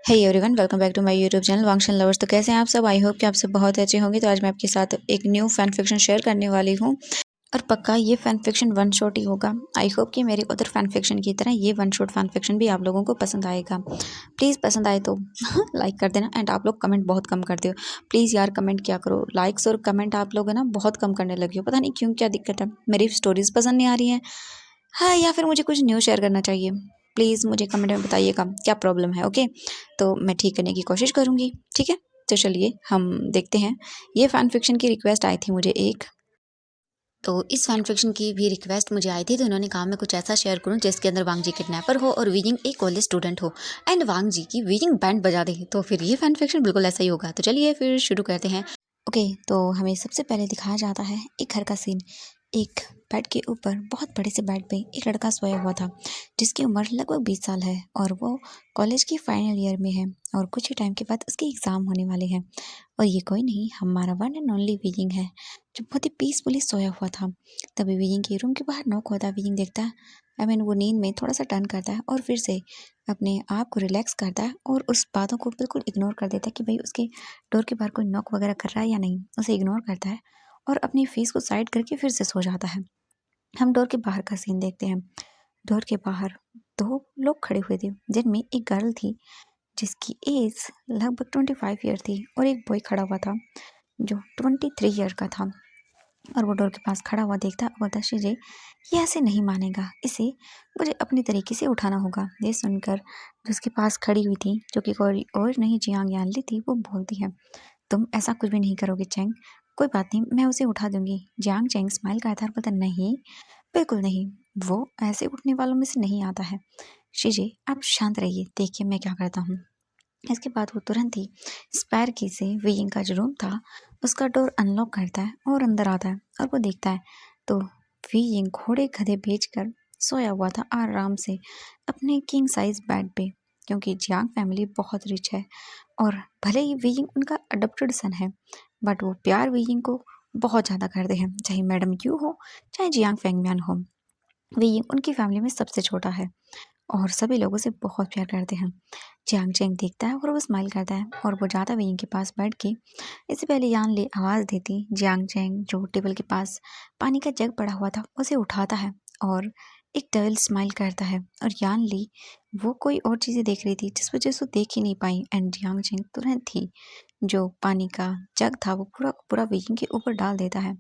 Hey everyone, welcome back to my YouTube channel वांगशन lovers. तो कैसे हैं आप सब? आई होप कि आप सब बहुत अच्छे होंगे। तो आज मैं आपके साथ एक न्यू फैन फिक्शन शेयर करने वाली हूँ और पक्का ये फैन फिक्शन वन शॉट ही होगा। आई होप कि मेरे उधर फैन फिक्शन की तरह ये वन शॉट फैन फिक्शन भी आप लोगों को पसंद आएगा। प्लीज़ पसंद आए तो लाइक कर देना। एंड आप लोग कमेंट बहुत कम करते हो, प्लीज़ यार कमेंट क्या करो। लाइक्स और कमेंट आप लोग है ना बहुत कम करने लगे हो, पता नहीं क्यों, क्या दिक्कत है। मेरी स्टोरीज पसंद नहीं आ रही हैं, हाँ, या फिर मुझे कुछ न्यू शेयर करना चाहिए। प्लीज़ मुझे कमेंट में बताइएगा क्या प्रॉब्लम है। ओके, तो मैं ठीक करने की कोशिश करूँगी। ठीक है, तो चलिए हम देखते हैं। ये फैन फिक्शन की रिक्वेस्ट आई थी मुझे एक, तो इस फैन फिक्शन की भी रिक्वेस्ट मुझे आई थी। तो इन्होंने कहा मैं कुछ ऐसा शेयर करूं जिसके अंदर वांग जी किडनैपर हो और वीजिंग एक कॉलेज स्टूडेंट हो एंड वांग जी की वीजिंग बैंड बजा दे। तो फिर ये फैन फिक्शन बिल्कुल ऐसा ही होगा। तो चलिए फिर शुरू करते हैं। ओके, तो हमें सबसे पहले दिखाया जाता है एक घर का सीन। एक बेड के ऊपर, बहुत बड़े से बेड पे एक लड़का सोया हुआ था जिसकी उम्र लगभग 20 साल है और वो कॉलेज की फाइनल ईयर में है और कुछ ही टाइम के बाद उसके एग्ज़ाम होने वाले हैं। और ये कोई नहीं, हमारा वन एंड ओनली विजिंग है जो बहुत ही पीसफुली सोया हुआ था। तभी विजिंग के रूम के बाहर नॉक होता है। विजिंग देखता है, वो नींद में थोड़ा सा टर्न करता है और फिर से अपने आप को रिलैक्स करता है और उस बातों को बिल्कुल इग्नोर कर देता है कि भाई उसके डोर के बाहर कोई नॉक वगैरह कर रहा है या नहीं। उसे इग्नोर करता है और अपनी फेस को साइड करके फिर से सो जाता है। हम डोर के बाहर का सीन देखते हैं। डोर के बाहर दो लोग खड़े हुए थे जिनमें एक गर्ल थी जिसकी एज लगभग 25 ईयर थी और एक बॉय खड़ा हुआ था जो 23 ईयर का था। और वो डोर के पास खड़ा हुआ देखता और बोलता, शिजे ये ऐसे नहीं मानेगा, इसे मुझे अपनी तरीके से उठाना होगा। ये सुनकर जो उसके पास खड़ी हुई थी, जो कि कोई और नहीं जियांग यानली थी, वो बोलती है तुम ऐसा कुछ भी नहीं करोगे चेंग, कोई बात नहीं, मैं उसे उठा दूंगी। जियांग चेंग स्माइल करता है और बोलता नहीं, बिल्कुल नहीं, वो ऐसे उठने वालों में से नहीं आता है। शिजे आप शांत रहिए, देखिए मैं क्या करता हूँ। इसके बाद वो तुरंत ही स्पैर की से वियिंग का जो रूम था उसका डोर अनलॉक करता है और अंदर आता है और वो देखता है तो वियिंग घोड़े गधे बेचकर सोया हुआ था आराम से अपने किंग साइज बेड पे, क्योंकि जियांग फैमिली बहुत रिच है और भले ही वियिंग उनका अडॉप्टेड सन है बट वो प्यार वियिंग को बहुत ज़्यादा करते हैं, चाहे मैडम यू हो चाहे जियांग फेंगम्यान हो। वियिंग उनकी फैमिली में सबसे छोटा है और सभी लोगों से बहुत प्यार करते हैं। जियांग चेंग देखता है और वो स्माइल करता है और वो जाता वियिंग के पास बैठ के, इससे पहले यान ले आवाज़ देती, जियांग चेंग जो टेबल के पास पानी का जग पड़ा हुआ था उसे उठाता है और एक डबल स्माइल करता है। और यान ली वो कोई और चीज़ें देख रही थी जिस वजह से वो देख ही नहीं पाई एंड जियांग चेंग तुरंत ही जो पानी का जग था वो पूरा पूरा वियिंग के ऊपर डाल देता है।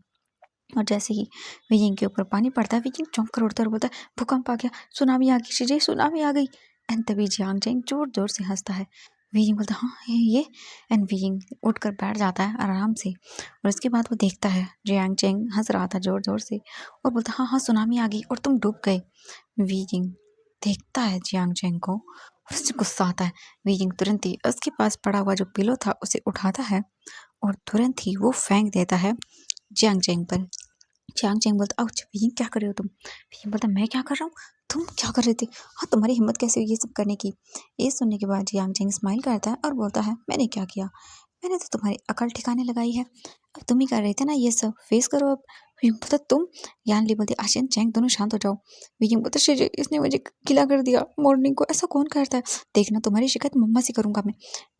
और जैसे ही वियिंग के ऊपर पानी पड़ता है वियिंग चौंक कर उठता है और बोलता है भूकंप आ गया, सुनामी आ गई, शिजे सुनामी आ गई। एंड तभी जियांग चेंग जोर जोर से हंसता है। वियिंग बोलता है हाँ ये एंड वियिंग उठकर बैठ जाता है आराम से और उसके बाद वो देखता है जियांग चेंग हंस रहा था जोर जोर से और बोलता हाँ हाँ सुनामी आ गई और तुम डूब गए। वियिंग देखता है जियांग चेंग को और उससे गुस्सा आता है। वियिंग तुरंत ही उसके पास पड़ा हुआ जो पिलो था उसे उठाता है और तुरंत ही वो फेंक देता है जियांग चेंग पर। जियांग चेंग बोलता आउच, वियिंग क्या कर रहे हो तुम? वियिंग बोलता मैं क्या कर रहा हूँ, तुम क्या कर रहे थे? हाँ तुम्हारी हिम्मत कैसे हुई ये सब करने की? ये सुनने के बाद जियांग चेंग स्माइल करता है और बोलता है मैंने क्या किया, मैंने तो तुम्हारी अकल ठिकाने लगाई है, अब तुम ही कर रहे थे ना ये सब, फेस करो अब। वियिंग बोलता तुम। यान ली बोलती आशियन चेंग दोनों शांत हो जाओ। वियिंग बोलता शिजे इसने मुझे गिला कर दिया मॉर्निंग को, ऐसा कौन करता है, देखना तुम्हारी शिकायत मम्मा से करूंगा मैं।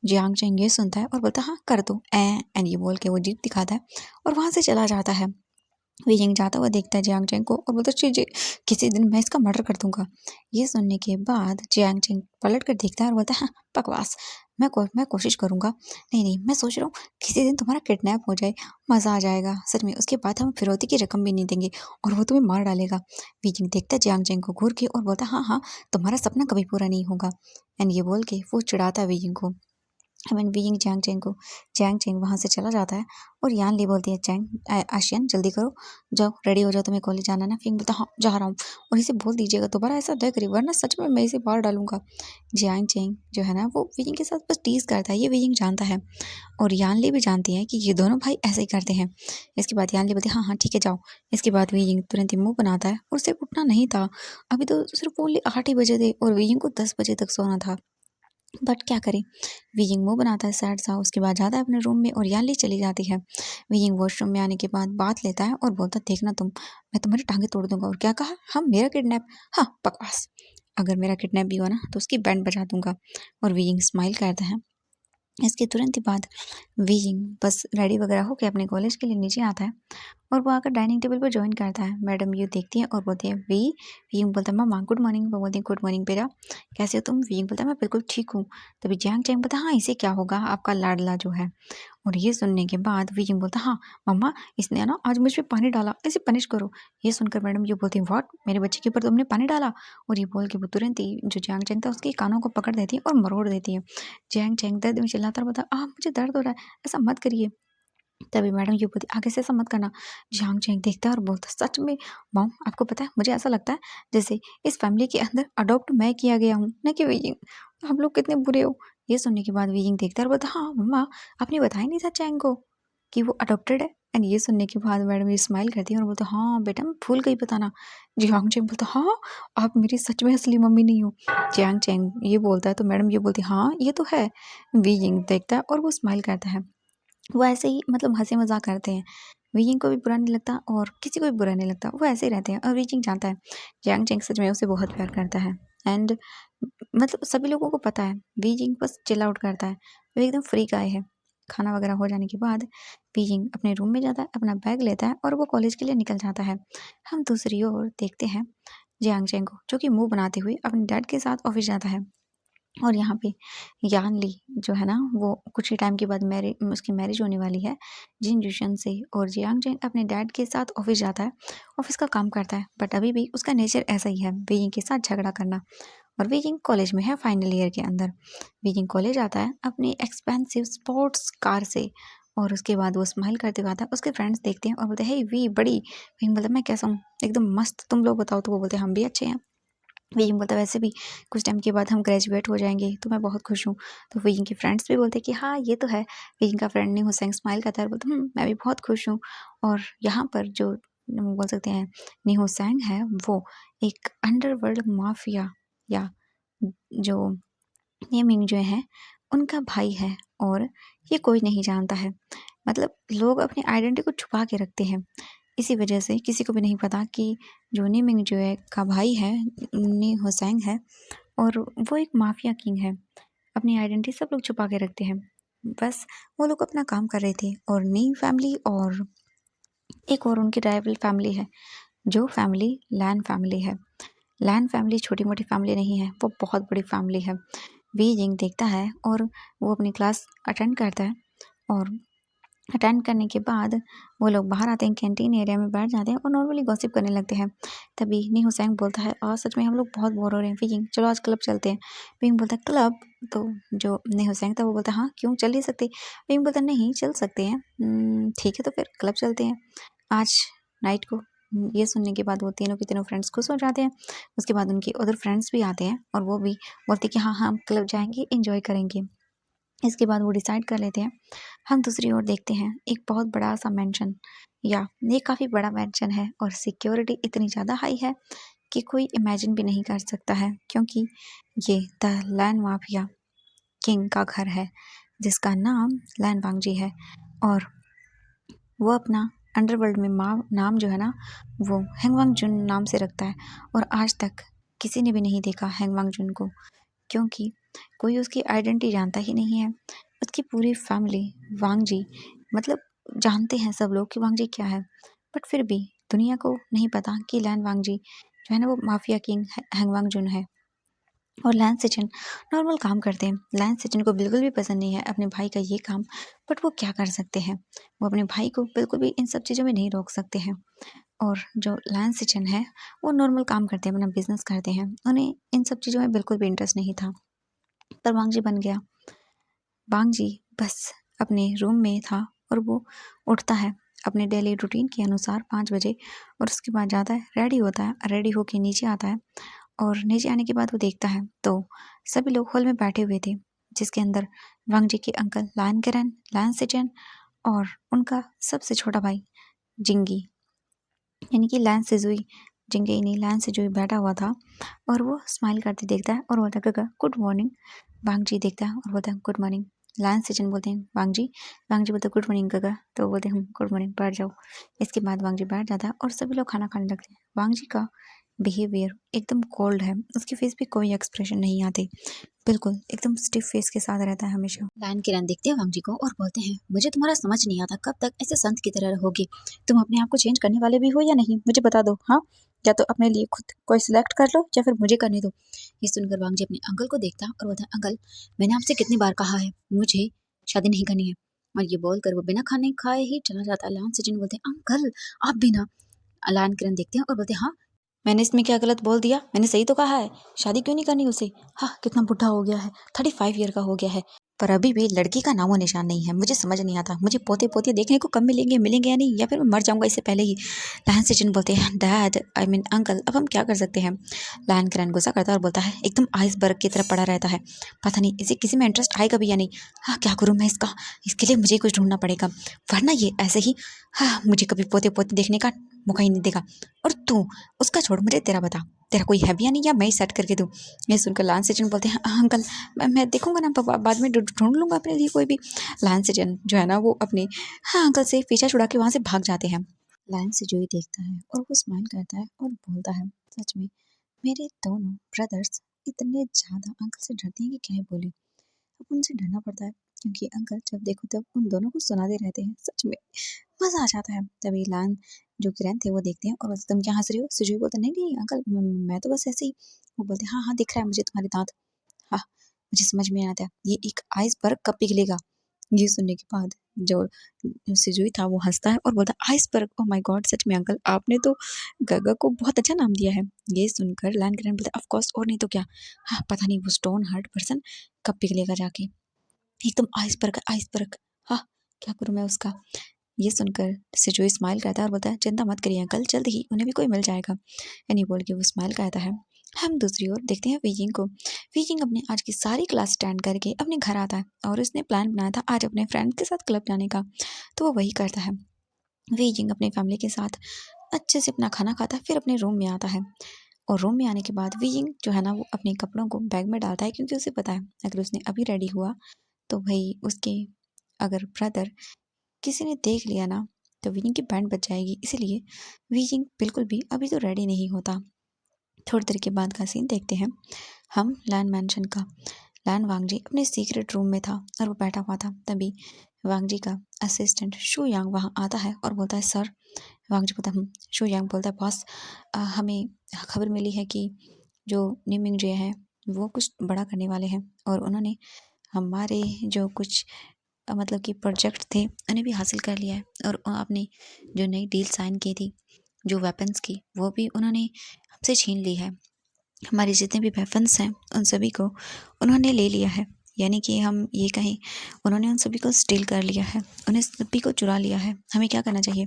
जियांग चेंग ये सुनता है और बोलता हाँ कर दो एंड ये बोल के वो जीप दिखाता है और वहां से चला जाता है। वियिंग जाता हुआ देखता है जियांग चेंग को और बोलता है जी किसी दिन मैं इसका मर्डर कर दूंगा। ये सुनने के बाद जियांग चेंग पलट कर देखता है और बोलता है हाँ बकवास, मैं कोशिश करूंगा, नहीं नहीं मैं सोच रहा हूँ किसी दिन तुम्हारा किडनैप हो जाए, मज़ा आ जाएगा सच में, उसके बाद हम फिरौती की रकम भी नहीं देंगे और वो तुम्हें मार डालेगा। वियिंग देखता है जियांग चेंग को घूर के और बोलता है हाँ हाँ तुम्हारा सपना कभी पूरा नहीं होगा। एंड ये बोल के वो चिढ़ाता है वियिंग को। वियिंग जियांग चेंग वहाँ से चला जाता है और यान ली बोलती है चेंग आशियन जल्दी करो, जाओ रेडी हो जाओ, तुम्हें कॉलेज जाना ना। फिंग बोलता हाँ जा रहा हूँ और इसे बोल दीजिएगा दोबारा ऐसा न करे वरना सच में मैं इसे मार डालूंगा। जियांग चेंग जो है ना वो वियिंग के साथ बस टीज करता है, ये वियिंग जानता है और यान ली भी जानती है कि ये दोनों भाई ऐसे ही करते हैं। इसके बाद यान ली बोलती है हाँ हाँ ठीक है जाओ। इसके बाद वियिंग तुरंत ही मुंह बनाता है और उसे उठना नहीं था, अभी तो सिर्फ ओनली 8 ही बजे थे और वियिंग को 10 बजे तक सोना था। बट क्या करे, वियिंग मुंह बनाता है सैड सा, उसके बाद जाता है अपने रूम में और यानली चली जाती है। वियिंग वॉशरूम में आने के बाद बात लेता है और बोलता देखना तुम, मैं तुम्हारी टांगे तोड़ दूंगा। और क्या कहा, हम मेरा किडनैप, हाँ बकवास। अगर मेरा किडनैप भी हुआ ना तो उसकी बैंड बजा दूंगा। और वीइंग स्माइल करता है। इसके तुरंत ही बाद वीइंग बस रेडी वगैरह होकर अपने कॉलेज के लिए नीचे आता है और वो आकर डाइनिंग टेबल पर ज्वाइन करता है। मैडम यू देखती है और बोलती है वी यूं बोलता है मम्मा गुड मॉर्निंग। वो बोलती है गुड मॉर्निंग बेटा, कैसे हो तुम? वी यूं बोलता है मैं बिल्कुल ठीक हूँ। तभी जैंग चैंग बोलता है हाँ इसे क्या होगा, आपका लाडला जो है। और ये सुनने के बाद वी यूं बोलता है हाँ मम्मा इसने ना आज मुझ पे पानी डाला, इसे पनिश करो। ये सुनकर मैडम ये बोलती है व्हाट, मेरे बच्चे के ऊपर तुमने पानी डाला? और ये बोल के वो तुरंत ही जो जैंग चैंग था उसके कानों को पकड़ देती है और मरोड़ देती है। जैंग चैंग दर्द में चिल्लाता बोलता मुझे दर्द हो रहा है, ऐसा मत करिए। तभी मैडम ये बोलती आगे से ऐसा मत करना। जियांग चैंग देखता है और बोलता सच में मॉम आपको पता है मुझे ऐसा लगता है जैसे इस फैमिली के अंदर अडॉप्ट मैं किया गया हूँ, न कि वीइंग। हम लोग कितने बुरे हो। ये सुनने के बाद वीइंग देखता है और बोलता हाँ मम्मा आपने बताया नहीं था चैंग को कि वो अडॉप्टेड है। एंड ये सुनने के बाद मैडम ये स्माइल करती है और बोलता हाँ बेटा मैं भूल गई बताना। जियांग चैंग बोलता हाँ आप मेरी सच में असली मम्मी नहीं हो। जियांग चैंग ये बोलता है तो मैडम ये बोलती हाँ ये तो है। वीइंग देखता है और वो स्माइल करता है। वो ऐसे ही मतलब हँसी मज़ाक करते हैं। वीइंग को भी बुरा नहीं लगता और किसी को भी बुरा नहीं लगता, वो ऐसे ही रहते हैं। और वीइंग जानता है यांग चैंग सच में उसे बहुत प्यार करता है। एंड मतलब सभी लोगों को पता है वीइंग बस चिल आउट करता है, वो एकदम फ्री गाय है। खाना वगैरह हो जाने के बाद वीइंग अपने रूम में जाता है, अपना बैग लेता है और वो कॉलेज के लिए निकल जाता है। हम दूसरी ओर देखते हैं जियांग चैंग को जो कि मुँह बनाते हुए अपने डैड के साथ ऑफिस जाता है। और यहाँ पे यान ली जो है ना वो कुछ ही टाइम के बाद उसकी मैरिज होने वाली है जिन जुशन से। और जियांग जेन अपने डैड के साथ ऑफिस जाता है, ऑफिस का काम करता है, बट अभी भी उसका नेचर ऐसा ही है बीइंग के साथ झगड़ा करना। और बीइंग कॉलेज में है फाइनल ईयर के अंदर। बीइंग कॉलेज आता है अपनी एक्सपेंसिव स्पोर्ट्स कार से। और उसके बाद वो स्माइल करते हुए आता है, उसके फ्रेंड्स देखते हैं और बोलते हैं हे वी बड़ी। बीइंग बोलता है मैं कैसा हूँ, एकदम मस्त, तुम लोग बताओ। तो वो बोलते हैं हम भी अच्छे हैं। वीइंग बोलता है वैसे भी कुछ टाइम के बाद हम ग्रेजुएट हो जाएंगे तो मैं बहुत खुश हूँ। तो वीइंग के फ्रेंड्स भी बोलते हैं कि हाँ ये तो है। वीइंग का फ्रेंड नी हुसैन स्माइल करता है और बोलता है मैं भी बहुत खुश हूँ। और यहाँ पर जो बोल सकते हैं नी हुसैन है वो एक अंडरवर्ल्ड माफिया या जो नेमिंग जो है उनका भाई है। और ये कोई नहीं जानता है, मतलब लोग अपनी आइडेंटिटी को छुपा के रखते हैं। इसी वजह से किसी को भी नहीं पता कि जो नेमिंग जो है का भाई है नी हुसैन है और वो एक माफिया किंग है। अपनी आइडेंटिटी सब लोग छुपा के रखते हैं। बस वो लोग अपना काम कर रहे थे। और नी फैमिली और एक और उनकी राइवल फैमिली है जो फैमिली लैन फैमिली है। लैन फैमिली छोटी मोटी फैमिली नहीं है, वो बहुत बड़ी फैमिली है। वी यिंग देखता है और वो अपनी क्लास अटेंड करता है। और अटेंड करने के बाद वो लोग बाहर आते हैं, कैंटीन एरिया में बैठ जाते हैं और नॉर्मली गॉसिप करने लगते हैं। तभी नी हुसैन बोलता है और सच में हम लोग बहुत बोर हो रहे हैं विंग, चलो आज क्लब चलते हैं। विंग बोलता है क्लब? तो जो नी हुसैन था वो बोलता है हाँ क्यों, चल नहीं सकते? विंग बोलता है नहीं चल सकते हैं। ठीक है तो फिर क्लब चलते हैं आज नाइट को। ये सुनने के बाद वो तीनों के तीनों फ्रेंड्स खुश हो जाते हैं। उसके बाद उनके अदर फ्रेंड्स भी आते हैं और वो भी बोलते हैं कि हाँ हम क्लब जाएंगे, इंजॉय करेंगे। इसके बाद वो डिसाइड कर लेते हैं। हम दूसरी ओर देखते हैं एक बहुत बड़ा सा मेंशन, या ये काफ़ी बड़ा मेंशन है और सिक्योरिटी इतनी ज़्यादा हाई है कि कोई इमेजिन भी नहीं कर सकता है, क्योंकि ये द लैंड माफिया किंग का घर है जिसका नाम लैन वांगजी है। और वो अपना अंडरवर्ल्ड में नाम जो है ना वो हैंगवांग जुन नाम से रखता है। और आज तक किसी ने भी नहीं देखा हैंगवांग जुन को, क्योंकि कोई उसकी आइडेंटिटी जानता ही नहीं है। उसकी पूरी फैमिली वांगजी, मतलब जानते हैं सब लोग कि वांगजी क्या है, बट फिर भी दुनिया को नहीं पता कि लैन वांगजी जो है ना वो माफिया किंग हैंगवांग जुन है। और लैन सिचन नॉर्मल काम करते हैं। लैन सिचन को बिल्कुल भी पसंद नहीं है अपने भाई का ये काम, बट वो क्या कर सकते हैं, वो अपने भाई को बिल्कुल भी इन सब चीज़ों में नहीं रोक सकते हैं। और जो लैन सिचन है वो नॉर्मल काम करते हैं, अपना बिजनेस करते हैं, उन्हें इन सब चीज़ों में बिल्कुल भी इंटरेस्ट नहीं था। पर वांगजी बन गया। वांगजी बस अपने रूम में था और वो उठता है अपने डेली रूटीन के अनुसार 5 बजे। और उसके बाद जाता है, रेडी होता है, रेडी होके नीचे आता है। और नीचे आने के बाद वो देखता है तो सभी लोग हॉल में बैठे हुए थे, जिसके अंदर वांगजी के अंकल लान केरन, लान सिचन और उनका सबसे छोटा भाई जिंगी, यानी कि लैन सिजुई। जिंगे ही नहीं, लैन सिजुई बैठा हुआ था। और वो स्माइल करते देखता है और बोलता है गुड मॉर्निंग। वांगजी देखता है और बोलता है गुड मॉर्निंग। लैन सिचन बोलते हैं वांगजी। वांगजी बोलते गुड मॉर्निंग गगा। तो बोलते हैं गुड मॉर्निंग, बैठ जाओ। इसके बाद वांगजी बैठ जाता है और सभी लोग खाना खाने लगते हैं। वांगजी का बिहेवियर एकदम कोल्ड है, उसके फेस पे कोई एक्सप्रेशन नहीं आते, बिल्कुल एकदम स्टिफ फेस के साथ रहता है हमेशा। लायन किरण देखते हैं वांग जी को और बोलते हैं, मुझे तुम्हारा समझ नहीं आता, कब तक ऐसे संत की तरह रहोगे? तुम अपने आप को चेंज करने वाले भी हो या नहीं, मुझे बता दो। हाँ, या तो अपने लिए खुद कोई सिलेक्ट कर लो या फिर मुझे करने दो। ये सुनकर वांग जी अपने अंकल को देखता है और बोलता है, अंकल मैंने आपसे कितनी बार कहा है मुझे शादी नहीं करनी है। और ये बोलकर वो बिना खाने खाए ही चला जाता है। लायन सचिन बोलते हैं, अंकल आप भी ना। लायन किरण देखते हैं और बोलते हैं, हाँ मैंने इसमें क्या गलत बोल दिया? मैंने सही तो कहा है, शादी क्यों नहीं करनी उसे? हाँ, कितना बुढ़ा हो गया है, 35 ईयर का हो गया है, पर अभी भी लड़की का नामो निशान नहीं है। मुझे समझ नहीं आता, मुझे पोते पोते देखने को कब मिलेंगे, मिलेंगे या नहीं, या फिर मैं मर जाऊंगा इससे पहले ही। लायन सचिन बोलते हैं, डैड आई मीन अंकल, अब हम क्या कर सकते हैं? लायन किरण गुस्सा करता है और बोलता है, एकदम आइसबर्ग की तरह पड़ा रहता है, पता नहीं इसे किसी में इंटरेस्ट आएगा भी या नहीं। हाँ, क्या करूँ मैं इसका? इसके लिए मुझे कुछ ढूंढना पड़ेगा, वरना ये ऐसे ही हाँ मुझे कभी पोते पोते देखने का मौका ही नहीं देगा। और तू उसका छोड़, मुझे तेरा बता, तेरा कोई है भी या नहीं, या मैं ही सेट करके दूँ? ये सुनकर लायन सचिन बोलते हैं, हाँ अंकल मैं देखूंगा ना, बाद में ढूंढ लूंगा अपने लिए कोई भी। लायन सचिन जो है ना वो अपने हाँ अंकल से पीछा छुड़ा के वहां से भाग जाते हैं। लायन से जोई देखता है और वो स्माइल करता है और बोलता है, सच में मेरे दोनों ब्रदर्स इतने ज्यादा अंकल से डरते हैं कि क्या ही बोले। अब उनसे डरना पड़ता है क्योंकि अंकल जब देखो तब उन दोनों को सुनाते रहते हैं। सच में मजा आ जाता है। तभी लान जो किरण थे वो देखते हैं और बोलते, तुम क्या हंस रही हो? सुजोई बोलता, नहीं नहीं अंकल मैं तो बस ऐसे ही। वो बोलते, हाँ हाँ दिख रहा है मुझे तुम्हारे दांत। हाँ, मुझे समझ में नहीं आता ये एक आइसबर्ग कब पिघलेगा। ये सुनने के बाद जो सिजुई था वो हंसता है और बोलता, आइसबर्ग, ओह माय गॉड, सच में अंकल आपने तो गगा को बहुत अच्छा नाम दिया है। ये सुनकर लायन किरण बोलता, ऑफ कोर्स, और नहीं तो क्या। हाँ, पता नहीं वो स्टोन हार्ट पर्सन कब पिघलेगा जाके, एकदम आइसबर्ग आइसबर्ग। हाँ, क्या करूँ मैं उसका? ये सुनकर सिजुई स्माइल करता है और बोलता है, चिंता मत करिए अंकल, जल्द ही उन्हें भी कोई मिल जाएगा। यानी बोल के वो स्माइल करता है। हम दूसरी ओर देखते हैं वीजिंग को। वीजिंग अपने आज की सारी क्लास अटेंड करके अपने घर आता है और उसने प्लान बनाया था आज अपने फ्रेंड के साथ क्लब जाने का, तो वो वही करता है। वीजिंग अपनी फैमिली के साथ अच्छे से अपना खाना खाता है, फिर अपने रूम में आता है। और रूम में आने के बाद वीजिंग जो है ना वो अपने कपड़ों को बैग में डालता है, क्योंकि उसे पता है अगर उसने अभी रेडी हुआ तो भाई उसके अगर ब्रदर किसी ने देख लिया ना तो वीजिंग की बैंड बज जाएगी, इसीलिए वीजिंग बिल्कुल भी अभी तो रेडी नहीं होता। थोड़ी देर के बाद का सीन देखते हैं हम लैन मैंशन का। लैन वांगजी अपने सीक्रेट रूम में था और वो बैठा हुआ था। तभी वांगजी का असिस्टेंट शू यांग वहाँ आता है और बोलता है, सर। वांगजी बोलता है, शू यांग बोलता है, बॉस हमें खबर मिली है कि जो निमिंग जे है वो कुछ बड़ा करने वाले हैं और उन्होंने हमारे जो कुछ मतलब कि प्रोजेक्ट थे उन्हें भी हासिल कर लिया है, और आपने जो नई डील साइन की थी जो वेपन्स की वो भी उन्होंने हमसे छीन ली है। हमारे जितने भी वेपन्स हैं उन सभी को उन्होंने ले लिया है, यानी कि हम ये कहें उन्होंने उन सभी को स्टील कर लिया है, उन्हें सभी को चुरा लिया है। हमें क्या करना चाहिए?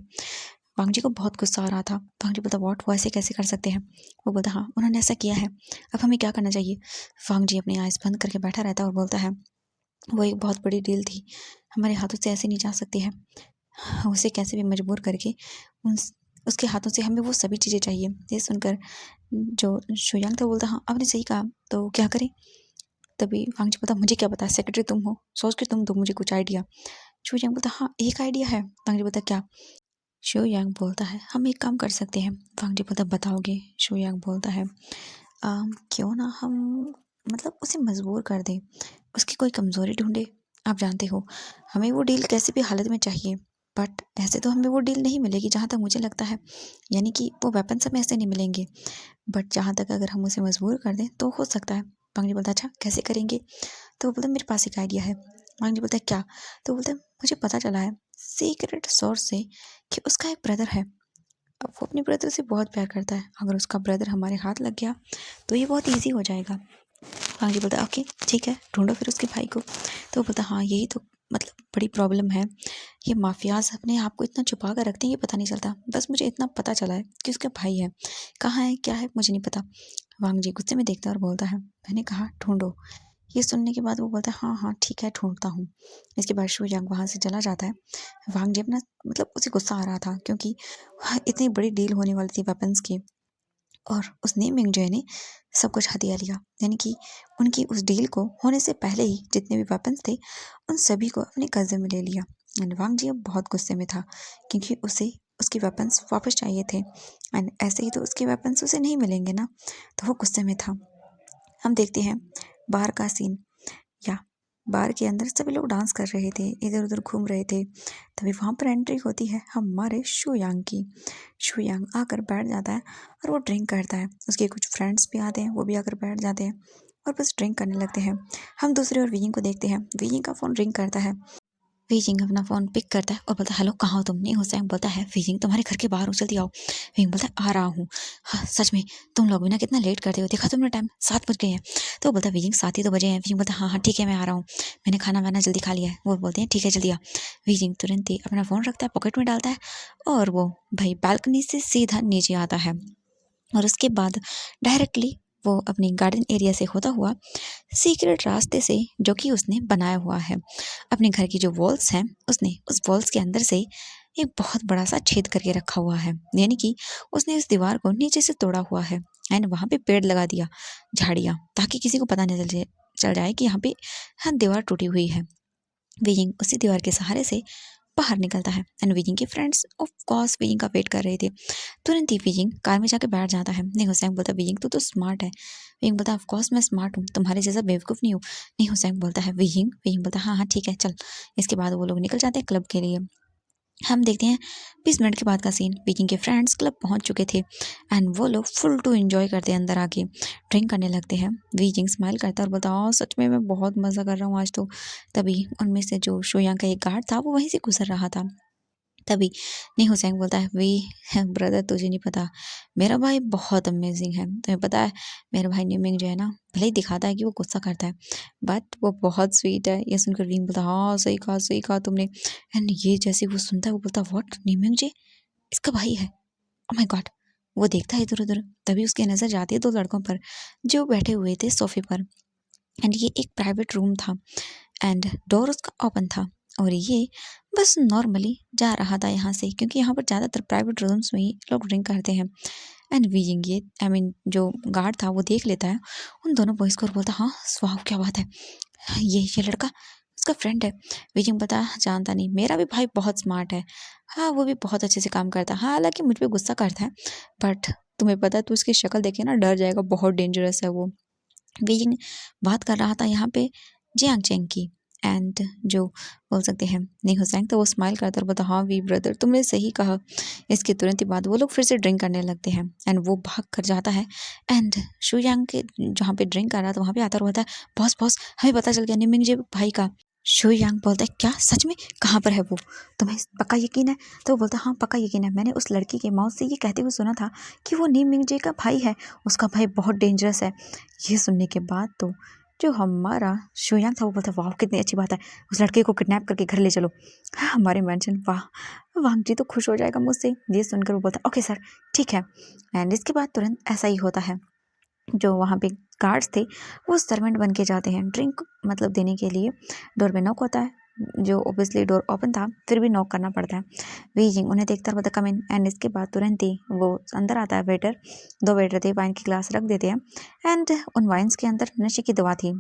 वांग जी को बहुत गुस्सा आ रहा था। वांग जी बोलता, व्हाट, वो ऐसे कैसे कर सकते हैं? वो बोलता, हाँ उन्होंने ऐसा किया है, अब हमें क्या करना चाहिए? वांग जी अपनी आइज़ बंद करके बैठा रहता है और बोलता है, वो एक बहुत बड़ी डील थी, हमारे हाथों से ऐसे नहीं जा सकती है। उसे कैसे भी मजबूर करके उन उसके हाथों से हमें वो सभी चीज़ें चाहिए। ये सुनकर जो शुयांग था बोलता, हाँ आपने सही कहा, तो क्या करें? तभी वांग जी बोलता, मुझे क्या पता, सेक्रेटरी तुम हो, सोच के तुम दो मुझे कुछ आइडिया। शुयांग बोलता, हाँ एक आइडिया है। वांग जी बोलता, क्या? शुयांग बोलता है, हम एक काम कर सकते हैं। वांग जी बोलता, बताओगे? शुयांग बोलता है, क्यों ना हम मतलब उसे मजबूर कर दें, उसकी कोई कमज़ोरी ढूंढे। आप जानते हो हमें वो डील कैसे भी हालत में चाहिए, बट ऐसे तो हमें वो डील नहीं मिलेगी जहाँ तक मुझे लगता है, यानी कि वो वेपन्स हमें ऐसे नहीं मिलेंगे। बट जहाँ तक अगर हम उसे मजबूर कर दें तो हो सकता है। वांग बोलता, अच्छा कैसे करेंगे? तो वो बोलता, मेरे पास एक आइडिया है। वांग बोलता, क्या? तो बोलता, मुझे पता चला है सीक्रेट सोर्स से कि उसका एक ब्रदर है। अब वो अपने ब्रदर से बहुत प्यार करता है, अगर उसका ब्रदर हमारे हाथ लग गया तो ये बहुत ईजी हो जाएगा। वांग बोलता, ओके ठीक है, ढूंढो फिर उसके भाई को। तो वो बोलता, हाँ यही तो मतलब बड़ी प्रॉब्लम है, ये माफियाज अपने आप को इतना छुपा कर रखते हैं, ये पता नहीं चलता। बस मुझे इतना पता चला है कि उसका भाई है, कहाँ है क्या है मुझे नहीं पता। वांग जी गुस्से में देखता है और बोलता है, मैंने कहा ढूंढो। ये सुनने के बाद वो बोलता है, हाँ हाँ ठीक है ढूंढता हूँ। इसके बाद शू यांग वहाँ से चला जाता है। वांग जी अपना मतलब उसे गुस्सा आ रहा था क्योंकि इतनी बड़ी डील होने वाली थी वेपन्स की, और उसने मिंगजय ने सब कुछ हथिया लिया, यानी कि उनकी उस डील को होने से पहले ही जितने भी वेपन्स थे उन सभी को अपने कब्जे में ले लिया। एंड वांग जी अब बहुत गुस्से में था क्योंकि उसे उसकी वेपन्स वापस चाहिए थे एंड ऐसे ही तो उसके वेपन्स उसे नहीं मिलेंगे ना, तो वो गुस्से में था। हम देखते हैं बाहर का सीन, या बार के अंदर सभी लोग डांस कर रहे थे, इधर उधर घूम रहे थे। तभी वहाँ पर एंट्री होती है हमारे शू यांग की। शू यांग आकर बैठ जाता है और वो ड्रिंक करता है। उसके कुछ फ्रेंड्स भी आते हैं, वो भी आकर बैठ जाते हैं और बस ड्रिंक करने लगते हैं। हम दूसरी ओर वीइंग को देखते हैं। वीइंग का फ़ोन रिंग करता है। वीइंग अपना फ़ोन पिक करता है और बोलता है हेलो कहाँ हो तुम? नहीं हुसैन बोलता है वीइंग तुम्हारे घर के बाहर हो, जल्दी आओ। वीइंग बोलता है आ रहा हूँ। हाँ सच में तुम लोग भी ना कितना लेट करते हो, देखा तुमने टाइम 7 बज गए हैं। तो वो बोलता है वीइंग 7 ही तो बजे हैं। वीइंग बोलता है हाँ हाँ ठीक है मैं आ रहा हूँ, मैंने खाना वाना जल्दी खा लिया है। वो बोलते हैं ठीक है जल्दी आ। वीइंग तुरंत ही अपना फ़ोन रखता है, पॉकेट में डालता है और वो भाई बालकनी से सीधा नीचे आता है और उसके बाद डायरेक्टली वो अपनी गार्डन एरिया से होता हुआ सीक्रेट रास्ते से, जो कि उसने बनाया हुआ है अपने घर की जो वॉल्स हैं, उसने उस वॉल्स के अंदर से एक बहुत बड़ा सा छेद करके रखा हुआ है। यानी कि उसने उस दीवार को नीचे से तोड़ा हुआ है एंड वहाँ पे पेड़ लगा दिया, झाड़ियाँ, ताकि किसी को पता नहीं चल जाए कि यहाँ पे हाँ दीवार टूटी हुई है। विजिंग उसी दीवार के सहारे से बाहर निकलता है एंड विजिंग के फ्रेंड्स ऑफ कोर्स विजिंग का वेट कर रहे थे। तुरंत ही विजिंग कार में जाके बैठ जाता है। नहीं हुसैन बोलता विजिंग तू तो स्मार्ट है। विजिंग बोलता ऑफ कोर्स मैं स्मार्ट हूँ, तुम्हारे जैसा बेवकूफ़ नहीं हूँ। नहीं हुसैन बोलता है विजिंग। विजिंग बोलता हाँ हाँ ठीक है चल। इसके बाद वो लोग निकल जाते हैं क्लब के लिए। हम देखते हैं 20 मिनट के बाद का सीन। विजिंग के फ्रेंड्स क्लब पहुंच चुके थे एंड वो लोग फुल टू एंजॉय करते हैं, अंदर आके ड्रिंक करने लगते हैं। विजिंग स्माइल करता है और बोलता हाँ सच में मैं बहुत मज़ा कर रहा हूँ आज तो। तभी उनमें से जो शोयांग का एक गार्ड था वो वहीं से गुजर रहा था। तभी नहीं हुसैन बोलता है वी ब्रदर तुझे नहीं पता, मेरा भाई बहुत अमेजिंग है। तुम्हें पता है मेरा भाई निमिंग जो है ना, भले ही दिखाता है कि वो गुस्सा करता है बट वो बहुत स्वीट है। ये सुनकर विंग बोलता हाँ सही कहा तुमने। एंड ये जैसे वो सुनता है वो बोलता व्हाट, निमिंग जी इसका भाई है? Oh my God. वो देखता है इधर उधर, तभी उसकी नज़र जाती है दो लड़कों पर जो बैठे हुए थे सोफे पर। एंड ये एक प्राइवेट रूम था एंड डोर उसका ओपन था और ये बस नॉर्मली जा रहा था यहाँ से, क्योंकि यहाँ पर ज़्यादातर प्राइवेट रूम्स में ही लोग ड्रिंक करते हैं। एंड वीजिंग ये जो गार्ड था वो देख लेता है उन दोनों बॉयज़ को और बोलता हाँ वाह क्या बात है, ये लड़का उसका फ्रेंड है। वीजिंग बता जानता नहीं, मेरा भी भाई बहुत स्मार्ट है। हाँ वो भी बहुत अच्छे से काम करता है, हाँ हालांकि मुझ पर गुस्सा करता है बट तुम्हें पता है तो उसकी शक्ल देखे ना डर जाएगा, बहुत डेंजरस है वो। बीजिंग बात कर रहा था यहाँ पे जियांग चेंग की एंड जो बोल सकते हैं नहीं हुसैन, तो वो स्माइल करता और बोलता हाँ वी ब्रदर तुमने सही कहा। इसके तुरंत ही बाद वो लोग फिर से ड्रिंक करने लगते हैं एंड वो भाग कर जाता है एंड शुयांग के जहाँ पे ड्रिंक कर रहा था वहाँ पे आता और बोलता है बॉस बॉस हमें पता चल गया निमिंग जे भाई का। शुयांग बोलता है क्या सच में, कहाँ पर है वो, तुम्हें पक्का यकीन है? तो वो बोलता हाँ पक्का यकीन है, मैंने उस लड़की के माउथ से ये कहते हुए सुना था कि वो निमिंग जे का भाई है, उसका भाई बहुत डेंजरस है। ये सुनने के बाद तो जो हमारा शुयांग था वो बोलता वाह कितनी अच्छी बात है, उस लड़के को किडनैप करके घर ले चलो। हाँ हमारे मेंशन वाह वांग जी तो खुश हो जाएगा मुझसे। ये सुनकर वो बोलता ओके सर ठीक है। एंड इसके बाद तुरंत ऐसा ही होता है, जो वहाँ पे गार्ड्स थे वो सर्वेंट बन के जाते हैं ड्रिंक मतलब देने के लिए। डोर पे नॉक होता है, जो ओबियसली डोर ओपन था फिर भी नॉक करना पड़ता है। वीजिंग उन्हें देखता बोलता कम इन एंड इसके बाद तुरंत ही वो अंदर आता है वेटर। दो वेटर थे, वाइन की ग्लास रख देते हैं एंड उन वाइन्स के अंदर नशे की दवा थी।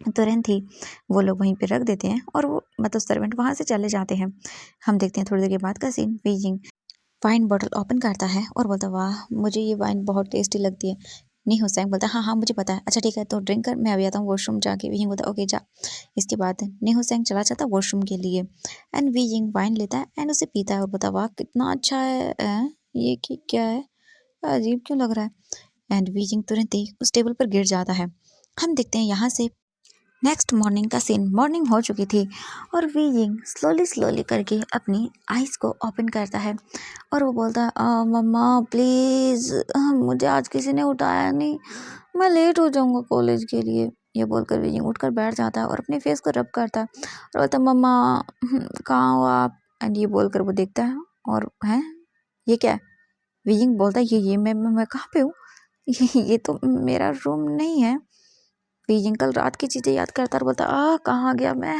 तुरंत ही वो लोग वहीं पे रख देते हैं और वो मतलब सर्वेंट वहाँ से चले जाते हैं। हम देखते हैं थोड़ी देर के बाद का scene. Wheezing wine bottle open करता है और बोलता वाह मुझे ये वाइन बहुत टेस्टी लगती है। नहीं हुसैन बोलता हाँ हाँ मुझे पता है, अच्छा ठीक है तो ड्रिंक कर, मैं अभी आता हूँ वॉशरूम जाके। विजिंग बोलता ओके जा। इसके बाद नहीं हुसैन चला जाता वॉशरूम के लिए एंड विजिंग वाइन लेता है एंड उसे पीता है और बोलता वाह कितना अच्छा है ये क्या है, अजीब क्यों लग रहा है। एंड विजिंग तुरंत ही उस टेबल पर गिर जाता है। हम देखते हैं यहाँ से नेक्स्ट मॉर्निंग का सीन। मॉर्निंग हो चुकी थी और वीजिंग स्लोली स्लोली करके अपनी आइज़ को ओपन करता है और वो बोलता है मम्मा प्लीज़ मुझे आज किसी ने उठाया नहीं, मैं लेट हो जाऊंगा कॉलेज के लिए। ये बोलकर वीजिंग उठकर बैठ जाता है और अपने फेस को रब करता है और बोलता है मम्मा कहाँ हो आप। एंड ये बोलकर वो देखता है और है ये क्या है। वीजिंग बोलता है ये मैं कहाँ पे हूँ, ये तो मेरा रूम नहीं है। बीजिंग कल रात की चीज़ें याद करता और बोलता कहाँ गया मैं,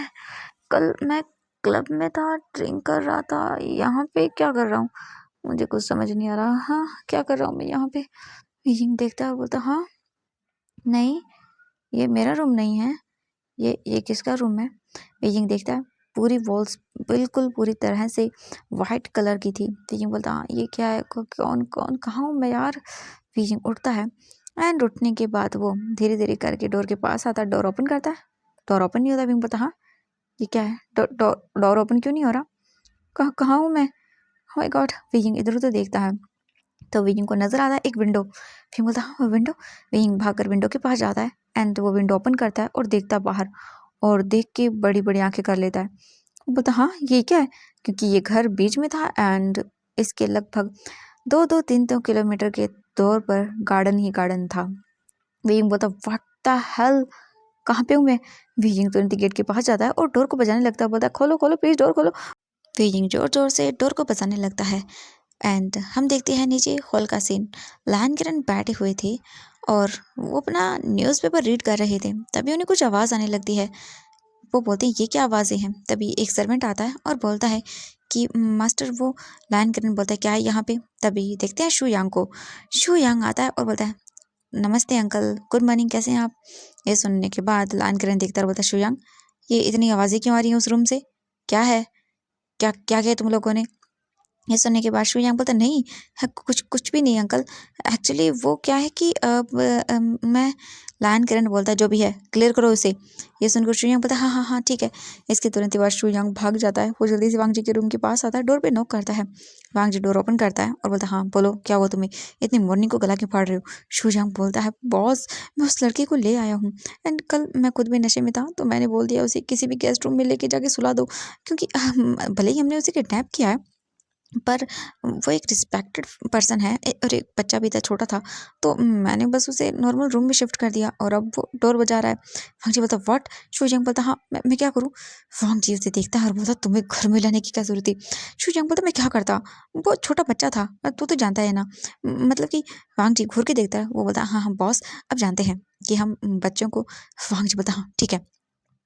कल मैं क्लब में था ड्रिंक कर रहा था, यहाँ पे क्या कर रहा हूँ, मुझे कुछ समझ नहीं आ रहा। हाँ क्या कर रहा हूँ मैं यहाँ पे। बीजिंग देखता है और बोलता हाँ नहीं ये मेरा रूम नहीं है, ये किसका रूम है। बीजिंग देखता है पूरी वॉल्स बिल्कुल पूरी तरह से वाइट कलर की थी। वीजिंग बोलता हाँ ये क्या है, कौन कौन कहाँ हूँ मैं यार। वीजिंग उठता है एंड उठने के बाद वो धीरे धीरे करके डोर के पास आता है, डोर ओपन करता है, डोर ओपन नहीं होता। वीजिंग बोलता हाँ ये क्या है, डोर ओपन क्यों नहीं हो रहा, कहाँ हूँ मैं, माय गॉड। वीजिंग इधर उधर देखता है तो वीजिंग को नजर आता है एक विंडो। फिर बोलता हाँ विंडो। वीजिंग भागकर विंडो के पास जाता है एंड वो विंडो ओपन करता है और देखता है बाहर, और देख के बड़ी बड़ी आंखें कर लेता है। बोलता हाँ ये क्या है, क्योंकि ये घर बीच में था एंड इसके लगभग 2-3 किलोमीटर के दूर पर गार्डन ही गार्डन था। वीजिंग बोलता व्हाट द हेल, कहाँ पे हूँ मैं। वीजिंग तुरंत गेट के पास जाता है और डोर को बजाने लगता है, बोलता खोलो खोलो प्लीज डोर खोलो। वीजिंग जोर जोर से डोर को बजाने लगता है एंड हम देखते हैं नीचे हॉल का सीन। लैन किरण बैठे हुए थे और वो अपना न्यूज़पेपर रीड कर रहे थे। तभी उन्हें कुछ आवाज़ आने लगती है। वो बोलते हैं ये क्या आवाज़ें हैं। तभी एक सर्वेंट आता है और बोलता है कि मास्टर वो। लैन किरण बोलता है क्या है यहाँ पे। तभी देखते हैं शू यांग को। शू यांग आता है और बोलता है नमस्ते अंकल, गुड मॉर्निंग, कैसे हैं आप। ये सुनने के बाद लैन किरण देखता है और बोलता है शू यांग ये इतनी आवाज़ें क्यों आ रही हैं उस रूम से, क्या है, क्या क्या किया तुम लोगों ने। ये सुनने के बाद शू यांग बोलता नहीं है, कुछ कुछ भी नहीं अंकल। एक्चुअली वो क्या है कि मैं। लायन किरण बोलता है जो भी है क्लियर करो उसे। ये सुनकर शू यांग बोलता है हाँ हाँ हाँ ठीक है। इसके तुरंत ही बाद शू यांग भाग जाता है। वो जल्दी से वांग जी के रूम के पास आता है, डोर पे नॉक करता है। वांग जी डोर ओपन करता है और बोलता है हाँ बोलो क्या हुआ तुम्हें, इतनी मॉर्निंग को गला क्यों फाड़ रहे हो। शू यांग बोलता है बॉस मैं उस लड़के को ले आया हूँ एंड कल मैं खुद भी नशे में था तो मैंने बोल दिया उसे किसी भी गेस्ट रूम में लेके जाके सुला दो, क्योंकि भले ही हमने उसे किडनैप किया है पर वो एक रिस्पेक्टेड पर्सन है और एक बच्चा भी था छोटा था, तो मैंने बस उसे नॉर्मल रूम में शिफ्ट कर दिया और अब वो डोर बजा रहा है। वांग जी बोलता व्हाट। शू बोलता हाँ मैं क्या करूँ। वांग जी उसे देखता है और बोलता तुम्हें घर में लाने की क्या जरूरत थी। शू बोलता मैं क्या करता, वो छोटा बच्चा था, तू तो जानता है ना। मतलब कि वांग जी घूर के देखता है। वो बोलता हाँ हाँ बॉस अब जानते हैं कि हम बच्चों को। वांग जी बोलता हाँ ठीक है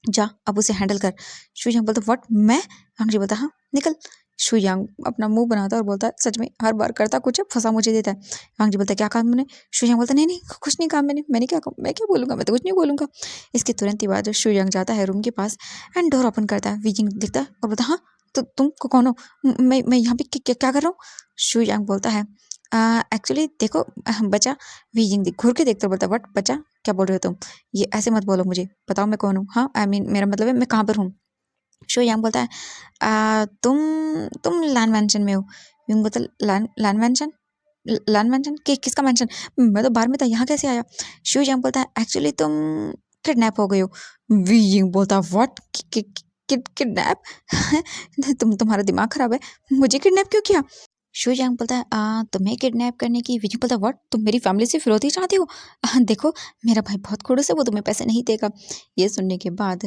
जा अब उसे हैंडल कर। शू बोलता व्हाट मैं। वांग जी बोलता हाँ निकल। शू यांग अपना मुंह बनाता है और बोलता है सच में हर बार करता कुछ है फंसा मुझे देता है। वांग जी बोलता है क्या कहा तुमने। शू यांग बोलता नहीं नहीं कुछ नहीं कहा मैंने क्या कहा, मैं क्या बोलूंगा, मैं तो कुछ नहीं बोलूंगा। इसके तुरंत ही बाद शू यांग जाता है रूम के पास एंड डोर ओपन करता है। वीजिंग दिखता है और बोलता हाँ तो तुम कौन हो, मैं यहाँ पे क्या कर रहा हूँ। शू यांग बोलता है एक्चुअली देखो बच्चा। वीजिंग घूर के देखते बोलता है व्हाट बच्चा क्या बोल रहे हो तुम, ये ऐसे मत बोलो, मुझे बताओ मैं कौन हूँ। हाँ आई मीन मेरा मतलब है मैं कहाँ पर हूँ। शो यांग बोलता है तुम लैन मैंशन में हो। युंग बोलता लैन लैन मैंशन, लैन मैंशन किसका मैंशन, मैं तो बाहर में था यहाँ कैसे आया। शो यांग बोलता है एक्चुअली तुम किडनैप हो गए हो। वी यिंग बोलता व्हाट किडनैप तुम्हारा दिमाग खराब है, मुझे किडनैप क्यों किया। शू यांग बोलता है तुम्हें किडनैप करने की। विजय बोलता व्हाट तुम मेरी फैमिली से फिरौती चाहते हो। देखो मेरा भाई बहुत खड़ूस है, वो तुम्हें पैसे नहीं देगा। ये सुनने के बाद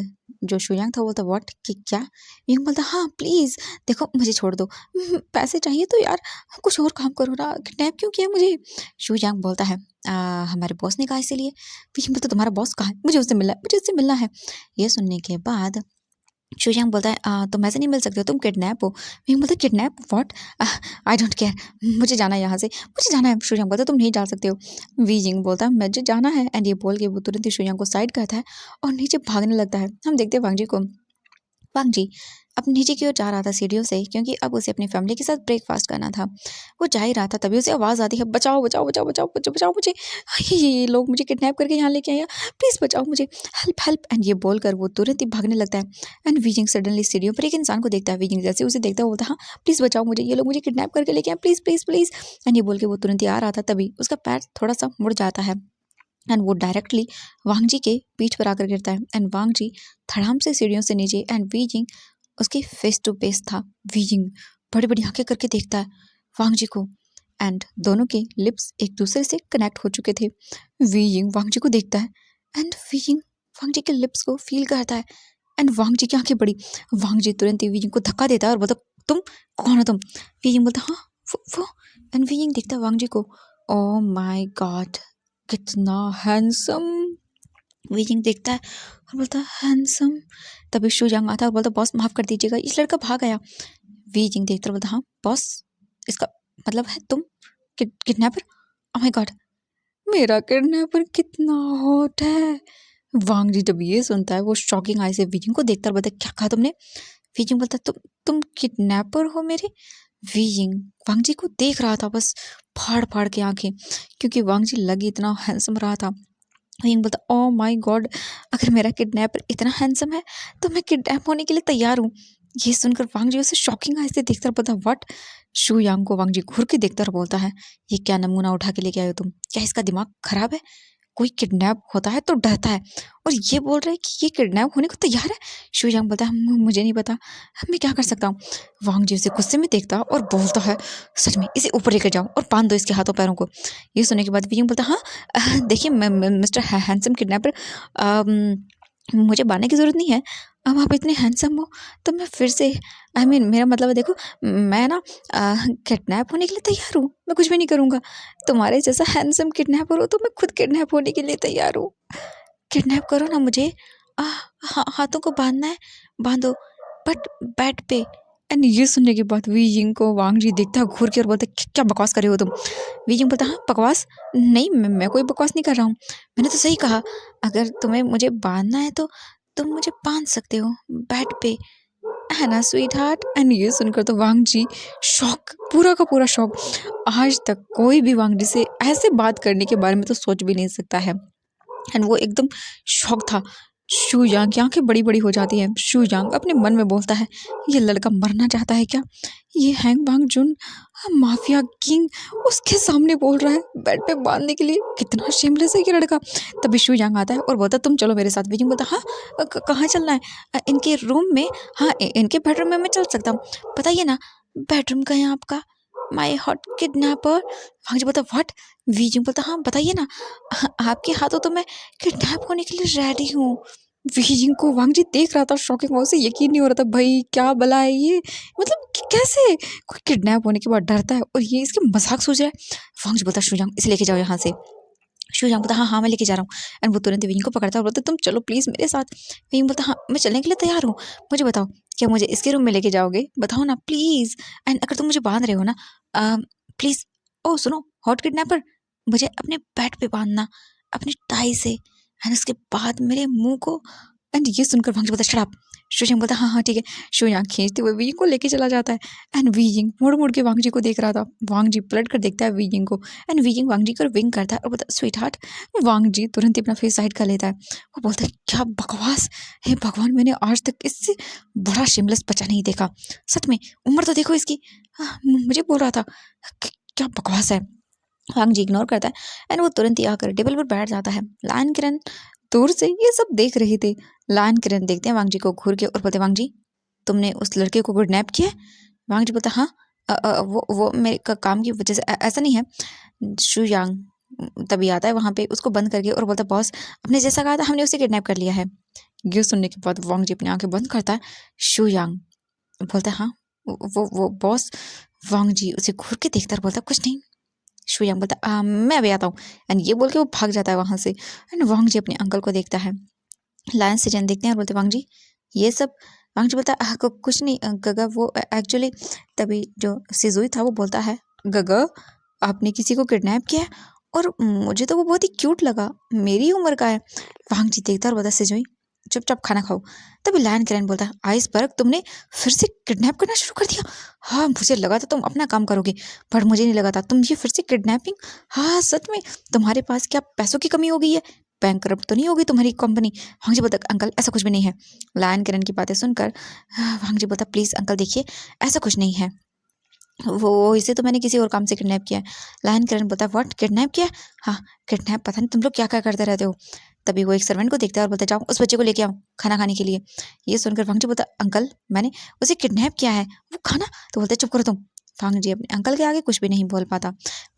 जो शू यांग था वो बोलता व्हाट कि क्या। विजय बोलता हाँ प्लीज़ देखो मुझे छोड़ दो, पैसे चाहिए तो यार कुछ और काम करो ना, किडनैप क्यों किया मुझे। शू यांग बोलता है हमारे बॉस ने कहा इसीलिए। विजय बोलता तुम्हारा बॉस कहाँ है, मुझे उससे मिलना है, मुझे उससे मिलना है। ये सुनने के बाद शूजांग बोलता है तुम ऐसे नहीं मिल सकते हो, तुम किडनैप हो। विंग बोलता है kidnap what, I don't care, मुझे जाना है यहाँ से, मुझे जाना है। शूजांग बोलता है तुम नहीं जा सकते हो। वीजिंग बोलता है मुझे जाना है एंड ये बोल के वो तुरंत ही शूजांग को साइड करता है और नीचे भागने लगता है। हम देखते हैं वांग जी को। वांग जी अब नीचे की ओर जा रहा था सीढ़ियों से, क्योंकि अब उसे अपनी फैमिली के साथ ब्रेकफास्ट करना था। वो जा ही रहा था तभी उसे आवाज़ आती है बचाओ बचाओ बचाओ बचाओ बचाओ बचाओ मुझे, ये लोग मुझे किडनैप करके यहाँ लेके आया, प्लीज़ बचाओ मुझे, हेल्प हेल्प। एंड ये बोलकर वो तुरंत ही भागने लगता है एंड वीजिंग सडनली सीढ़ियों पर एक इंसान को देखता है। वीजिंग जैसे उसे देखता है बोलता है हाँ प्लीज़ बचाओ मुझे, ये लोग मुझे किडनैप करके लेके आए, प्लीज़ प्लीज़ प्लीज़। एंड ये बोल के वो तुरंत ही आ रहा था तभी उसका पैर थोड़ा सा मुड़ जाता है एंड वो डायरेक्टली वांग जी के पीठ पर आकर गिरता है एंड वांग जी धड़ाम से सीढ़ियों से नीचे एंड वीजिंग उसके फेस टू फेस था। वीजिंग बड़ी बड़ी आंखें करके देखता है वांग जी को एंड दोनों के लिप्स एक दूसरे से कनेक्ट हो चुके थे। वीजिंग वांग जी को देखता है एंड वीजिंग वांग जी के लिप्स को फील करता है एंड वांग जी की आंखें बड़ी। वांग जी तुरंत ही वीजिंग को धक्का देता है और बोलता तुम कौन हो तुम। वीजिंग बोलता हाँ वो एंड वीजिंग देखता है वांग जी को। ओ माय गॉड कितना हैंडसम। वीजिंग देखता है और बोलता है हैंडसम। तभी शूजांग आता है और बोलता बॉस माफ कर दीजिएगा इस लड़का भाग गया। वीजिंग देखता है बोलता हाँ बॉस इसका मतलब है तुम किडनैपर। ओह माय गॉड मेरा किडनैपर कितना हॉट है। वांग जी जब ये सुनता है वो शॉकिंग आई से वीजिंग को देखता है और बोलता है क्या कहा तुमने। वीजिंग बोलता तुम किडनैपर हो मेरे। वीजिंग वांग जी को देख रहा था बस फाड़ फाड़ के आंखें, क्योंकि वांग जी लगी इतना हैंडसम रहा था। वीजिंग बोलता ओ माय गॉड, अगर मेरा किडनैपर इतना हैंडसम है तो मैं किडनैप होने के लिए तैयार हूँ। ये सुनकर वांग जी उसे शॉकिंग आईज से देखता बोलता व्हाट। शू यांग को वांग जी घूर के देखता बोलता है ये क्या नमूना उठा के लेके आए हो तुम, क्या इसका दिमाग खराब है। कोई किडनैप होता है तो डरता है, और ये बोल रहा है कि ये किडनैप होने को तैयार है। शू यांग बोलता है मुझे नहीं पता, मैं क्या कर सकता हूँ। वांग जी उसे गुस्से में देखता और बोलता है सच में इसे ऊपर लेकर जाओ और बांध दो इसके हाथों पैरों को। ये सुनने के बाद विंग बोलता हाँ देखिए मिस्टर हैंडसम किडनैपर, मुझे बांधने की ज़रूरत नहीं है। अब आप इतने हैंडसम हो तो मैं फिर से मेरा मतलब है देखो, मैं ना किडनैप होने के लिए तैयार हूँ, मैं कुछ भी नहीं करूँगा। तुम्हारे जैसा हैंडसम किडनैपर हो तो मैं खुद किडनैप होने के लिए तैयार हूँ। किडनैप करो ना मुझे, हाथों को बांधना है बांधो, बट बेड पे। एंड ये सुनने के बाद वीजिंग को वांग जी देखता है घूर के और बोलता क्या बकवास कर रहे हो तुम। वीजिंग बोलता हाँ बकवास नहीं, मैं कोई बकवास नहीं कर रहा हूँ, मैंने तो सही कहा। अगर तुम्हें मुझे बांधना है तो तुम मुझे बांध सकते हो बेड पे, है ना स्वीट हार्ट। एंड ये सुनकर तो वांग जी शॉक, पूरा का पूरा शॉक। आज तक कोई भी वांग जी से ऐसे बात करने के बारे में तो सोच भी नहीं सकता है। एंड वो एकदम शॉक था। शू यांग की आंखें बड़ी बड़ी हो जाती हैं। शू यांग अपने मन में बोलता है ये लड़का मरना चाहता है क्या। ये हैंग बांग जुन माफिया किंग उसके सामने बोल रहा है बेड पे बांधने के लिए, कितना शेमलेस है ये लड़का। तभी शू यांग आता है और बोलता तुम चलो मेरे साथ। विजिंग बोलता हाँ कहाँ चलना है। इनके रूम में, हाँ इनके बेडरूम में मैं चल सकता हूँ, बताइए ना बेडरूम कहाँ है आपका, माई हॉट किडनैपर। वांग जी बोलता व्हाट। वीजिंग बोलता हाँ बताइए ना, आपके हाथों तो मैं किडनैप होने के लिए रेडी हूँ। वीजिंग को वांग जी देख रहा था शॉकिंग, वहां से यकीन नहीं हो रहा था भाई क्या बला है ये, मतलब कैसे कोई किडनैप होने के बाद डरता है और ये इसके मजाक सोच रहा है। वांग जी बोलता शुजांग इसे लेके जाओ यहाँ से। शुजांग बोलता हाँ हाँ मैं लेके जा रहा हूँ। एंड वो तुरंत विंग को पकड़ता है और बोलता तुम चलो प्लीज मेरे साथ। विंग बोलता हाँ मैं चलने के लिए तैयार हूँ, मुझे बताओ क्या मुझे इसके रूम में लेके जाओगे, बताओ ना प्लीज। एंड अगर तुम मुझे बांध रहे हो ना प्लीज, ओ सुनो हॉट किडनैपर, मुझे अपने बेड पे बांधना अपनी टाई से, एंड उसके बाद मेरे मुंह को। एंड ये सुनकर वांग बोलता शट अप। शुयांग बोलता हाँ हाँ ठीक है। शुयांग खींचते हुए वीइंग को लेके चला जाता है। एंड वीइंग मुड़ मुड़ के वांग जी को देख रहा था। वांग जी पलट कर देखता है वीइंग को, एंड वीइंग वांग जी को विंग करता है और बोलता स्वीट हार्ट। वांग जी तुरंत ही अपना फेस साइड कर लेता है। वो बोलता है क्या बकवास, हे भगवान मैंने आज तक इससे बड़ा शिमलेस बच्चा नहीं देखा, सच में उम्र तो देखो इसकी। मुझे बोल रहा था क्या बकवास है। वांग जी इग्नोर करता है एंड वो तुरंत ही आकर टेबल पर बैठ जाता है। लायन किरण दूर से ये सब देख रहे थे। लायन किरण देखते हैं वांग जी को घूर के और बोलते वांग जी तुमने उस लड़के को किडनैप किया है। वांग जी बोलता हाँ वो मेरे काम की वजह से ऐसा नहीं है। शू यांग तभी आता है वहां पे उसको बंद करके और बोलता बॉस अपने जैसा कहा था हमने उसे किडनैप कर लिया है। ये सुनने के बाद वांग जी अपनी आंखें बंद करता है। शू यांग बोलता है हाँ वो बॉस। वांग जी उसे घूर के देखता है और बोलता कुछ नहीं। शुयांग बोलता मैं अभी आता हूँ। एंड ये बोल के वो भाग जाता है वहां से। एंड वांग जी अपने अंकल को देखता है। लायन से जन देखते हैं और बोलते वांग जी ये सब। वांग जी बोलता कुछ नहीं गगा वो एक्चुअली। तभी जो सिजुई था वो बोलता है गगा आपने किसी को किडनैप किया है और मुझे तो वो बहुत ही क्यूट लगा, मेरी उम्र का है। वांग जी देखता है और बोलता सिजुई चुपचाप खाना खाओ। तभी लायन किरण बोलता है आइसबर्ग तुमने फिर से किडनैप करना शुरू कर दिया। हाँ मुझे लगा था तुम अपना काम करोगे, पर मुझे नहीं लगा था तुम ये फिर से किडनैपिंग। हाँ सच में तुम्हारे पास क्या पैसों की कमी हो गई है, बैंक तो नहीं होगी तुम्हारी कंपनी। वांग जी बोलता अंकल ऐसा कुछ भी नहीं है। लायन किरण की बातें सुनकर वांग जी बोलता प्लीज अंकल देखिए ऐसा कुछ नहीं है, वो इसे तो मैंने किसी और काम से किडनैप किया है। लायन किरण बोलता व्हाट किडनैप किया। हाँ किडनैप पता नहीं तुम लोग क्या क्या करते रहते हो। तभी वो एक सर्वेंट को देखता है और बोलता जाओ उस बच्चे को लेके आओ खाना खाने के लिए। ये सुनकर वांग जी बोलता अंकल मैंने उसे किडनैप किया है वो खाना। तो बोलते चुप करो तुम। वांग जी अपने अंकल के आगे कुछ भी नहीं बोल पाता।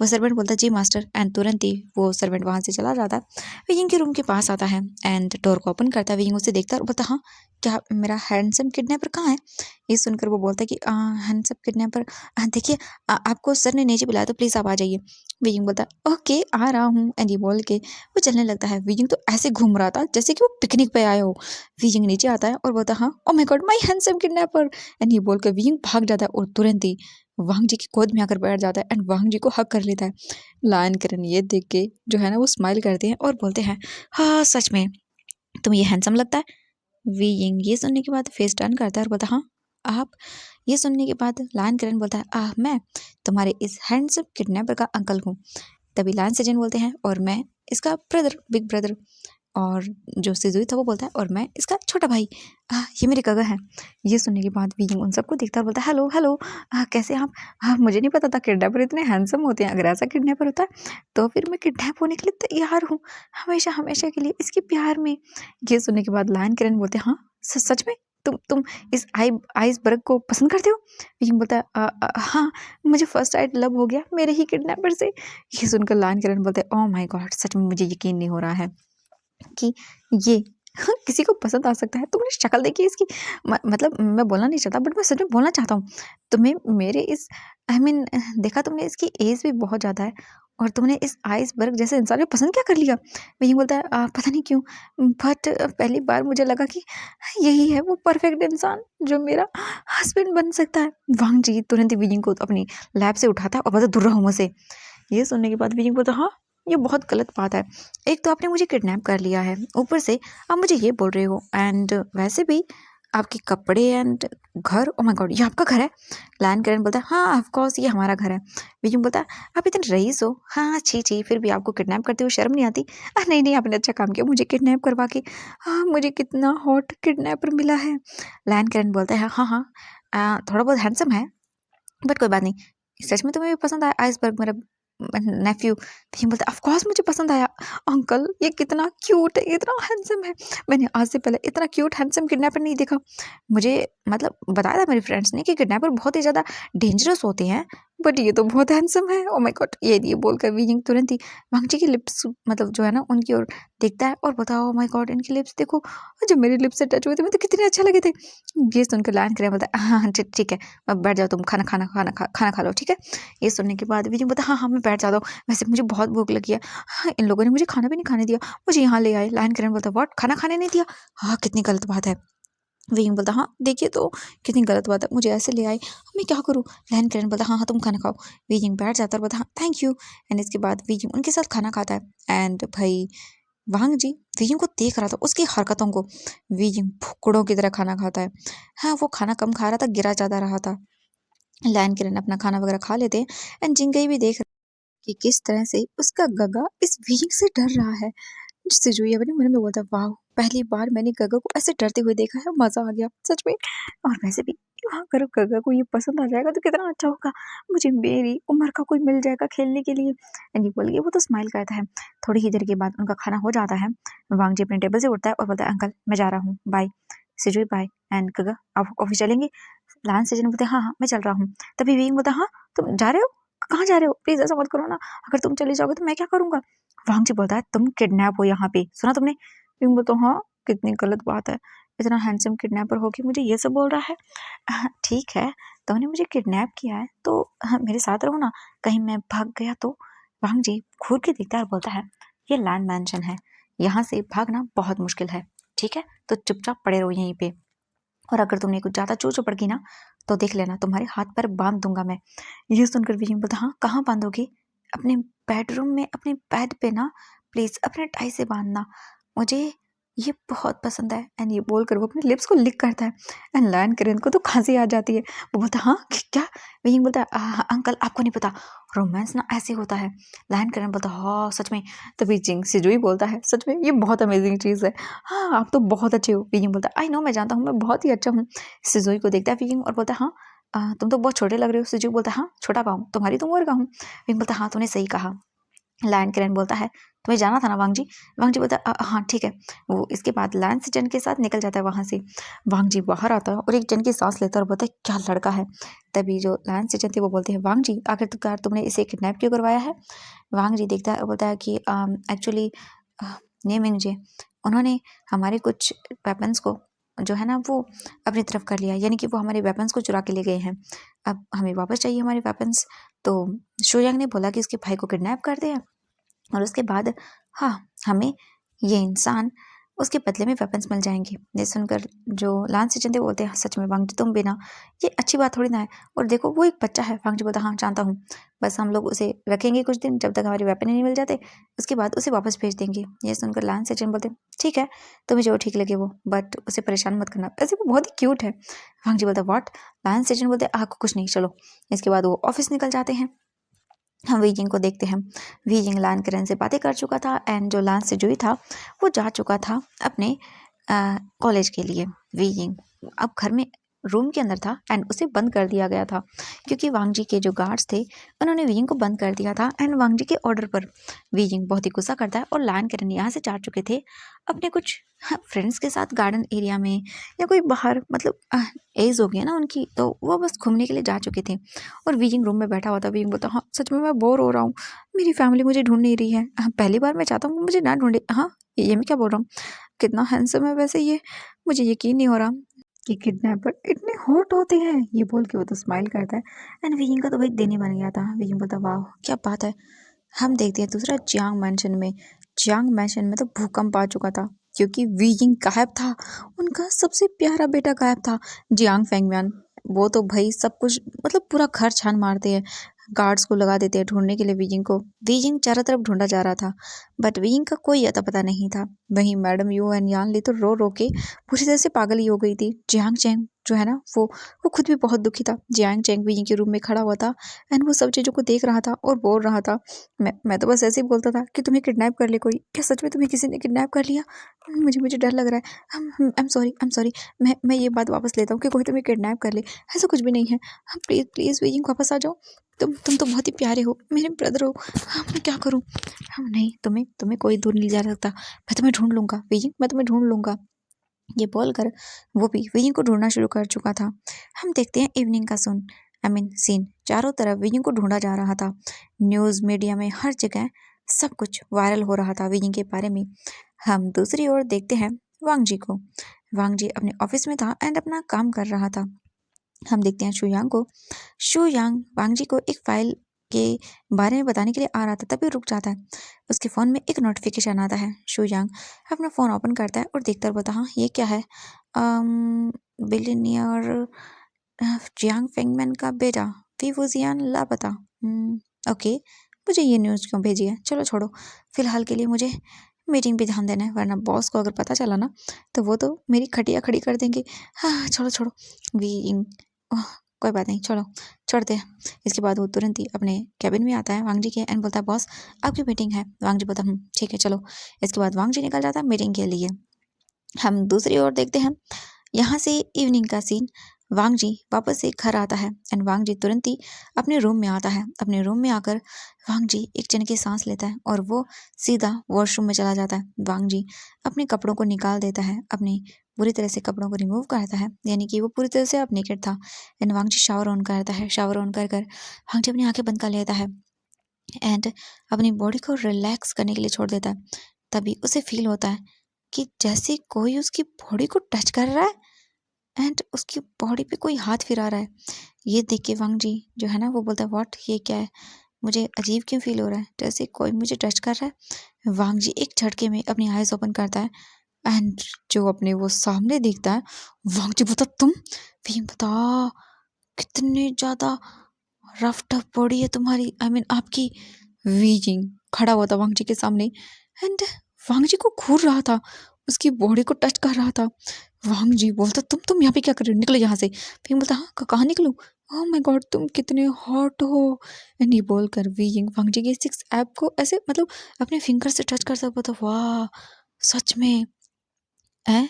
वो सर्वेंट बोलता जी मास्टर। एंड तुरंत ही वो सर्वेंट वहां से चला जाता है। विंग के रूम के पास आता है एंड डोर को ओपन करता है। विंग उसे देखता है और बोलता हाँ क्या मेरा हैंडसम किडनैपर कहाँ है। ये सुनकर वो बोलता है कि हैंडसम किडनैपर देखिए आपको सर ने नीचे बुलाया तो प्लीज़ आप आ जाइए। विजिंग बोलता है ओके आ रहा हूँ। एंड ये बोल के वो चलने लगता है। विजिंग तो ऐसे घूम रहा था जैसे कि वो पिकनिक पे आया हो। विजिंग नीचे आता है और बोलता हाँ oh my God my handsome kidnapper. And ये बोल कर विजिंग भाग जाता है और तुरंत ही वांग जी की गोद में आकर बैठ जाता है एंड वांग जी को हक कर लेता है। लायन किरण ये देख के जो है ना वो स्माइल करते हैं और बोलते हैं हाँ सच में तुम्हें ये हैंडसम लगता है। विजिंग ये सुनने के बाद फेस टर्न करता है और बोलता हाँ आप? ये सुनने के बाद लायन किरण बोलता है, मैं तुम्हारे इस हैंडसम किडनैपर का अंकल हूँ। तभी लायन सेजन बोलते हैं, और मैं इसका ब्रदर, बिग ब्रदर। और जो सिजुई था वो बोलता है, और मैं इसका छोटा भाई, ये मेरे कज़न हैं। ये सुनने के बाद विंग उन सबको देखता है और बोलता है, हेलो हेलो, कैसे हैं आप? मुझे नहीं पता था किडनैपर इतने हैंडसम होते हैं। अगर ऐसा किडनैपर होता है तो फिर मैं किडनैप होने के लिए तैयार हूँ, हमेशा हमेशा के लिए इसके प्यार में। ये सुनने के बाद लायन किरण बोलते हैं, हाँ सच में तुम इस आइसबर्ग को पसंद करते हो? विंग बोलता है, हाँ, मुझे फर्स्ट साइड लव हो गया मेरे ही किडनैपर से। ये सुनकर लायन किरण बोलते हैं, ओह माय गॉड, सच में मुझे यकीन नहीं हो रहा है कि ये किसी को पसंद आ सकता है। तुमने शक्ल देखी इसकी, मतलब मैं बोलना नहीं चाहता, बट मैं सच में बोलना चाहता हूँ। तुम्हें मेरे इस आई मीन देखा तुमने, इसकी एज भी बहुत ज़्यादा है, और तुमने इस आइसबर्ग जैसे इंसान को पसंद क्या कर लिया? वही बोलता है, पता नहीं क्यों, बट पहली बार मुझे लगा कि यही है वो परफेक्ट इंसान जो मेरा हस्बैंड बन सकता है। वांग जी तुरंत ही विजिंग को अपनी लैब से उठाता है और बोलता, दूर रहो मुझसे। ये सुनने के बाद विजिंग बोलता, हाँ ये बहुत गलत बात है। एक तो आपने मुझे किडनैप कर लिया है, ऊपर से आप मुझे ये बोल रहे हो, एंड वैसे भी आपके कपड़े एंड घर, ओ माय गॉड, ये आपका घर है? लायन करण बोलता है, हाँ ऑफ कोर्स ये हमारा घर है। विजय बोलता है, आप इतने रईस हो, हाँ छी छी, फिर भी आपको किडनैप करते हुए शर्म नहीं आती? नहीं नहीं, आपने अच्छा काम किया मुझे किडनैप करवा के। हाँ, मुझे कितना हॉट किडनैपर मिला है। लायन करण बोलता है, हाँ हाँ, थोड़ा बहुत हैंडसम है, बट कोई बात नहीं। सच में तुम्हें भी पसंद आया आइसबर्ग, मेरा नेफ्यू? भीम बोलता, ऑफ कोर्स मुझे पसंद आया अंकल, ये कितना क्यूट है, इतना हैंडसम है। मैंने आज से पहले इतना क्यूट हैंडसम किडनैपर नहीं देखा। मुझे मतलब बताया था मेरे फ्रेंड्स ने कि किडनैपर बहुत ही ज़्यादा डेंजरस होते हैं, बट ये तो बहुत हैंडसम है। ओ माय गॉड, ये बोलकर विजिंग तुरंत ही वांगची की लिप्स मतलब जो है ना उनकी ओर देखता है और बताओ, ओ माय गॉड, इनकी लिप्स देखो, और जब मेरे लिप्स से टच हुए थे मैं तो कितने अच्छे लगे थे। ये सुनकर लायन करे बोलता है, हाँ हाँ ठीक ठीक है, अब बैठ जाओ तुम, खाना खा लो, ठीक है? ये सुनने के बाद विजय बोलता, हाँ हाँ मैं बैठ जाता हूँ, वैसे मुझे बहुत भूख लगी है। हाँ, इन लोगों ने मुझे खाना भी नहीं खाने दिया, मुझे यहाँ ले आए। लायन किरण बोलता, व्हाट, खाना खाने नहीं दिया? हाँ, कितनी गलत बात है। विजय बोलता, हाँ देखिए तो कितनी गलत बात है, मुझे ऐसे ले आए, मैं क्या करूँ? लायन किरण बोलता, हाँ हाँ तुम खाना खाओ। विजय बैठ जाता है और बोलता, हाँ थैंक यू। एंड इसके बाद विजय उनके साथ खाना खाता है। एंड भाई वांग जी विजय को देख रहा था, उसकी हरकतों को। विजय भुक्कड़ों की तरह खाना खाता है। हाँ, वो खाना कम खा रहा था, गिरा ज्यादा रहा था। लायन किरण अपना खाना वगैरह खा लेते हैं, एंड जिंगई भी देख कि किस तरह से उसका गगा इस विंग से डर रहा है। सिजुई अपने मन में बोलता, वाह, पहली बार मैंने गगा को ऐसे डरते हुए देखा है, मजा आ गया सच में। और वैसे भी अगर गगा को ये पसंद आ जाएगा तो कितना अच्छा होगा, मुझे मेरी उम्र का कोई मिल जाएगा खेलने के लिए। एंडी बोल के वो तो स्माइल करता है। थोड़ी ही देर के बाद उनका खाना हो जाता है। वांग जी अपने टेबल से उठता है और बोलता है, अंकल मैं जा रहा हूँ, बाय। सिजुई बाय। एंड गगा, आप ऑफिस चलेंगे? लान सेजन बोलते हैं, हाँ हाँ मैं चल रहा हूँ। तभी विंग बोलता है, हाँ तुम जा रहे हो? कहाँ जा रहे हो? प्लीज ऐसा मत करो ना, अगर तुम चले जाओगे तो मैं क्या करूंगा? वांग जी बोलता है, तुम किडनैप हो यहाँ पे, सुना तुमने? विंग बोलता, हाँ कितनी गलत बात है, इतना हैंडसम किडनैपर हो के मुझे ये सब बोल रहा है। ठीक है, तुमने मुझे किडनैप किया है तो मेरे साथ रहो ना, कहीं मैं भाग गया तो? वांग जी घूर के देखता है और बोलता है, ये लैंड मैंशन है, यहाँ से भागना बहुत मुश्किल है, ठीक है? तो चुपचाप पड़े रहो यहीं पे, और अगर तुमने कुछ ज़्यादा चूचो पड़ गई ना तो देख लेना, तुम्हारे हाथ पर बांध दूंगा मैं। ये सुनकर विजय बोलता, हाँ कहाँ बांधोगे? अपने बेडरूम में, अपने बेड पे ना, प्लीज अपने टाई से बांधना, मुझे ये बहुत पसंद है। एंड ये बोलकर वो अपने लिप्स को लिक करता है। एंड लायन करेन को तो खांसी आ जाती है। वो बोलता, हाँ क्या? विजय बोलता, अंकल आपको नहीं पता, रोमांस ना ऐसे होता है। लायन करेन बोलता, हाँ सच में? तभी जिंग सिजुई बोलता है, सच में ये बहुत अमेजिंग चीज़ है, हाँ आप तो बहुत अच्छे हो। विजय बोलता, आई नो मैं जानता हूँ, मैं बहुत ही अच्छा हूँ। सिजुई को देखता है विजय और बोलता, हाँ तुम तो बहुत छोटे लग रहे हो। सिजुई बोलता, हाँ छोटा पाऊँ, तुम्हारी तो उम्र का हूँ। विजय बोलता, हाँ तूने सही कहा। लायन किरण बोलता है, तुम्हें जाना था ना वांग जी? वांग जी बोलता है, हाँ ठीक है। वो इसके बाद लायन से जन के साथ निकल जाता है वहां से। वांग जी बाहर आता है और एक जन की सांस लेता है और बोलता है, क्या लड़का है। तभी जो लायन से जन थे वो बोलते हैं, वांग जी आखिरकार तुमने इसे किडनैप क्यों करवाया है? वांग जी देखता है और बोलता है कि एक्चुअली ये मिंग जी, उन्होंने हमारे कुछ वेपन्स को जो है ना वो अपनी तरफ कर लिया, यानी कि वो हमारे वेपन्स को चुरा के ले गए हैं। अब हमें वापस चाहिए हमारे वेपन्स। तो शोयांग ने बोला कि इसके भाई को किडनैप कर दे, और उसके बाद हाँ, हमें ये इंसान उसके बदले में वेपन्स मिल जाएंगे। ये सुनकर जो लान सेजन थे बोलते हैं सच में वांग जी तुम भी ना, ये अच्छी बात थोड़ी ना है। और देखो वो एक बच्चा है। वांग जी बोलता हाँ जानता हूँ, बस हम लोग उसे रखेंगे कुछ दिन, जब तक हमारे वेपन ही नहीं मिल जाते उसके बाद उसे वापस भेज देंगे। ये सुनकर लान सेजन बोलते ठीक है तुम्हें जो ठीक लगे वो, बट उसे परेशान मत करना, ऐसे वो बहुत ही क्यूट है। वांग जी बोलता व्हाट। लान सेजन बोलते आपको कुछ नहीं चलो। इसके बाद वो ऑफिस निकल जाते हैं। हम वीजिंग को देखते हैं। वीजिंग लान करेन से बातें कर चुका था एंड जो लान से जुई था वो जा चुका था अपने कॉलेज के लिए। वीजिंग अब घर में रूम के अंदर था एंड उसे बंद कर दिया गया था क्योंकि वांग जी के जो गार्ड्स थे उन्होंने वीजिंग को बंद कर दिया था एंड वांग जी के ऑर्डर पर। वीजिंग बहुत ही गुस्सा करता है और लान करेन यहाँ से जा चुके थे अपने कुछ फ्रेंड्स के साथ गार्डन एरिया में या कोई बाहर, मतलब एज हो गई है ना उनकी, तो वो बस घूमने के लिए जा चुके थे। और वीजिंग रूम में बैठा हुआ था। वीजिंग बोलता हाँ सच में मैं बोर हो रहा हूँ, मेरी फैमिली मुझे ढूंढ नहीं रही है। हाँ, पहली बार मैं चाहता हूँ मुझे ना ढूंढे। हाँ ये मैं क्या बोल रहा हूँ, कितना हैंडसम है वैसे ये, मुझे यकीन नहीं हो रहा कि किडनैपर इतने हॉट होते हैं। ये बोल के वो तो स्माइल करता है एंड वीजिंग का तो भाई दिन ही बन गया था। वीजिंग बोलता वाह क्या बात है। हम देखते हैं दूसरा जियांग मैंशन में। जियांग मैंशन में तो भूकंप आ चुका था क्योंकि वीजिंग गायब था। उनका सबसे प्यारा बेटा गायब था, जियांग फेंगम्यान। वो तो भाई सब कुछ, मतलब पूरा घर छान मारते हैं, गार्ड्स को लगा देते हैं ढूंढने के लिए वीजिंग को। वीजिंग चारों तरफ ढूंढा जा रहा था बट वीजिंग का कोई अता पता नहीं था। वहीं मैडम यू एंड यान ली तो रो रो के पूरी तरह से पागल ही हो गई थी। जियांग चैंग जो है ना वो खुद भी बहुत दुखी था। जियांग चैंग वीजिंग के रूम में खड़ा हुआ था एंड वो सब चीज़ों को देख रहा था और बोल रहा था। मैं तो बस ऐसे ही बोलता था कि तुम्हें किडनैप कर ले कोई। क्या सच में तुम्हें किसी ने किडनैप कर लिया? मुझे डर लग रहा है। I am sorry. मैं ये बात वापस लेता हूँ कि कोई तुम्हें किडनैप कर ले, ऐसा कुछ भी नहीं है। प्लीज़ प्लीज़ वीजिंग वापस आ जाओ। तुम तो बहुत ही प्यारे हो, मेरे ब्रदर हो। मैं क्या करूँ? नहीं तुम्हें कोई दूर नहीं जा सकता। मैं तुम्हें ढूंढ लूंगा वीजिंग, मैं तुम्हें ढूंढ लूंगा। ये बोलकर वो भी वीजिंग को ढूंढना शुरू कर चुका था। हम देखते हैं इवनिंग का सीन। चारों तरफ वीजिंग को ढूंढा जा रहा था। न्यूज़ मीडिया में हर जगह सब कुछ वायरल हो रहा था वीजिंग के बारे में। हम दूसरी ओर देखते हैं वांग जी को। वांग जी अपने ऑफिस में था एंड अपना काम कर रहा था। हम देखते हैं शुयांग को। शुयांग वांग जी को एक फाइल के बारे में बताने के लिए आ रहा था, तभी रुक जाता है। उसके फ़ोन में एक नोटिफिकेशन आता है। शुयांग अपना फ़ोन ओपन करता है और देखता है, बोलता हाँ ये क्या है। बिलियनियर जियांग फेंगमैन का बेटा विवुजियान लापता। ओके, मुझे ये न्यूज़ क्यों भेजी है? चलो छोड़ो, फिलहाल के लिए मुझे मीटिंग पे ध्यान देना है, वरना बॉस को अगर पता चला ना तो वो तो मेरी खटिया खड़ी कर देंगे। हाँ छोड़ो छोड़ो, वी कोई बात नहीं, चलो छोड़ते हैं। इसके बाद वो तुरंत ही अपने कैबिन में आता है वांग जी के एंड बोलता है बॉस आपकी मीटिंग है। वांग जी बोलता ठीक है चलो। इसके बाद वांग जी निकल जाता है मीटिंग के लिए। हम दूसरी ओर देखते हैं यहाँ से इवनिंग का सीन। वांग जी वापस से घर आता है एंड वांग जी तुरंत ही अपने रूम में आता है। अपने रूम में आकर वांग जी एक चैन की सांस लेता है और वो सीधा वॉशरूम में चला जाता है। वांग जी अपने कपड़ों को निकाल देता है, अपने पूरी तरह से कपड़ों को रिमूव करता है, यानी कि वो पूरी तरह से अब नेकेड था। And Wang ji shower on करता है। शावर ऑन कर वांग जी अपनी आंखें बंद कर लेता है एंड अपनी बॉडी को रिलैक्स करने के लिए छोड़ देता है। तभी उसे फील होता है कि जैसे कोई उसकी बॉडी को टच कर रहा है एंड उसकी बॉडी पे कोई हाथ फिरा रहा है। ये देख के वांग जी जो है ना वो बोलता है व्हाट, ये क्या है? मुझे अजीब क्यों फील हो रहा है, जैसे कोई मुझे टच कर रहा है। वांग जी एक झटके में अपनी आईज ओपन करता है एंड जो अपने वो सामने दिखता है, वांग जी बोलता तुम भी बता कितने ज्यादा रफ टफ बॉडी है तुम्हारी, आई मीन आपकी। वीजिंग खड़ा हुआ था वांग जी के सामने एंड वांग जी को घूर रहा था, उसकी बॉडी को टच कर रहा था। वांग जी बोलता तुम यहाँ पे क्या कर रहे हो, निकलो यहाँ से। फिर बोलता हाँ कहाँ निकलूं? ओह माय गॉड तुम कितने हॉट हो। एंड ये बोलकर वीजिंग वांग जी के सिक्स ऐप को ऐसे मतलब अपने फिंगर से टच कर सकता था। वाह सच में है।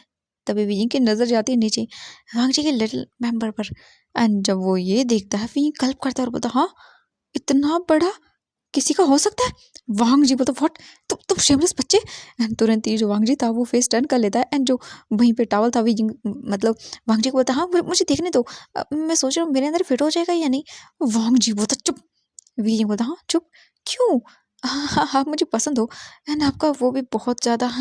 तभी वीजिंग की नजर जाती है नीचे वांग जी के लिटिल मेंबर पर एंड जब वो ये देखता है वीजिंग गल्प करता है और बोलता हाँ इतना बड़ा किसी का हो सकता है। वांग जी बोलता व्हाट, तुम शेमलेस बच्चे। एंड तुरंत ही जो वांग जी था वो फेस टर्न कर लेता है एंड जो वहीं पे टॉवल था वीजिंग मतलब वांग जी को बोलता हाँ मुझे देखने दो, मैं सोच रहा हूँ मेरे अंदर फिट हो जाएगा या नहीं। वांग जी बोलता चुप। वीजिंग बोलता हाँ चुप क्यों? हाँ हाँ हाँ मुझे पसंद हो एंड आपका वो भी बहुत ज़्यादा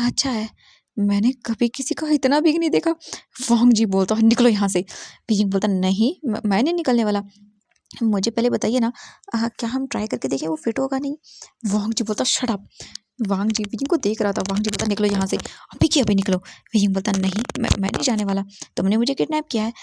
अच्छा है, मैंने कभी किसी का इतना बिग नहीं देखा। वांग जी बोलता निकलो यहाँ से। वीजिंग बोलता नहीं मैं नहीं निकलने वाला, मुझे पहले बताइए ना क्या हम ट्राई करके देखें वो फिट होगा नहीं। वांग जी बोलता शट अप। वांग जी विजिंग को देख रहा था। वांग जी बोलता निकलो यहाँ से, अभी की अभी निकलो। विजिंग बोलता नहीं, मैं नहीं जाने वाला, तुमने मुझे किडनैप किया है।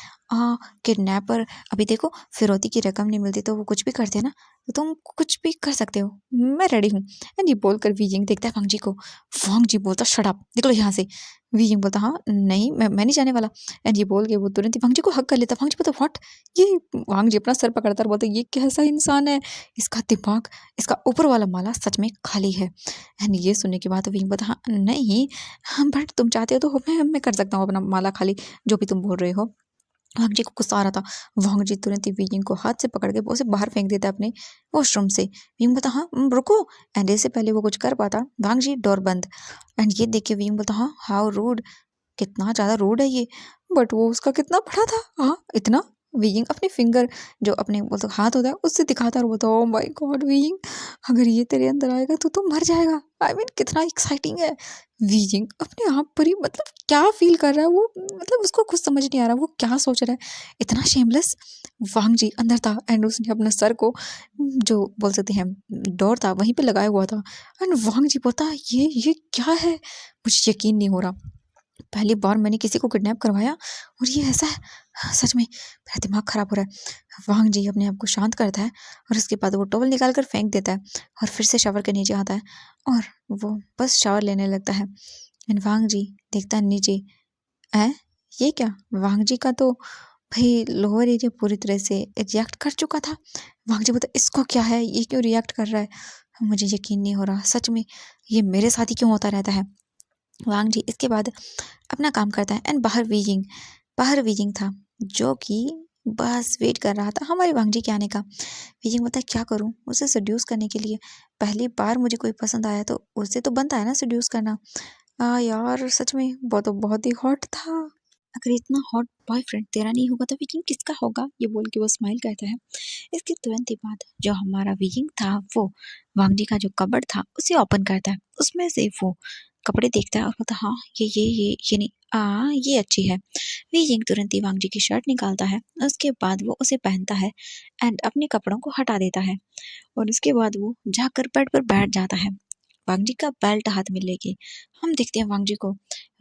किडनैपर, अभी देखो फिरौती की रकम नहीं मिलती तो वो कुछ भी करते हैं ना, तो तुम कुछ भी कर सकते हो, मैं रेडी हूँ। एंड ये बोलकर विजिंग देखता है वांग जी को। वांग जी बोलता शट अप, निकलो यहाँ से। विजिंग बोलता हाँ नहीं, मैं नहीं जाने वाला। एंड ये बोल के वो तुरंत ही वांग जी को हक कर लेता। वांग जी बोलता व्हाट, ये वांग जी अपना सर पकड़ता और बोलता ये कैसा इंसान है, इसका दिमाग, इसका ऊपर वाला माला सच में खाली है। एंड ये सुनने के बाद विंग बोलता हाँ नहीं, हाँ बट तुम चाहते हो तो मैं कर सकता हूँ अपना माला खाली, जो भी तुम बोल रहे हो। वांग जी को गुस्सा आ रहा था। वांग जी तुरंत ही विंग को हाथ से पकड़ के उसे बाहर फेंक देता है अपने वॉशरूम से। विंग बोलता हाँ रुको। एंड इससे पहले वो कुछ कर पाता, वांग जी डोर बंद। एंड ये देख के विंग बोलता हाँ हाउ रूड, कितना ज़्यादा रूड है ये। बट वो उसका कितना बड़ा था, हाँ इतना। विंग अपने फिंगर, जो अपने मतलब हाथ होता है उससे दिखाता है और बोलता है ओह माय गॉड विंग, अगर ये तेरे अंदर आएगा तो मर जाएगा। आई मीन कितना एक्साइटिंग है। विंग अपने आप पर ही मतलब क्या फील कर रहा है वो, मतलब उसको कुछ समझ नहीं आ रहा वो क्या सोच रहा है, इतना शेमलेस। वांग जी अंदर था एंड उसने अपने सर को, जो बोल सकते हैं डोर था वहीं पे लगाया हुआ था। एंड वांग जी बोलता ये क्या है, मुझे यकीन नहीं हो रहा, पहली बार मैंने किसी को किडनैप करवाया और ये ऐसा है, सच में मेरा दिमाग खराब हो रहा है। वांग जी अपने आप को शांत करता है और उसके बाद वो टॉवल निकाल कर फेंक देता है और फिर से शावर के नीचे आता है और वो बस शावर लेने लगता है। एंड वांग जी देखता है नीचे, है ये क्या, वांग जी का तो भाई लोअर एरिया पूरी तरह से रिएक्ट कर चुका था। वांग जी बोलता इसको क्या है, ये क्यों रिएक्ट कर रहा है, मुझे यकीन नहीं हो रहा, सच में ये मेरे साथ ही क्यों होता रहता है। वांग जी इसके बाद अपना काम करता है एंड बाहर वीजिंग था, जो कि बस वेट कर रहा था हमारे वांग जी के आने का। वीजिंग बोलता है क्या करूं उसे सेड्यूस करने के लिए, पहली बार मुझे कोई पसंद आया तो उसे तो बनता है ना सेड्यूस करना। यार सच में वो तो बहुत ही हॉट था, अगर इतना हॉट बॉयफ्रेंड तेरा नहीं होगा तो विकिंग किसका होगा, ये बोल के वो स्माइल करता है। इसके तुरंत ही बाद जो हमारा विकिंग था वो वांग जी का जो कबर्ड था उसे ओपन करता है, उसमें से वो कपड़े देखता है और बोलता हाँ ये नहीं, ये अच्छी है। विकिंग तुरंत ही वांग जी की शर्ट निकालता है, उसके बाद वो उसे पहनता है एंड अपने कपड़ों को हटा देता है और उसके बाद वो जाकर बेड पर बैठ जाता है, वांग जी का बेल्ट हाथ में लेके। हम देखते हैं वांग जी को,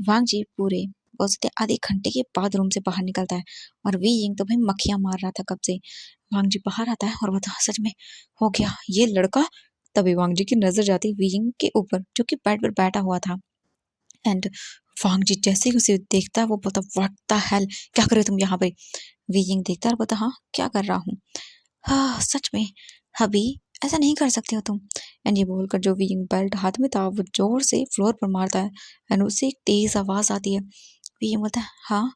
वांग जी पूरे बोलते आधे घंटे के बाद रूम से बाहर निकलता है और वी यिंग तो भाई मक्खियां मार रहा था कब से। वांग जी बाहर आता है और बता सच में हो गया ये लड़का। तभी वांग जी की नजर जाती है वी यिंग के ऊपर जो कि बेड पर बैठा हुआ था एंड वांग जी जैसे ही उसे देखता है वो बोलता व्हाट द हेल, क्या कर रहे हो तुम यहाँ पे। वी यिंग देखता है और बोलता हाँ क्या कर रहा हूँ, हाँ सच में अभी ऐसा नहीं कर सकते हो तुम। एंड ये बोलकर जो विंग बेल्ट हाथ में था वो जोर से फ्लोर पर मारता है एंड उससे एक तेज आवाज आती है। विंग बोलता है हाँ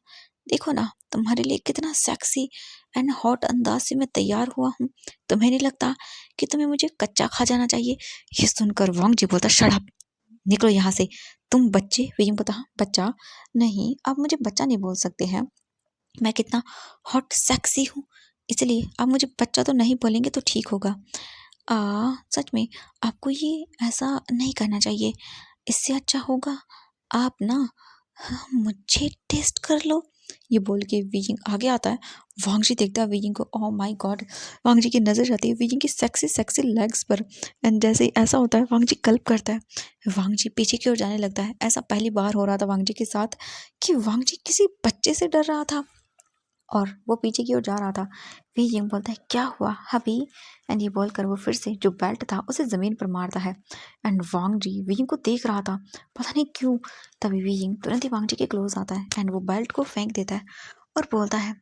देखो ना तुम्हारे लिए कितना सेक्सी एंड हॉट अंदाज से मैं तैयार हुआ हूँ, तुम्हें नहीं लगता कि तुम्हें मुझे कच्चा खा जाना चाहिए। ये सुनकर वांग जी बोलता शट अप, निकलो यहाँ से तुम बच्चे। विंग बोलता हाँ बच्चा नहीं, आप मुझे बच्चा नहीं बोल सकते हैं, मैं कितना हॉट सेक्सी हूँ, इसलिए आप मुझे बच्चा तो नहीं बोलेंगे तो ठीक होगा। सच में आपको ये ऐसा नहीं करना चाहिए, इससे अच्छा होगा आप ना मुझे टेस्ट कर लो। ये बोल के विजिंग आगे आता है, वांगजी देखता है विजिंग को, ओह माय गॉड। वांगजी की नजर जाती है विजिंग की सेक्सी सेक्सी लेग्स पर एंड जैसे ही ऐसा होता है वांगजी गल्प करता है, वांगजी पीछे की ओर जाने लगता है। ऐसा पहली बार हो रहा था वांगजी के साथ कि वांगजी किसी बच्चे से डर रहा था और वो पीछे की ओर जा रहा था। वी जिंग बोलता है क्या हुआ अभी, एंड ये बोलकर वो फिर से जो बेल्ट था उसे ज़मीन पर मारता है एंड वांग जी वी जिंग को देख रहा था पता नहीं क्यों। तभी वी जिंग तुरंत ही वांग जी के क्लोज आता है एंड वो बेल्ट को फेंक देता है और बोलता है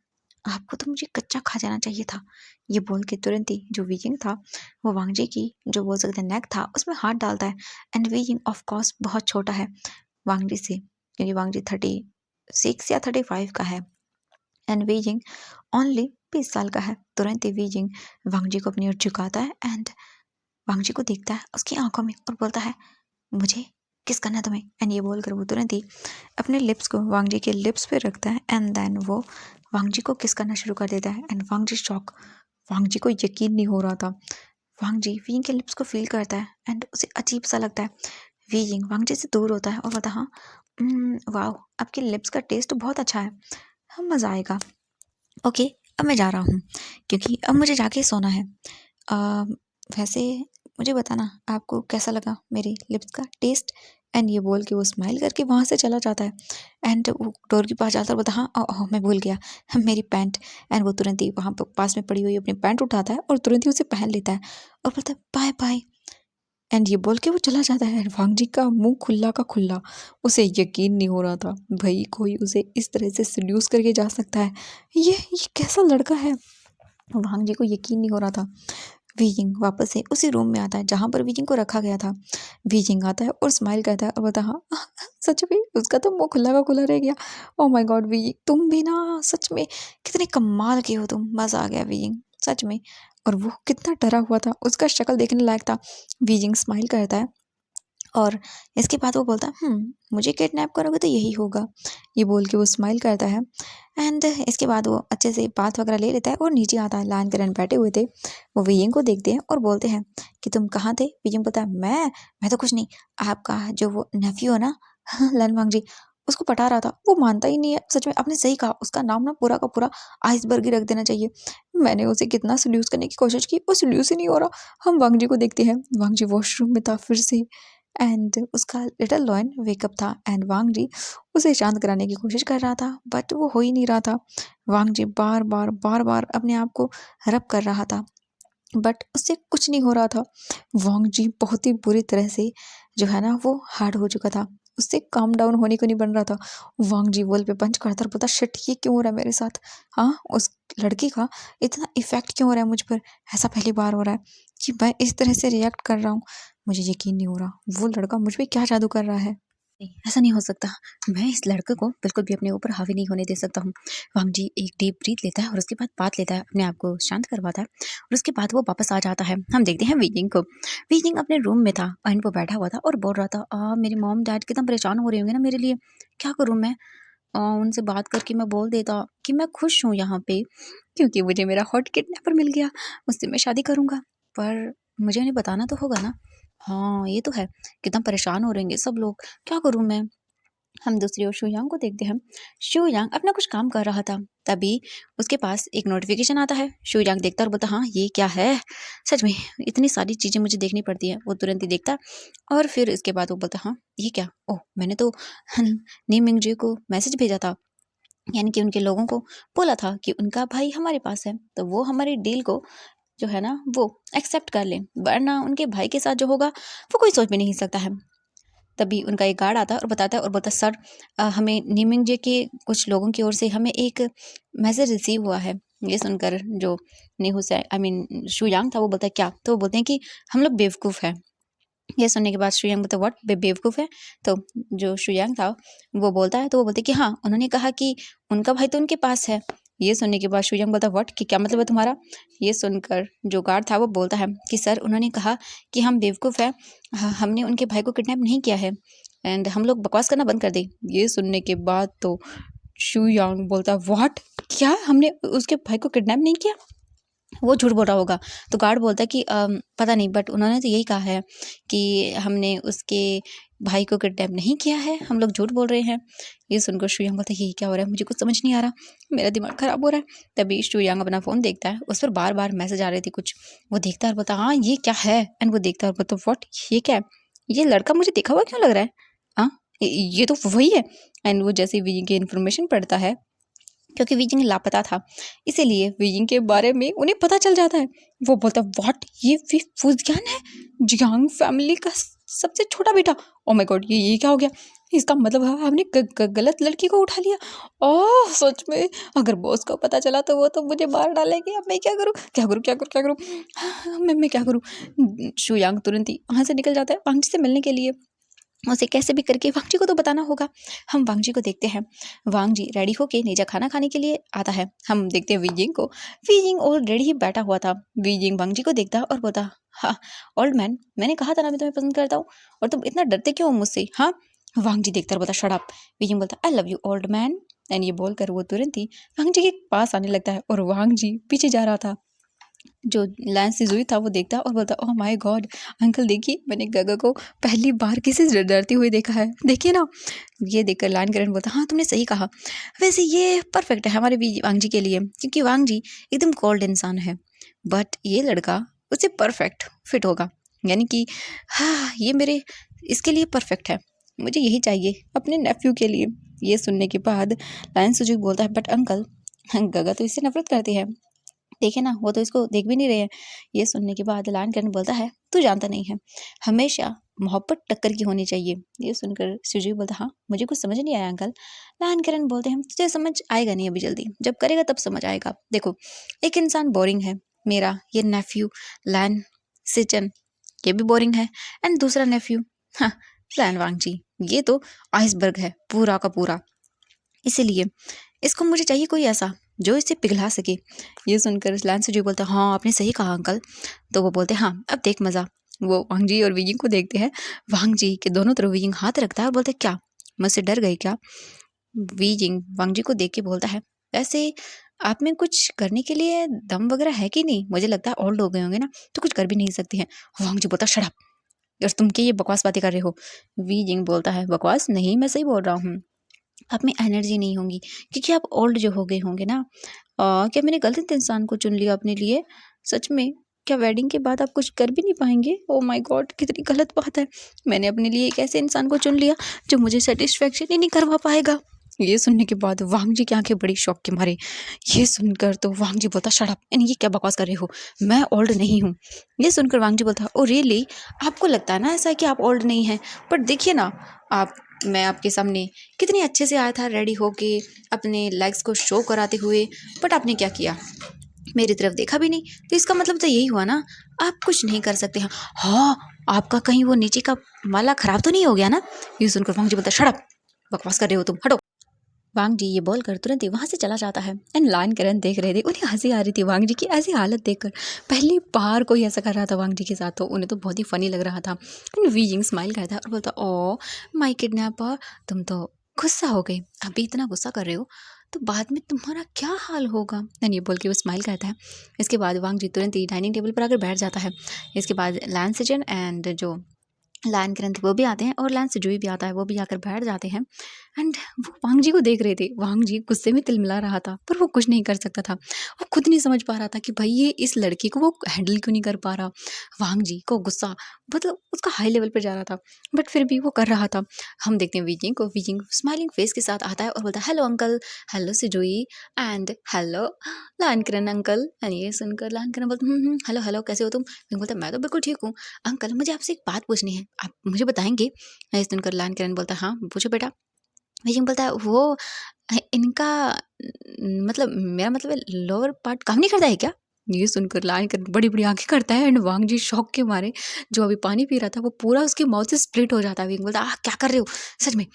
आपको तो मुझे कच्चा खा जाना चाहिए था। ये बोल के तुरंत ही जो वी जिंग था वो वांग जी की जो बोल सकते हैं नेक था उसमें हाथ डालता है and we Jing of course बहुत छोटा है वांग जी से, क्योंकि वांग जी 36 या 35 का है एंड वीजिंग ओनली 20 साल का है। तुरंत ही वीजिंग वांगजी को अपनी ओर झुकाता है एंड वांगजी को देखता है उसकी आंखों में और बोलता है मुझे किस करना है तुम्हें। एंड ये बोलकर वो तुरंत ही अपने लिप्स को वांगजी के लिप्स पे रखता है एंड देन वो वांगजी को किस करना शुरू कर देता है एंड वांगजी शॉक, वांगजी को यकीन नहीं हो रहा था। वांगजी वीजिंग के लिप्स को फील करता है एंड उसे अजीब सा लगता है। वीजिंग वांगजी से दूर होता है और बोलता हाँ वाह आपके लिप्स का टेस्ट बहुत अच्छा है, हाँ मज़ा आएगा। ओके अब मैं जा रहा हूँ क्योंकि अब मुझे जाके सोना है। अ, वैसे मुझे बताना आपको कैसा लगा मेरी लिप्स का टेस्ट। एंड ये बोल के वो स्माइल करके वहाँ से चला जाता है। एंड वो डोर के पास जाता है और बोलता हाँ मैं भूल गया मेरी पैंट। एंड वो तुरंत ही वहाँ पर पास में पड़ी हुई अपनी पैंट उठाता है और तुरंत ही उसे पहन लेता है और बोलता है बाय बाय। एंड ये बोल के वो चला जाता है। वांग जी का मुंह खुला का खुला, उसे यकीन नहीं हो रहा था भाई कोई उसे इस तरह से सेड्यूस करके जा सकता है। ये कैसा लड़का है। वांग जी को यकीन नहीं हो रहा था। वीजिंग वापस से उसी रूम में आता है जहाँ पर वीजिंग को रखा गया था। वीजिंग आता है और स्माइल करता है और बोलता है हाँ सच में उसका तो मुंह खुला का खुला रह गया। ओ माय गॉड वीजिंग तुम भी ना सच में कितने कमाल के हो तुम, मजा आ गया वीजिंग सच में। और वो कितना डरा हुआ था, उसका शक्ल देखने लायक था। वीजिंग स्माइल करता है और इसके बाद वो बोलता है मुझे किडनैप करोगे तो यही होगा। ये बोल के वो स्माइल करता है। एंड इसके बाद वो अच्छे से बात वगैरह ले लेता है और नीचे आता है। लायन करण बैठे हुए थे, वो वियिंग को देखते हैं और बोलते हैं कि तुम कहाँ थे। वियिंग बोलता है मैं तो कुछ नहीं, आपका जो वो नेफ्यू है ना लन वांग जी, उसको पटा रहा था। वो मानता ही नहीं है। सच में आपने सही कहा, उसका नाम ना पूरा का पूरा आइसबर्ग ही रख देना चाहिए। मैंने उसे कितना सल्यूस करने की कोशिश की, वो सल्यूस ही नहीं हो रहा। हम वांग जी को देखते हैं, वांग जी वॉशरूम में था फिर से। एंड उसका लिटिल लॉयन वेकअप था एंड वांग जी उसे शांत कराने की कोशिश कर रहा था बट वो हो ही नहीं रहा था। वांग जी बार बार अपने आप को रब कर रहा था बट उससे कुछ नहीं हो रहा था। वांग जी बहुत ही बुरी तरह से जो है ना वो हार्ड हो चुका था, उससे काम डाउन होने को नहीं बन रहा था। वांग जी वॉल पे पंच करता और बोलता शिट ये क्यों हो रहा है मेरे साथ। हाँ उस लड़की का इतना इफेक्ट क्यों हो रहा है मुझ पर। ऐसा पहली बार हो रहा है कि मैं इस तरह से रिएक्ट कर रहा हूँ। मुझे यकीन नहीं हो रहा वो लड़का मुझ पे क्या जादू कर रहा है। नहीं, ऐसा नहीं हो सकता। मैं इस लड़के को बिल्कुल भी अपने ऊपर हावी नहीं होने दे सकता हूँ। वांग जी एक डीप ब्रीथ लेता है और उसके बाद बात लेता है, अपने आप को शांत करवाता है और उसके बाद वो वापस आ जाता है। हम देखते हैं वीजिंग को। वीजिंग अपने रूम में था, एंड वो बैठा हुआ था और बोल रहा था मेरी मॉम डैड कितना परेशान हो रहे होंगे ना मेरे लिए। क्या करूँ मैं? उनसे बात करके मैं बोल देता कि मैं खुश हूँ यहाँ पे, क्योंकि मुझे मेरा हॉट किडनैपर मिल गया, उससे मैं शादी करूँगा। पर मुझे उन्हें बताना तो होगा ना। हाँ, ये तो है। कितना परेशान हो रहेंगे सब लोग। क्या करूँ मैं? हम दूसरी ओर शुयांग को देखते हैं। शुयांग अपना कुछ काम कर रहा था, तभी उसके पास एक नोटिफिकेशन आता है। शुयांग देखता है और बोलता हाँ ये क्या है। सच में इतनी सारी चीजें मुझे देखनी पड़ती है। वो तुरंत ही देखता और फिर इसके बाद वो बोलता हाँ ये क्या। ओह मैंने तो नी मिंग जी को मैसेज भेजा था, यानी कि उनके लोगों को बोला था कि उनका भाई हमारे पास है तो वो हमारी डील को जो है ना वो एक्सेप्ट कर ले, वरना उनके भाई के साथ जो होगा वो कोई सोच भी नहीं सकता है। तभी उनका एक गार्ड आता है और बताता है और बोलता है सर हमें नीमिंग जे के कुछ लोगों की ओर से हमें एक मैसेज रिसीव हुआ है। ये सुनकर जो नेहू से आई मीन शुयांग था वो बोलता है क्या। तो वो बोलते हैं कि हम लोग बेवकूफ़ है। ये सुनने के बाद शुयांग बोलता व्हाट बेवकूफ़ है। तो जो शुयांग था वो बोलता है, तो वो बोलते कि हाँ उन्होंने कहा कि उनका भाई तो उनके पास है। ये सुनने के बाद शुयांग बोलता व्हाट कि क्या मतलब है तुम्हारा। ये सुनकर जो गार्ड था वो बोलता है कि सर उन्होंने कहा कि हम बेवकूफ़ है, हमने उनके भाई को किडनैप नहीं किया है एंड हम लोग बकवास करना बंद कर दें। ये सुनने के बाद तो शुयांग बोलता व्हाट, क्या हमने उसके भाई को किडनैप नहीं किया। वो झूठ बोल रहा होगा। तो गार्ड बोलता है कि पता नहीं बट उन्होंने तो यही कहा है कि हमने उसके भाई को किडनैप नहीं किया है, हम लोग झूठ बोल रहे हैं। ये सुनकर शुयांग बोलता है यही क्या हो रहा है, मुझे कुछ समझ नहीं आ रहा, मेरा दिमाग खराब हो रहा है। तभी शुयांग अपना फ़ोन देखता है, उस पर बार बार मैसेज आ रहे थे कुछ। वो देखता है और बोलता हाँ ये क्या है। एंड वो देखता है और बोलता व्हाट ये क्या है, ये लड़का मुझे देखा हुआ क्यों लग रहा है। हाँ ये तो वही है। एंड वो जैसे वी की इन्फॉर्मेशन पढ़ता है, क्योंकि वीजिंग लापता था इसीलिए वीजिंग के बारे में उन्हें पता चल जाता है। वो बोलता व्हाट ये फुजियान है, जियांग फैमिली का सबसे छोटा बेटा। ओ माय गॉड ये क्या हो गया। इसका मतलब है हमने गलत लड़की को उठा लिया। ओह सच में अगर बॉस को पता चला तो वो तो मुझे मार डालेगी। अब मैं क्या करूँ क्या करूँ क्या करूँ क्या करूँ। मैं क्या करूँ। शुयांग तुरंत ही वहाँ से निकल जाता है वांगजी से मिलने के लिए। उसे कैसे भी करके वांग जी को तो बताना होगा। हम वांग जी को देखते हैं, वांग जी रेडी होके नीचे खाना खाने के लिए आता है। हम देखते हैं वीजिंग को, वीजिंग ऑलरेडी ही बैठा हुआ था। वीजिंग वांग जी को देखता और बोलता हाँ ओल्ड मैन मैंने कहा था ना मैं तुम्हें पसंद करता हूँ और तुम इतना डरते क्यों हो मुझसे। हाँ वांग जी देखता और बोलता शट अप। वीजिंग बोलता I love you old man. And ये बोलकर वो तुरंत ही वांग जी के पास आने लगता है और वांग जी पीछे जा रहा था। जो लैंस सिजुई था वो देखता और बोलता ओह माय गॉड अंकल देखिए मैंने गगा को पहली बार किसी से डरती हुई देखा है, देखिए ना। ये देखकर लाइन करण बोलता हाँ तुमने सही कहा, वैसे ये परफेक्ट है हमारे वांग जी के लिए, क्योंकि वांग जी एकदम कोल्ड इंसान है बट ये लड़का उसे परफेक्ट फिट होगा। यानी कि हाँ, ये मेरे इसके लिए परफेक्ट है, मुझे यही चाहिए अपने नेफ्यू के लिए। ये सुनने के बाद लायन सुजुकी बोलता है, बट अंकल गगा तो इससे नफरत करती है, देखिए ना वो तो इसको देख भी नहीं रहे हैं। ये सुनने के बाद लायन करण बोलता है, तू जानता नहीं है, हमेशा मोहब्बत टक्कर की होनी चाहिए। ये सुनकर सुजुकी बोलता, हाँ मुझे कुछ समझ नहीं आया अंकल। लायन करण बोलते हैं, तुझे समझ आएगा नहीं अभी, जल्दी जब करेगा तब समझ आएगा। देखो एक इंसान बोरिंग है, मेरा ये नेफ्यू लायन सिचन ये भी बोरिंग है, एंड दूसरा नेफ्यू हाँ लायन वांगजी, ये तो आइसबर्ग है पूरा का पूरा, इसीलिए इसको मुझे चाहिए कोई ऐसा जो इसे पिघला सके। ये सुनकर लायन सुजुकी बोलता है, हाँ आपने सही कहा अंकल। तो वो बोलते हैं, हाँ अब देख मजा। वो वांग जी और वीइंग को देखते हैं, वांग जी के दोनों तरफ वीइंग हाथ रखता है और बोलते हैं, क्या मुझसे डर गई क्या? वीइंग वांग जी को देख के बोलता है, वैसे आप में कुछ करने के लिए दम वगैरह है कि नहीं? मुझे लगता है ओल्ड हो गए होंगे ना, तो कुछ कर भी नहीं सकते हैं। वांग जी बोलता, शट अप, और तुम क्या ये बकवास बातें कर रहे हो? वीइंग बोलता है, बकवास नहीं, मैं सही बोल रहा हूँ, आप में एनर्जी नहीं होंगी क्योंकि आप ओल्ड जो हो गए होंगे ना। क्या मैंने गलत इंसान को चुन लिया अपने लिए? सच में? क्या वेडिंग के बाद आप कुछ कर भी नहीं पाएंगे? ओ माय गॉड, कितनी गलत बात है। मैंने अपने लिए एक ऐसे इंसान को चुन लिया जो मुझे सेटिस्फेक्शन ही नहीं करवा पाएगा। ये सुनने के बाद वांग जी की आंखें बड़ी शौक के मारे। ये सुनकर तो वांग जी बोलता, शट अप, ये क्या बकवास कर रहे हो, मैं ओल्ड नहीं हूँ। ये सुनकर वांग जी बोलता, ओ रियली, आपको लगता है ना ऐसा कि आप ओल्ड नहीं हैं, पर देखिए ना आप, मैं आपके सामने कितने अच्छे से आया था रेडी होके अपने लेग्स को शो कराते हुए, बट आपने क्या किया, मेरी तरफ देखा भी नहीं। तो इसका मतलब तो यही हुआ ना, आप कुछ नहीं कर सकते हैं। हाँ, आपका कहीं वो नीचे का माला खराब तो नहीं हो गया ना? ये सुनकर वांग जी बोलता, शट अप, बकवास कर रहे हो तुम, हटो। वांग जी ये बोलकर तुरंत ही वहां से चला जाता है, एंड लायन करण देख रहे थे, उन्हें हंसी आ रही थी वांग जी की ऐसी हालत देखकर। पहली बार कोई ऐसा कर रहा था वांग जी के साथ, तो उन्हें तो बहुत ही फनी लग रहा था। एंड वीइंग स्माइल करता है और बोलता, ओ माय किडनैपर, तुम तो गुस्सा हो गई, अभी इतना गुस्सा कर रहे हो तो बाद में तुम्हारा क्या हाल होगा। एंड ये बोल के वो स्माइल करता है। इसके बाद वांग जी तुरंत ही डाइनिंग टेबल पर आकर बैठ जाता है। इसके बाद लैन सिजन एंड जो लायन ग्रंथ वो भी आते हैं और लायन सिजुई भी आता है, वो भी आकर बैठ जाते हैं। एंड वो वांग जी को देख रहे थे, वांग जी गुस्से में तिलमिला रहा था पर वो कुछ नहीं कर सकता था। वो खुद नहीं समझ पा रहा था कि भाई ये इस लड़की को वो हैंडल क्यों नहीं कर पा रहा। वांग जी को गुस्सा मतलब उसका हाई लेवल पर जा रहा था, बट फिर भी वो कर रहा था। हम देखते हैं विजिंग को, विजिंग स्माइलिंग फेस के साथ आता है और बोलता है, हेलो अंकल, हेलो सिजुई, एंड हेलो लानकरन अंकल। एंड ये सुनकर लानकरन बोलता, हेलो हेलो, कैसे हो तुम? बोलता, मैं तो बिल्कुल ठीक हूँ अंकल, मुझे आपसे एक बात पूछनी है, आप मुझे बताएंगे? ये सुनकर लानकरन बोलता, हाँ पूछो बेटा। विजिंग बोलता है, वो इनका मतलब मेरा मतलब लोअर पार्ट काम नहीं करता है क्या? ये सुनकर लानकरन बड़ी बड़ी आंखें करता है, एंड वांग जी शौक के मारे जो अभी पानी पी रहा था वो पूरा उसके माउथ से स्प्लिट हो जाता है। विजिंग बोलता है, क्या कर रहे हो सच में?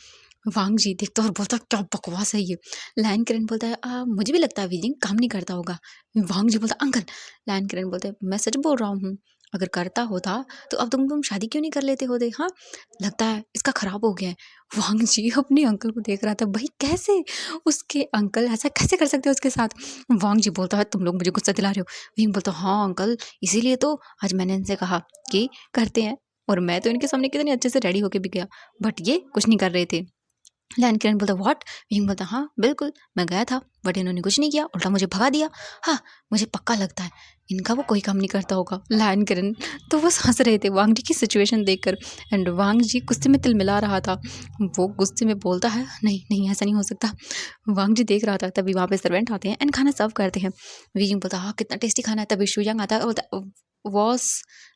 वांग जी देखता और बोलता, क्या बकवास है ये। लायन किरण बोलता है, मुझे भी लगता है विजिंग काम नहीं करता होगा। वांग जी बोलता, अंकल। लायन किरण बोलते हैं, मैं सच बोल रहा हूँ, अगर करता होता तो अब तुम शादी क्यों नहीं कर लेते होते? हाँ, लगता है इसका खराब हो गया है। वांग जी अपने अंकल को देख रहा था, भाई कैसे उसके अंकल ऐसा कैसे कर सकते हो उसके साथ? वांग जी बोलता है, तुम लोग मुझे गुस्सा दिला रहे हो। विंग बोलता, हाँ अंकल, इसीलिए तो आज मैंने इनसे कहा कि करते हैं, और मैं तो इनके सामने कितने अच्छे से रेडी होके भी गया, बट ये कुछ नहीं कर रहे थे। लायन किरण बोलता, व्हाट? विंग बोलता, हाँ बिल्कुल, मैं गया था बट इन्होंने कुछ नहीं किया, उल्टा मुझे भगा दिया। हाँ, मुझे पक्का लगता है इनका वो कोई काम नहीं करता होगा। लायन किरण तो बस हंस रहे थे वांग जी की सिचुएशन देखकर, एंड वांग जी गुस्से में तिलमिला रहा था। वो गुस्से में बोलता है, नहीं नहीं ऐसा नहीं हो सकता। वांग जी देख रहा था, तभी वहाँ पे सर्वेंट आते हैं एंड खाना सर्व करते हैं। विंग बोलता, हाँ कितना टेस्टी खाना है। तभी शुयांग आता है और बोलता, वॉस।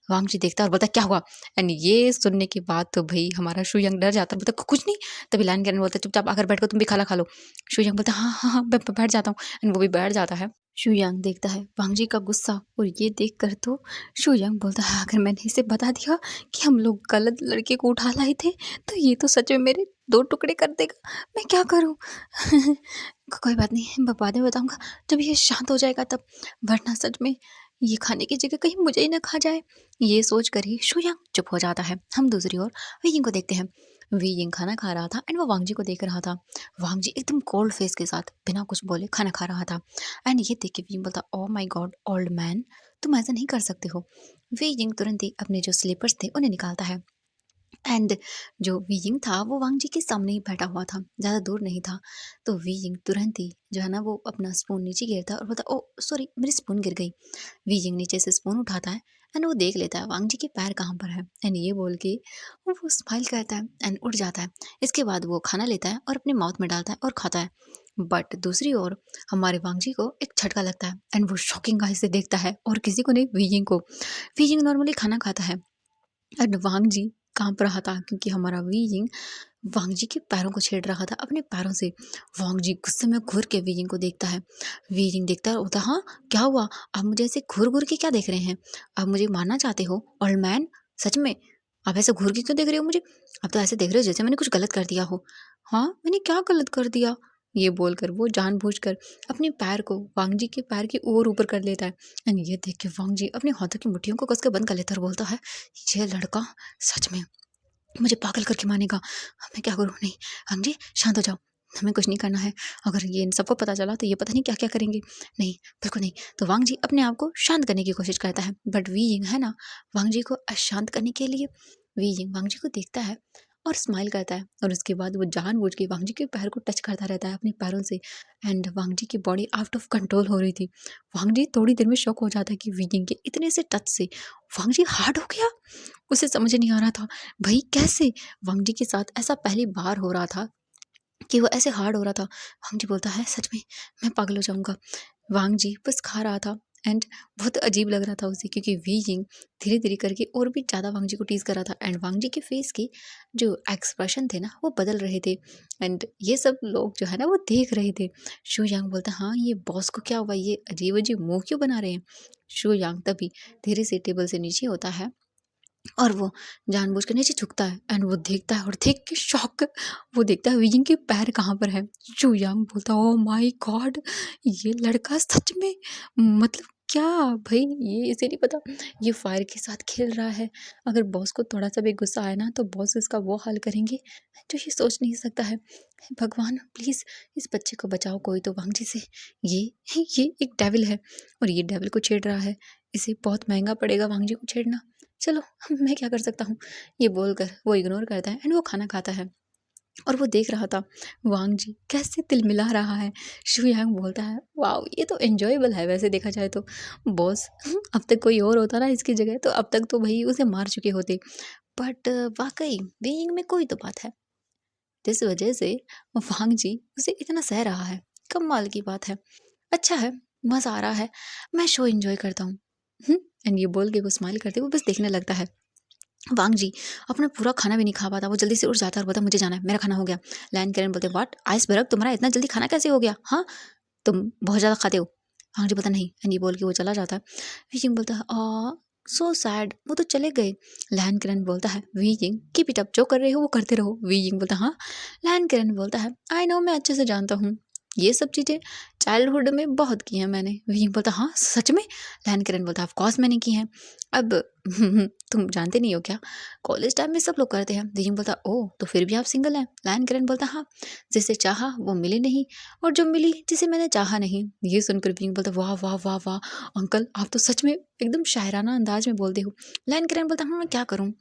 वांग जी देखता है और बोलता, क्या हुआ? एंड ये सुनने के बाद तो भाई हमारा शुयांग डर जाता है, बोलता, कुछ नहीं। तभी लायन किरण बोलता है, चुपचाप आकर बैठ कर तुम भी खाना खा लो। शुयांग बोलता है, हाँ हाँ हाँ, मैं बैठ जाता हूँ, एंड वो भी बैठ जाता है। शुयांग देखता है वांग जी का गुस्सा, और ये देखकर तो शुयांग बोलता है, अगर मैंने इसे बता दिया कि हम लोग गलत लड़के को उठा लाए थे तो ये तो सच में मेरे दो टुकड़े कर देगा, मैं क्या करूँ? कोई बात नहीं, मैं बाद में बताऊंगा जब ये शांत हो जाएगा तब, वरना सच में ये खाने की जगह कहीं मुझे ही ना खा जाए। ये सोच कर ही शुयांग चुप हो जाता है। हम दूसरी ओर वीयिंग को देखते हैं। वीयिंग खाना खा रहा था एंड वो वांग जी को देख रहा था। वांग जी एकदम कोल्ड फेस के साथ बिना कुछ बोले खाना खा रहा था, एंड ये देख के वीयिंग बोलता, oh my God old man, तुम ऐसा नहीं कर सकते हो। वीयिंग तुरंत ही अपने जो स्लीपर्स थे उन्हें निकालता है, एंड जो वीइंग था वो वांग जी के सामने ही बैठा हुआ था, ज़्यादा दूर नहीं था। तो वीइंग तुरंत ही जो है ना वो अपना स्पून नीचे गिरता है और बोलता है, ओह सॉरी मेरी स्पून गिर गई। वीइंग नीचे से स्पून उठाता है एंड वो देख लेता है वांग जी के पैर कहाँ पर है एंड ये बोल के वो स्माइल करता है एंड उठ जाता है। इसके बाद वो खाना लेता है और अपने माउथ में डालता है और खाता है। बट दूसरी ओर हमारे वांग जी को एक झटका लगता है एंड वो शॉकिंग आई से देखता है और किसी को नहीं, वीइंग को। वीइंग नॉर्मली खाना खाता है एंड वांग जी काँप रहा था क्योंकि हमारा वीइंग वांग जी के पैरों को छेड़ रहा था अपने पैरों से। वांग जी गुस्से में घूर के वीइंग को देखता है। वीइंग देखता है और बोलता है, हाँ क्या हुआ, आप मुझे ऐसे घूर घूर के क्या देख रहे हैं? आप मुझे मारना चाहते हो ओल्ड मैन? सच में आप ऐसे घूर के क्यों देख रहे हो मुझे? आप तो ऐसे देख रहे हो जैसे मैंने कुछ गलत कर दिया हो। हाँ मैंने क्या गलत कर दिया? ये बोलकर वो जानबूझकर अपने पैर को वांग जी के पैर की और ऊपर कर लेता है एंड ये देख के वांग जी अपने हाथों की मुट्ठियों को कस के बंद कर लेता है और बोलता है, ये लड़का सच में मुझे पागल करके मानेगा। मैं क्या करूँ? नहीं, वांग जी शांत हो जाओ, हमें कुछ नहीं करना है। अगर ये इन सबको पता चला तो ये पता नहीं क्या-क्या करेंगे। नहीं, बिल्कुल नहीं। तो वांग जी अपने आप को शांत करने की कोशिश करता है। बट वी यिंग है ना, वांग जी को अशांत करने के लिए वी यिंग वांग जी को देखता है और स्माइल करता है और उसके बाद वो जानबूझ के वांग जी के पैर को टच करता रहता है अपने पैरों से एंड वांग जी की बॉडी आउट ऑफ कंट्रोल हो रही थी। वांग जी थोड़ी देर में शॉक हो जाता है कि वी यिंग के इतने से टच से वांग जी हार्ड हो गया। उसे समझ नहीं आ रहा था, भई कैसे? वांग जी के साथ ऐसा पहली बार हो रहा था कि वो ऐसे हार्ड हो रहा था। वांग जी बोलता है, सच में मैं पागल हो जाऊँगा। वांग जी बस खा रहा था एंड बहुत अजीब लग रहा था उसे क्योंकि वी यिंग धीरे-धीरे करके और भी ज़्यादा वांग जी को टीज़ कर रहा था एंड वांग जी के फेस के जो एक्सप्रेशन थे ना वो बदल रहे थे एंड ये सब लोग जो है ना वो देख रहे थे। शू यांग बोलता है, हाँ ये बॉस को क्या हुआ? ये अजीब-अजीब मुँह क्यों बना रहे हैं? शू यांग तभी धीरे से टेबल से नीचे होता है और वो जानबूझकर नीचे झुकता है एंड वो देखता है और देख के शॉक, वो देखता है विंग के पैर कहाँ पर है। चूयांग बोलता है, ओह माय गॉड, ये लड़का सच में, मतलब क्या भाई, ये इसे नहीं पता ये फायर के साथ खेल रहा है। अगर बॉस को थोड़ा सा भी गुस्सा आए ना तो बॉस इसका वो हाल करेंगे जो ये सोच नहीं सकता है। हे भगवान प्लीज इस बच्चे को बचाओ कोई तो वांग जी से। ये ये एक डेविल है और ये डेविल को छेड़ रहा है, इसे बहुत महंगा पड़ेगा वांग जी को छेड़ना। चलो मैं क्या कर सकता हूँ, ये बोलकर वो इग्नोर करता है एंड वो खाना खाता है और वो देख रहा था वांग जी कैसे तिलमिला रहा है। शू यांग बोलता है, वाओ ये तो एंजॉयबल है वैसे देखा जाए तो। बॉस अब तक कोई और होता ना इसकी जगह तो अब तक तो भाई उसे मार चुके होते। बट वाकई बीइंग में कोई तो बात है जिस वजह से वांग जी उसे इतना सह रहा है। कमाल की बात है, अच्छा है, मजा आ रहा है, मैं शो एंजॉय करता हूँ। एंड ये बोल के वो स्माइल करते हुए बस देखने लगता है। वांग जी अपना पूरा खाना भी नहीं खा पाता, वो जल्दी से उठ जाता है और बोलता मुझे जाना है, मेरा खाना हो गया। लैन कैरन बोलते व्हाट आइसबर्ग, तुम्हारा इतना जल्दी खाना कैसे हो गया? हाँ तुम बहुत ज़्यादा खाते हो। वांग जी बोलता नहीं एंड ये बोल के वो चला जाता है। वीजिंग बोलता है सो सैड, वो तो चले गए। लैन कैरन बोलता है वीजिंग कीप इट अप, जो कर रहे हो वो करते रहो। वीजिंग बोलता हाँ। लैन कैरन बोलता है आई नो, मैं अच्छे से जानता हूँ ये सब चीज़ें चाइल्डहुड में बहुत की हैं मैंने। वीजिंग बोलता हाँ सच में? लैन कैरन बोलता ऑफ कोर्स मैंने की हैं। अब तुम जानते नहीं हो क्या, कॉलेज टाइम में सब लोग करते हैं। वीजिंग बोलता ओह तो फिर भी आप सिंगल हैं? लैन कैरन बोलता हाँ, जिसे चाहा वो मिली नहीं और जो मिली जिसे मैंने चाहा नहीं। ये सुनकर विंग बोलता वाह वाह वाह वाह, अंकल आप तो सच में एकदम शायराना अंदाज में बोलते हो। लायन किरण बोलता हाँ मैं क्या करूँ,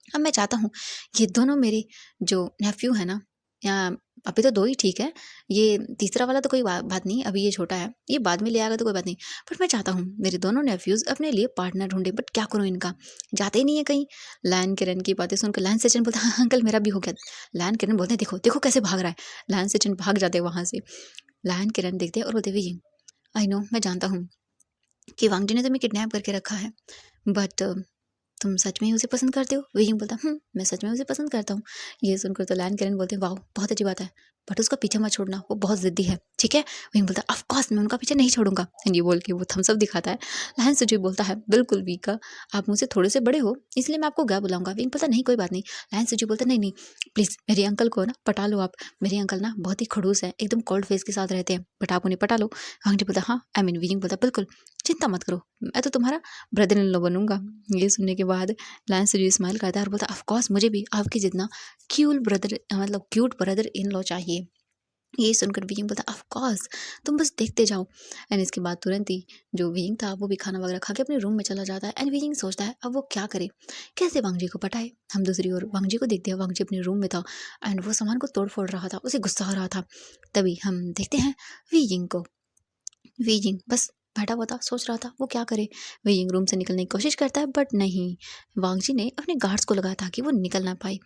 अब मैं चाहता हूँ ये दोनों मेरे जो नेफ्यू है ना, या अभी तो दो ही ठीक है, ये तीसरा वाला तो कोई बात नहीं, अभी ये छोटा है, ये बाद में ले आएगा तो कोई बात नहीं। बट मैं चाहता हूँ मेरे दोनों नेफ्यूज अपने लिए पार्टनर ढूंढे, बट क्या करूँ इनका, जाते ही नहीं है कहीं। लैन किरण की बातें सुनकर लैन सचिन बोलता हाँ अंकल मेरा भी हो गया। लैन किरण बोलते हैं देखो देखो कैसे भाग रहा है। लैन सचिन भाग जाते हैं वहाँ से। लैन किरण देखते हैं और बोलते विजय आई नो, मैं जानता हूँ कि वांगजी ने तुम्हें किडनैप करके रखा है, बट तुम सच में ही उसे पसंद करते हो? विंग बोलता मैं सच में उसे पसंद करता हूँ। ये सुनकर तो लैन कैरन बोलते हैं वाह बहुत अच्छी बात है, बट उसका पीछे मत छोड़ना, वो बहुत जिद्दी है, ठीक है? विंग बोलता ऑफ कोर्स मैं उनका पीछे नहीं छोड़ूंगा। एंड ये बोल के वो थम्स अप दिखाता है। लैन सुजी बोलता है बिल्कुल वीका, आप मुझसे थोड़े से बड़े हो इसलिए मैं आपको क्या बुलाऊंगा। विंग बोलता नहीं कोई बात नहीं। लैन सुजी बोलता नहीं नहीं प्लीज़ मेरे अंकल को ना पटा लो आप, मेरे अंकल ना बहुत ही खड़ूस है, एकदम कोल्ड फेस के साथ रहते हैं, बट आप उन्हें पटा लो। वांगजी बोलता हाँ आई मीन, विंग बोलता बिल्कुल चिंता मत करो, मैं तो तुम्हारा ब्रदर इन लॉ बनूंगा। ये सुनने के बाद लायंस जी स्माइल करता है और बोलता ऑफ कोर्स मुझे भी आपके जितना क्यूट ब्रदर इन लॉ चाहिए। ये सुनकर वियिंग बोलता ऑफ कोर्स, तुम बस देखते जाओ। एंड इसके बाद तुरंत ही जो वियिंग था वो भी खाना वगैरह खा के अपने रूम में चला जाता है। एंड वियिंग सोचता है अब वो क्या करे, कैसे वांग जी को पटाए। हम दूसरी ओर वांग जी को देखते हैं, वांग जी अपने रूम में था एंड वो सामान को तोड़ फोड़ रहा था, उसे गुस्सा आ रहा था। तभी हम देखते हैं वियिंग को। वियिंग बस बैठा हुआ था, सोच रहा था वो क्या करे। वियिंग रूम से निकलने की कोशिश करता है बट नहीं, वांग जी ने अपने गार्ड्स को लगाया ताकि वो निकल ना पाए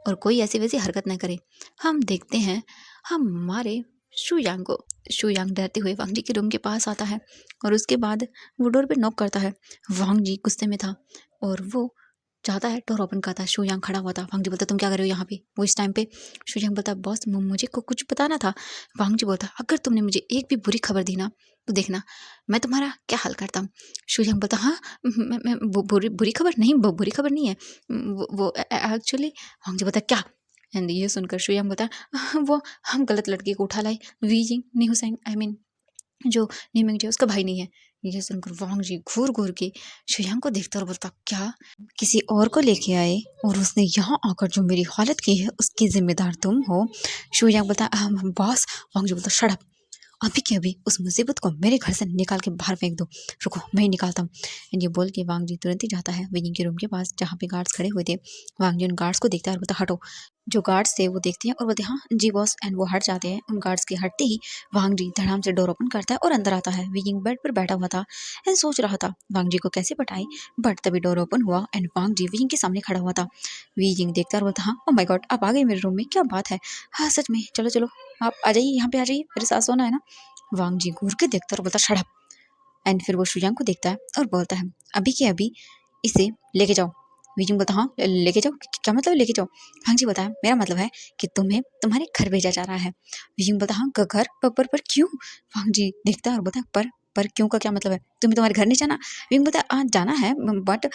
और कोई ऐसी वैसी हरकत ना करे। हम देखते हैं हमारे शुयांग को। शुयांग डरते हुए वांग जी के रूम के पास आता है और उसके बाद वो डोर पे नॉक करता है। वांग जी गुस्से में था और वो चाहता है डोर ओपन करता है। शुयांग खड़ा हुआ था। वांग जी बोलता तुम क्या कर रहे हो यहाँ पे। वो इस टाइम पे शुयांग बोलता बॉस मुझे को कुछ बताना था। वांग जी बोलता अगर तुमने मुझे एक भी बुरी खबर दी ना तो देखना मैं तुम्हारा क्या हाल करता हूँ। शुयांग बोलता हाँ मैं बुरी खबर नहीं, बुरी खबर नहीं है वो एक्चुअली। वांग जी बोलता क्या। एंड ये सुनकर शुयांग बोलता वो हम गलत लड़के को उठा लाए। वी निहुसैंग आई मीन जो नीमिंग जो उसका भाई नहीं है। ये सुनकर वांग जी घूर घूर के शुयांग को देखता और बोलता क्या किसी और को लेके आए और उसने यहाँ आकर जो मेरी हालत की है उसकी जिम्मेदार तुम हो। शुयांग बोलता बॉस। वांग जी बोलता शट अप, अभी के अभी उस मुसीबत को मेरे घर से निकाल के बाहर फेंक दो। रुको मैं ही निकालता हूँ। एंड ये बोल के वांग जी तुरंत ही जाता है विनी के रूम के पास जहाँ पे गार्ड्स खड़े हुए थे। वांग जी उन गार्ड्स को देखता है और बोलता हटो। जो गार्ड्स थे वो देखते हैं और बोलते हाँ जी बॉस। एंड वो हट जाते हैं। उन गार्ड्स के हटते ही वांग जी धड़ाम से डोर ओपन करता है और अंदर आता है। विंग बेड पर बैठा हुआ था एंड सोच रहा था वांग जी को कैसे पटाए। बट तभी डोर ओपन हुआ एंड वांग जी विंग के सामने खड़ा हुआ था। विंग देखता और बोलता हाँ ओ माय गॉड आप आ गए मेरे रूम में, क्या बात है। हाँ सच में, चलो चलो आप आ जाइए, यहाँ पे आ जाइए, मेरे साथ सोना है ना। वांग जी घूर के देखता और बोलता शट अप। एंड फिर वो शुयांग को देखता है और बोलता है अभी के अभी इसे लेके जाओ। विजंग बोलता हाँ लेके जाओ, क्या मतलब लेके जाओ। वांग जी बताया मेरा मतलब है कि तुम्हें तुम्हारे घर भेजा जा रहा है। विजंग बोलता हाँ घर पर क्यों। वांग जी देखता है और बोलता है पर क्यों का क्या मतलब है, तुम्हें तुम्हारे घर नहीं जाना। विंग बोलता है जाना है बट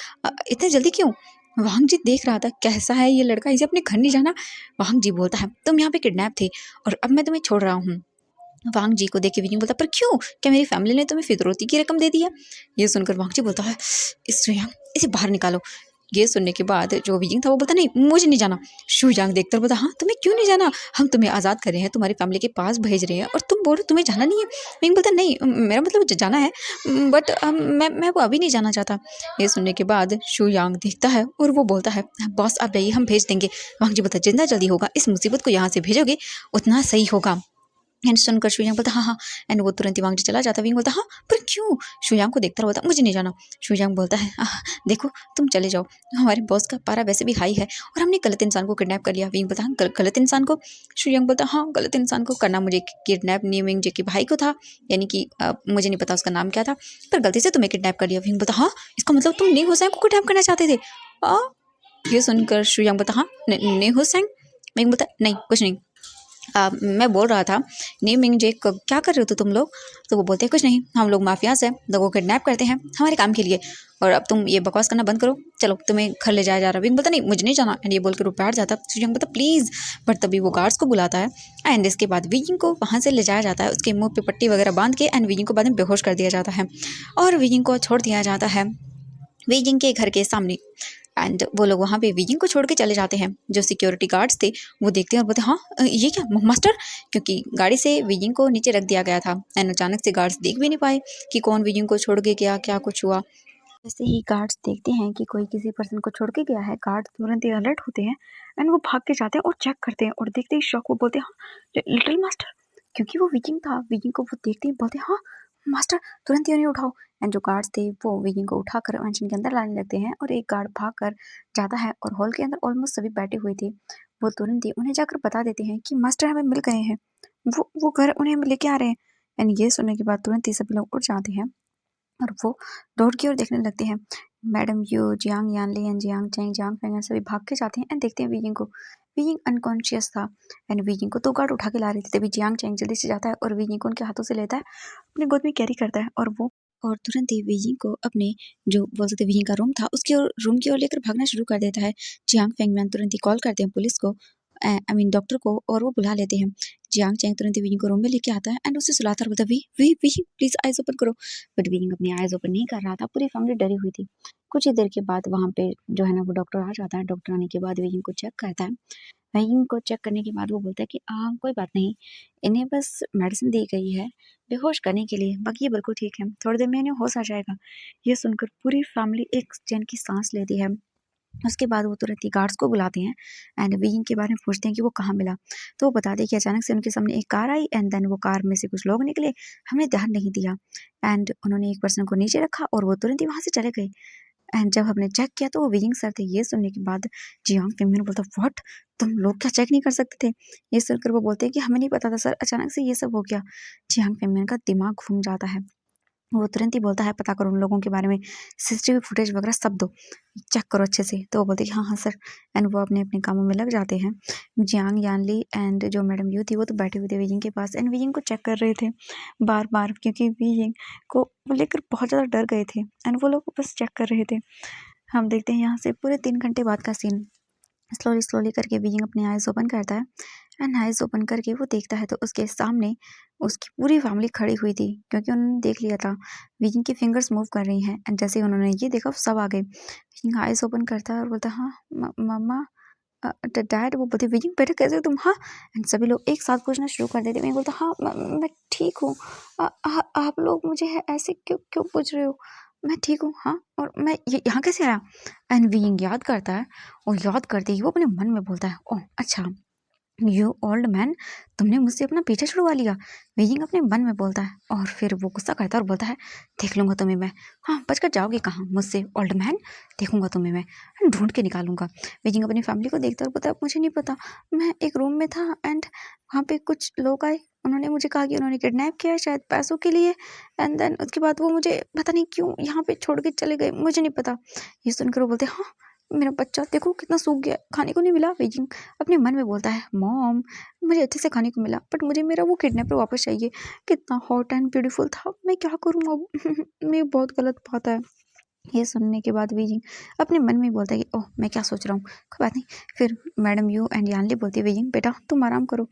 इतने जल्दी क्यों। वांग जी देख रहा था कैसा है ये लड़का, इसे अपने घर नहीं जाना। वांग जी बोलता है तुम यहाँ पे किडनैप थे और अब मैं तुम्हें छोड़ रहा हूँ। वांग जी को देख के विनी बोलता पर क्यों, क्या मेरी फैमिली ने तुम्हें फितरौती की रकम दे दी है। ये सुनकर वांग जी बोलता है इस शुयांग इसे बाहर निकालो। ये सुनने के बाद जो विजिंग था वो बोलता नहीं मुझे नहीं जाना। शुयांग देखकर बोलता हाँ तुम्हें क्यों नहीं जाना, हम तुम्हें आज़ाद कर रहे हैं, तुम्हारी फैमिली के पास भेज रहे हैं और तुम बोल रहे तुम्हें जाना नहीं है। विंग बोलता नहीं मेरा मतलब जाना है बट मैं वो अभी नहीं जाना चाहता। ये सुनने के बाद शुयांग देखता है और वो बोलता है बॉस आप जाइए हम भेज देंगे। वांग जी बोलता जितना जल्दी होगा इस मुसीबत को यहाँ से भेजोगे उतना सही होगा। एंड सुनकर शुयांग बोलता हाँ हाँ। एंड वो तुरंत ही वांग जी चला जाता। विंग बोलता हाँ पर क्यों। शुयांग को देखता बोलता मुझे नहीं जाना। शुयांग बोलता है देखो तुम चले जाओ, हमारे बॉस का पारा वैसे भी हाई है और हमने गलत इंसान को किडनैप कर लिया। विंग बोलता हाँ गलत इंसान को। शुयांग बोलता हाँ गलत इंसान को करना मुझे किडनैप नीमिंग जे के भाई को था, यानी कि मुझे नहीं पता उसका नाम क्या था, पर गलती से तुम्हें किडनैप कर लिया। विंग बोलता हाँ इसका मतलब तुम नी हुसैन को किडनैप करना चाहते थे। ये सुनकर शुयांग बोलता हाँ नी हुसैन। विंग बोलता नहीं कुछ नहीं। मैं बोल रहा था नीमिंग जे क्या कर रहे हो तो तुम लोग। तो वो बोलते हैं कुछ नहीं, हम लोग माफियाज हैं, लोगों को किडनैप करते हैं हमारे काम के लिए, और अब तुम ये बकवास करना बंद करो, चलो तुम्हें घर ले जाया जा रहा है। विंग बोलता नहीं मुझे नहीं जाना। एंड ये बोलकर वो बैठ जाता। शुयांग बोलता प्लीज़। बट तभी वो गार्ड्स को बुलाता है एंड इसके बाद विंग को वहाँ से ले जाया जाता है, उसके मुंह पे पट्टी वगैरह बांध के एंड विंग को बाद में बेहोश कर दिया जाता है और विंग को छोड़ दिया जाता है विजिंग के घर के सामने। एंड वो लोग वहाँ पे विजिंग को छोड़ के चले जाते हैं। जो सिक्योरिटी गार्ड्स थे वो देखते हैं और बोलते हैं हाँ ये क्या मास्टर, क्योंकि गाड़ी से विजिंग को नीचे रख दिया गया था एंड अचानक से गार्ड्स देख भी नहीं पाए कि कौन विजिंग को छोड़ के गया, क्या कुछ हुआ। जैसे ही गार्ड्स देखते हैं कि कोई किसी पर्सन को छोड़ के गया है, गार्ड्स तुरंत ही अलर्ट होते हैं एंड वो भाग के जाते हैं और चेक करते हैं और देखते ही शॉक वो बोलते हैं हाँ लिटिल मास्टर, क्योंकि वो विकिंग था। विकिंग को वो देखते ही बोलते हैं हाँ मास्टर, तुरंत ही उन्हें उठाओ। एंड जो गार्ड्स थे वो विकिंग को उठाकर मैंशन के अंदर लाने लगते हैं और एक गार्ड भाग कर जाता है और हॉल के अंदर ऑलमोस्ट सभी बैठे हुए थे। वो तुरंत ही उन्हें जाकर बता देते हैं कि मास्टर हमें मिल गए हैं, वो घर उन्हें हम लेके आ रहे हैं। एंड ये सुनने के बाद तुरंत ही सभी लोग उठ जाते हैं और वो डोर की ओर देखने लगते हैं। Madam you Jiang Yanli and Jiang Chang Jiang Feng सभी भाग के जाते हैं एंड देखते हैं वीजिंग को। वीजिंग अनकॉन्शियस था एंड वीजिंग को 2 गार्ड उठा के ला रहे थे। तभी जियांग चैंग जल्दी से जाता है और वीजिंग को उनके हाथों से लेता है, अपनी गोद में कैरी करता है और तुरंत ही वीजिंग को अपने जो बोल सकते वीजिंग का रूम था उसकी ओर रूम की ओर लेकर भागना शुरू कर देता है। जियांग फेंगमैन तुरंत ही कॉल करते हैं पुलिस को, आई मीन डॉक्टर को, और वो बुला लेते हैं। जियांग चैंग तुरंत ही विंग को रूम में लेके आता है एंड उसे सुलाता है, बोलता है we we we please eyes open करो। बट विंग अपनी आइज ओपन नहीं कर रहा था, पूरी फैमिली डरी हुई थी। कुछ ही देर के बाद वहाँ पे जो है ना वो डॉक्टर आ जाता है। डॉक्टर आने के बाद विंग को चेक करता है वहीं को चेक करने के बाद वो बोलता है कि कोई बात नहीं, इन्हें बस मेडिसिन दी गई है बेहोश करने के लिए, बाकी ये बिल्कुल ठीक है, थोड़ी देर में इन्हें होश आ जाएगा। ये सुनकर पूरी फैमिली एक चैन की सांस लेती है। उसके बाद वो तुरंत ही गार्ड्स को बुलाते हैं एंड विंग के बारे में पूछते हैं कि वो कहाँ मिला। तो वो बताते हैं कि अचानक से उनके सामने एक कार आई एंड देन वो कार में से कुछ लोग निकले, हमने ध्यान नहीं दिया एंड उन्होंने एक पर्सन को नीचे रखा और वो तुरंत ही वहां से चले गए। एंड जब हमने चेक किया तो वो विंग सर थे। ये सुनने के बाद जियांग पिंगमिन बोलता, व्हाट, तुम लोग क्या चेक नहीं कर सकते थे? ये सुनकर वो बोलते हैं कि हमें नहीं पता था सर, अचानक से ये सब हो गया। जियांग पिंगमिन का दिमाग घूम जाता है। वो तुरंत ही बोलता है, पता करो उन लोगों के बारे में, सीसीटीवी फुटेज वगैरह सब दो, चेक करो अच्छे से। तो वो बोलती है हाँ हाँ सर एंड वो अपने अपने कामों में लग जाते हैं। जियांग यानली एंड जो मैडम यू थी वो तो बैठे हुए थे विजिंग के पास एंड विजिंग को चेक कर रहे थे बार बार, क्योंकि विजिंग को लेकर बहुत ज़्यादा डर गए थे एंड वो लोग बस चेक कर रहे थे। हम देखते हैं यहाँ से पूरे 3 घंटे बाद का सीन। स्लोली स्लोली करके विजिंग अपने आइज़ ओपन करता है एंड आइज़ ओपन करके वो देखता है तो उसके सामने उसकी पूरी फैमिली खड़ी हुई थी, क्योंकि उन्होंने देख लिया था विजिंग की फिंगर्स मूव कर रही हैं एंड जैसे ही उन्होंने ये देखा सब आ गए। विजिंग आइज़ ओपन करता है और बोलता है हाँ मम्मा, डैड। वो बोलते विजिंग बेटा कैसे हो तुम? हाँ। एंड सभी लोग एक साथ पूछना शुरू कर देते। मैं बोलता हाँ मैं ठीक हूँ। आप लोग मुझे ऐसे क्यों क्यों पूछ रहे हो? मैं ठीक हूँ हाँ। और मैं यहाँ कैसे आया? एंड विजिंग याद करता है और याद करते ही वो अपने मन में बोलता है, ओह अच्छा, यू ओल्ड मैन, तुमने मुझसे अपना पीछा छुड़वा लिया। विजिंग अपने मन में बोलता है और फिर वो गुस्सा करता है और बोलता है, देख लूंगा तुम्हें मैं। हाँ, बचकर जाओगे कहाँ मुझसे ओल्ड मैन, देखूंगा तुम्हें मैं, ढूंढ के निकालूंगा। विजिंग अपनी फैमिली को देखता है और बोलता है, मुझे नहीं पता, मैं एक रूम में था एंड वहाँ पे कुछ लोग आए, उन्होंने मुझे कहा कि उन्होंने किडनैप किया है शायद पैसों के लिए एंड देन उसके बाद वो मुझे पता नहीं क्यों यहाँ पे छोड़ के चले गए, मुझे नहीं पता। ये सुनकर वो बोलते हाँ, मेरा बच्चा देखो कितना सूख गया, खाने को नहीं मिला। विजिंग अपने मन में बोलता है, मॉम मुझे अच्छे से खाने को मिला बट मुझे मेरा वो किडनैपर वापस चाहिए, कितना हॉट एंड ब्यूटीफुल था, मैं क्या करूँ अब। मैं बहुत गलत बात है। ये सुनने के बाद विजिंग अपने मन में बोलता है कि ओह मैं क्या सोच रहा हूँ, कोई बात नहीं। फिर मैडम यू एंड यानली बोलती है, विजिंग बेटा तुम आराम करो।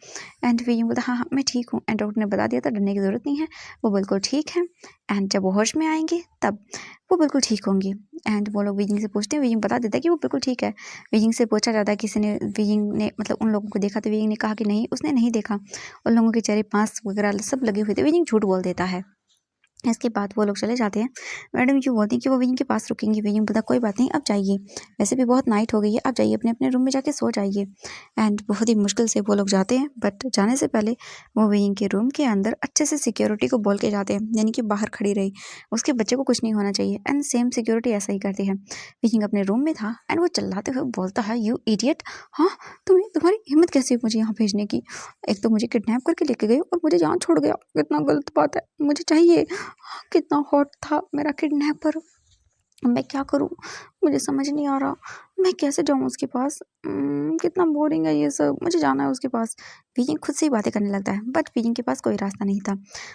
एंड विजिंग बोलता हाँ हाँ मैं ठीक हूँ एंड डॉक्टर ने बता दिया था डरने की ज़रूरत नहीं है, वो बिल्कुल ठीक है एंड जब वो होश में आएंगे तब वो बिल्कुल ठीक होंगी। एंड वो लोग विजिंग से पूछते हैं, विजिंग बता देता है कि वो बिल्कुल ठीक है। विजिंग से पूछा जाता है किसी ने, विजिंग ने मतलब उन लोगों को देखा, तो विजिंग ने कहा कि नहीं उसने नहीं देखा, उन लोगों के चेहरे पास वगैरह सब लगे हुए थे। विजिंग झूठ बोल देता है। इसके बाद वो लोग चले जाते हैं। मैडम क्यों बोलती हैं कि वो विजिंग के पास रुकेंगी। विजिंग बोलता कोई बात नहीं, अब जाइए, वैसे भी बहुत नाइट हो गई है, अब जाइए अपने अपने रूम में जाके सो जाइए। एंड बहुत ही मुश्किल से वो लोग जाते हैं बट जाने से पहले वो विजिंग के रूम के अंदर अच्छे से सिक्योरिटी को बोल के जाते हैं, यानी कि बाहर खड़ी रही, उसके बच्चे को कुछ नहीं होना चाहिए। एंड सेम सिक्योरिटी ऐसा ही करते हैं। विजिंग अपने रूम में था एंड वो चिल्लाते हुए बोलता है, यू इडियट, हाँ तुम्हारी हिम्मत कैसे हुई मुझे यहाँ भेजने की? एक तो मुझे किडनैप करके लेके गए और मुझे यहाँ छोड़ गया, कितना गलत बात है, मुझे चाहिए। कितना हॉट था मेरा किडनैपर, मैं क्या करूँ? मुझे समझ नहीं आ रहा, मैं कैसे जाऊँ उसके पास? कितना बोरिंग है ये सब, मुझे जाना है उसके पास। विजिंग खुद से ही बातें करने लगता है बट विजिंग के पास कोई रास्ता नहीं था।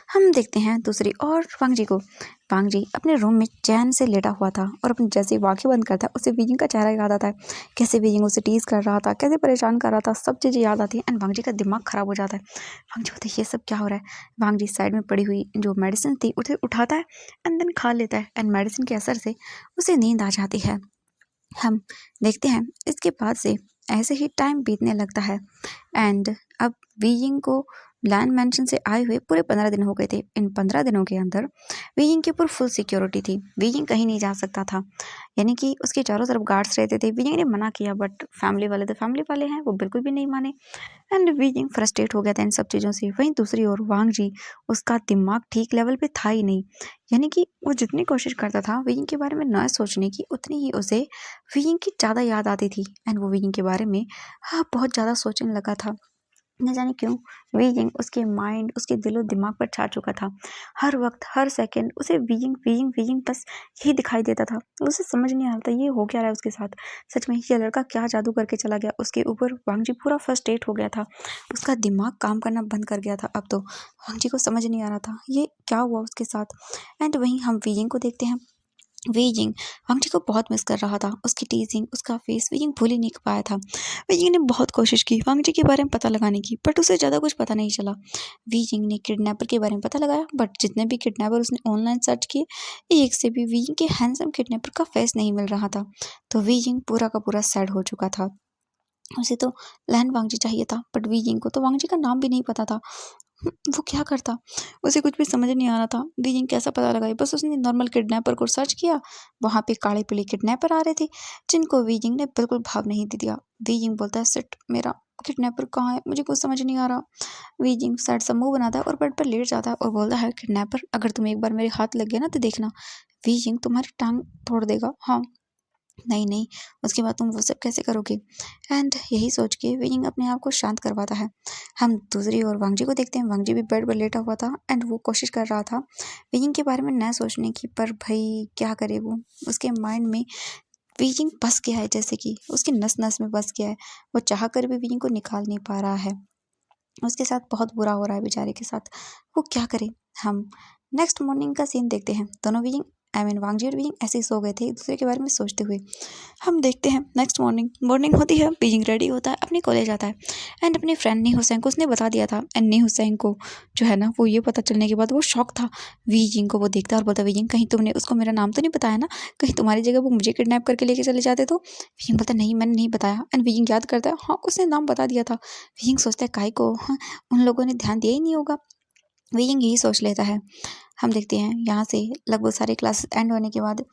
हम देखते हैं दूसरी और वांग जी को। वांग जी अपने रूम में चैन से लेटा हुआ था और अपने जैसे ही आंखें बंद करता है उसे विजिंग का चेहरा याद आता है, कैसे विजिंग उसे टीज कर रहा था, कैसे परेशान कर रहा था, सब चीज़ें याद आती है एंड वांग जी का दिमाग खराब हो जाता है। वांग जी बोलते हैं ये सब क्या हो रहा है? वांग जी साइड में पड़ी हुई जो मेडिसिन थी उसे उठाता है एंड देन खा लेता है एंड मेडिसिन के असर से उसे नींद आ जाती है। हम देखते हैं इसके बाद से ऐसे ही टाइम बीतने लगता है एंड अब बीइंग को लैंड मेंशन से आए हुए पूरे 15 दिन हो गए थे। इन 15 दिनों के अंदर बीइंग के ऊपर फुल सिक्योरिटी थी, बीइंग कहीं नहीं जा सकता था, यानी कि उसके चारों तरफ गार्ड्स रहते थे। बीइंग ने मना किया बट फैमिली वाले तो फैमिली वाले हैं, वो बिल्कुल भी नहीं माने एंड बीजिंग फ्रस्ट्रेट हो गया था इन सब चीज़ों से। वहीं दूसरी ओर वांग जी, उसका दिमाग ठीक लेवल पे था ही नहीं, यानी कि वो जितनी कोशिश करता था विजिंग के बारे में न सोचने की, उतनी ही उसे विजिंग की ज़्यादा याद आती थी एंड वो विजिंग के बारे में हाँ बहुत ज़्यादा सोचने लगा था। न जाने क्यों बीजिंग उसके माइंड, उसके दिलो दिमाग पर छा चुका था। हर वक्त हर सेकंड उसे बीजिंग बीजिंग बीजिंग बस यही दिखाई देता था। उसे समझ नहीं आ रहा था ये हो क्या रहा है उसके साथ, सच में ये लड़का क्या जादू करके चला गया उसके ऊपर। वांग जी पूरा फ्रस्ट्रेट हो गया था, उसका दिमाग काम करना बंद कर गया था। अब तो वांग जी को समझ नहीं आ रहा था ये क्या हुआ उसके साथ। एंड वहीं हम बीजिंग को देखते हैं। बीजिंग वांग जी को बहुत मिस कर रहा था, उसकी टीजिंग, उसका फेस बीजिंग भूल ही नहीं पाया था। बीजिंग ने बहुत कोशिश की वांग जी के बारे में पता लगाने की बट उसे ज़्यादा कुछ पता नहीं चला। बीजिंग ने किडनैपर के बारे में पता लगाया बट जितने भी किडनैपर उसने ऑनलाइन सर्च किए, एक से भी बीजिंग के हैंडसम किडनैपर का फेस नहीं मिल रहा था। तो बीजिंग पूरा का पूरा सैड हो चुका था। उसे तो लैन वांगजी चाहिए था, बट वीजिंग को तो वांगजी का नाम भी नहीं पता था। वो क्या करता? उसे कुछ भी समझ नहीं आ रहा था। वीजिंग कैसा पता लगाए? बस उसने नॉर्मल किडनैपर को सर्च किया। वहाँ पे काले-पीले किडनैपर आ रहे थे, जिनको वीजिंग ने बिल्कुल भाव नहीं दे दिया। वीजिंग बोलता है, "शिट! मेरा किडनैपर कहाँ है? मुझे कुछ समझ नहीं आ रहा।" वीजिंग सैड सा मुँह बनाता है और बेड पर लेट जाता है और बोलता है, "किडनैपर, अगर तुम एक बार मेरे हाथ लग गए ना तो देखना, वीजिंग तुम्हारी टाँग तोड़ देगा। हाँ, नहीं, नहीं, उसके बाद तुम वो सब कैसे करोगे?" एंड यही सोच के विंग अपने आप को शांत करवाता है। हम दूसरी ओर वांगजी को देखते हैं। वांगजी भी बेड पर लेटा हुआ था एंड वो कोशिश कर रहा था विंग के बारे में न सोचने की, पर भाई क्या करे वो? उसके माइंड में विंग बस गया है, जैसे कि उसकी नस-नस में बस गया है। वो चाह कर भी विंग को निकाल नहीं पा रहा है। उसके साथ बहुत बुरा हो रहा है बेचारे के साथ। वो क्या करे? हम नेक्स्ट मॉर्निंग का सीन देखते हैं। दोनों विंग वांगजी और विंग ऐसे ही सो गए थे एक दूसरे के बारे में सोचते हुए। हम देखते हैं नेक्स्ट मॉर्निंग। मॉर्निंग होती है, बीजिंग रेडी होता है, अपने कॉलेज आता है एंड अपने फ्रेंड नी हुसैन को उसने बता दिया था। एंड नी हुसैन को जो है ना, वो ये पता चलने के बाद वो शॉक था। वीजिंग को वो देखता है और बोलता है, वीजिंग कहीं तुमने उसको मेरा नाम तो नहीं बताया ना? कहीं तुम्हारी जगह वो मुझे किडनैप करके लेके चले जाते तो? वीजिंग बोलता है, नहीं मैंने नहीं बताया। एंड वीजिंग याद करता है, हाँ उसने नाम बता दिया था। वीजिंग सोचता है, काहे को, हाँ, उन लोगों ने ध्यान दिया ही नहीं होगा। वीजिंग यही सोच लेता है। हम देखते हैं यहाँ से लगभग सारे क्लासेस एंड होने के बाद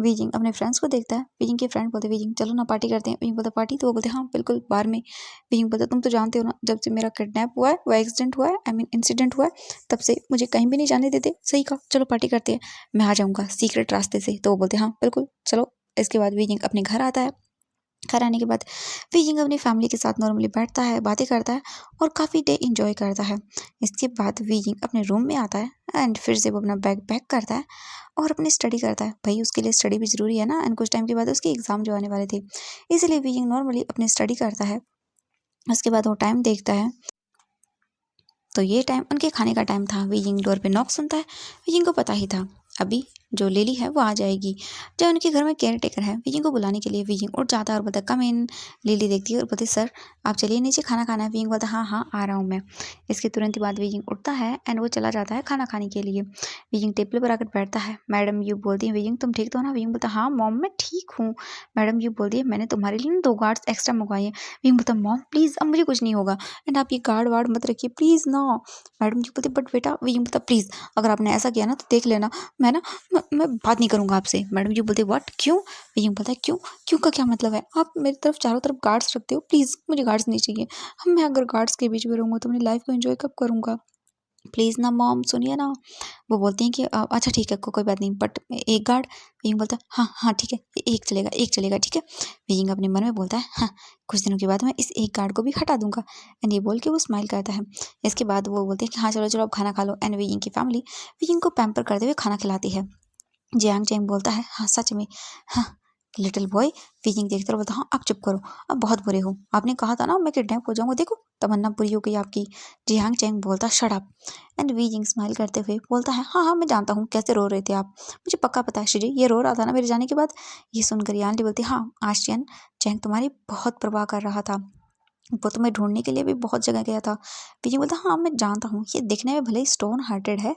वीजिंग अपने फ्रेंड्स को देखता है। वीजिंग के फ्रेंड बोलते हैं, वीजिंग चलो ना पार्टी करते हैं। वीजिंग बोलता है, पार्टी? तो वो बोलते हैं, हाँ बिल्कुल, बार में। वीजिंग बोलता है, तुम तो जानते हो ना, जब से मेरा किडनैप हुआ है, वो एक्सीडेंट हुआ है, इंसिडेंट हुआ है, तब से मुझे कहीं भी नहीं जाने देते। सही कहा, चलो पार्टी करते हैं, मैं आ जाऊँगा सीक्रेट रास्ते से। तो वो बोलते हैं, हाँ बिल्कुल चलो। इसके बाद वीजिंग अपने घर आता है। घर आने के बाद वीजिंग अपनी फैमिली के साथ नॉर्मली बैठता है, बातें करता है और काफ़ी डे इंजॉय करता है। इसके बाद वीजिंग अपने रूम में आता है एंड फिर से वो अपना बैग पैक करता है और अपनी स्टडी करता है। भाई उसके लिए स्टडी भी ज़रूरी है ना, एंड कुछ टाइम के बाद उसके एग्ज़ाम जो आने वाले थे, इसलिए वीजिंग नॉर्मली अपनी स्टडी करता है। उसके बाद वो टाइम देखता है, तो ये टाइम उनके खाने का टाइम था। वीजिंग डोर पे नॉक सुनता है। वीजिंग को पता ही था अभी जो लिली है वो आ जाएगी, जो उनके घर में केयर टेकर है। वीजिंग को बुलाने के लिए वीजिंग उठ जाता है और बोलता है, कम इन। लिली देखती है और बोलती है, सर आप चलिए नीचे, खाना खाना है। वीजिंग बोलता है, हाँ हाँ आ रहा हूँ मैं। इसके तुरंत ही बाद वीजिंग उठता है एंड वो चला जाता है खाना खाने के लिए। वीजिंग टेबल पर आकर बैठता है। मैडम यू बोलती है, वीजिंग तुम ठीक तो हो ना? वीजिंग बोलता है, हाँ मॉम मैं ठीक हूँ। मैडम यू बोलती है, मैंने तुम्हारे लिए ना 2 गार्ड्स एक्स्ट्रा मंगवाए हैं। वीजिंग बोलता है, मॉम प्लीज़ अब मुझे कुछ नहीं होगा एंड आप ये गार्ड वार्ड मत रखिए प्लीज़ ना। मैडम जी बोलती, बट बेटा। वीजिंग बोलता, प्लीज़ अगर आपने ऐसा किया ना तो देख लेना, मैं ना मैं बात नहीं करूँगा आपसे। मैडम जी बोलते, व्हाट, क्यों? वीजिंग बोलता है, क्यों? क्यों का क्या मतलब है? आप मेरी तरफ चारों तरफ गार्ड्स रखते हो, प्लीज़ मुझे गार्ड्स नहीं चाहिए। हम मैं अगर गार्ड्स के बीच में रहूँगा तो अपनी लाइफ को एंजॉय कब करूँगा? प्लीज़ ना मॉम, सुनिए ना। वो बोलती हैं कि अच्छा ठीक है, कोई बात नहीं, बट एक गार्ड। वीइंग बोलता है, हाँ हाँ ठीक है, एक चलेगा ठीक है। वीइंग अपने मन में बोलता है, हाँ कुछ दिनों के बाद मैं इस एक गार्ड को भी हटा दूंगा। एंड ये बोल के वो स्माइल करता है। इसके बाद वो बोलते हैं कि हाँ चलो चलो अब खाना खा लो। एंड वीइंग की फैमिली वीइंग को पैम्पर करते हुए खाना खिलाती है। जियांग चैंग बोलता है, हाँ सच में, हाँ लिटिल बॉय। वीजिंग देखता है और बोलता, हाँ आप चुप करो, अब बहुत बुरे हो। आपने कहा था ना मैं किडनैप हो जाऊंगा, देखो तमन्ना पूरी हो गई आपकी। जियांग चैंग बोलता, shut up. And wheezing smile करते हुए बोलता है, हाँ हाँ मैं जानता हूँ कैसे रो रहे थे आप, मुझे पक्का पता है शिजी, ये रो रहा था ना मेरे जाने के बाद। ये सुनकर यानली बोलती, हाँ आशियन चैंग तुम्हारी बहुत परवाह कर रहा था, वो तुम्हें ढूंढने के लिए भी बहुत जगह गया था। विजय बोलता, हाँ मैं जानता हूँ, ये दिखने में भले ही स्टोन हार्टेड है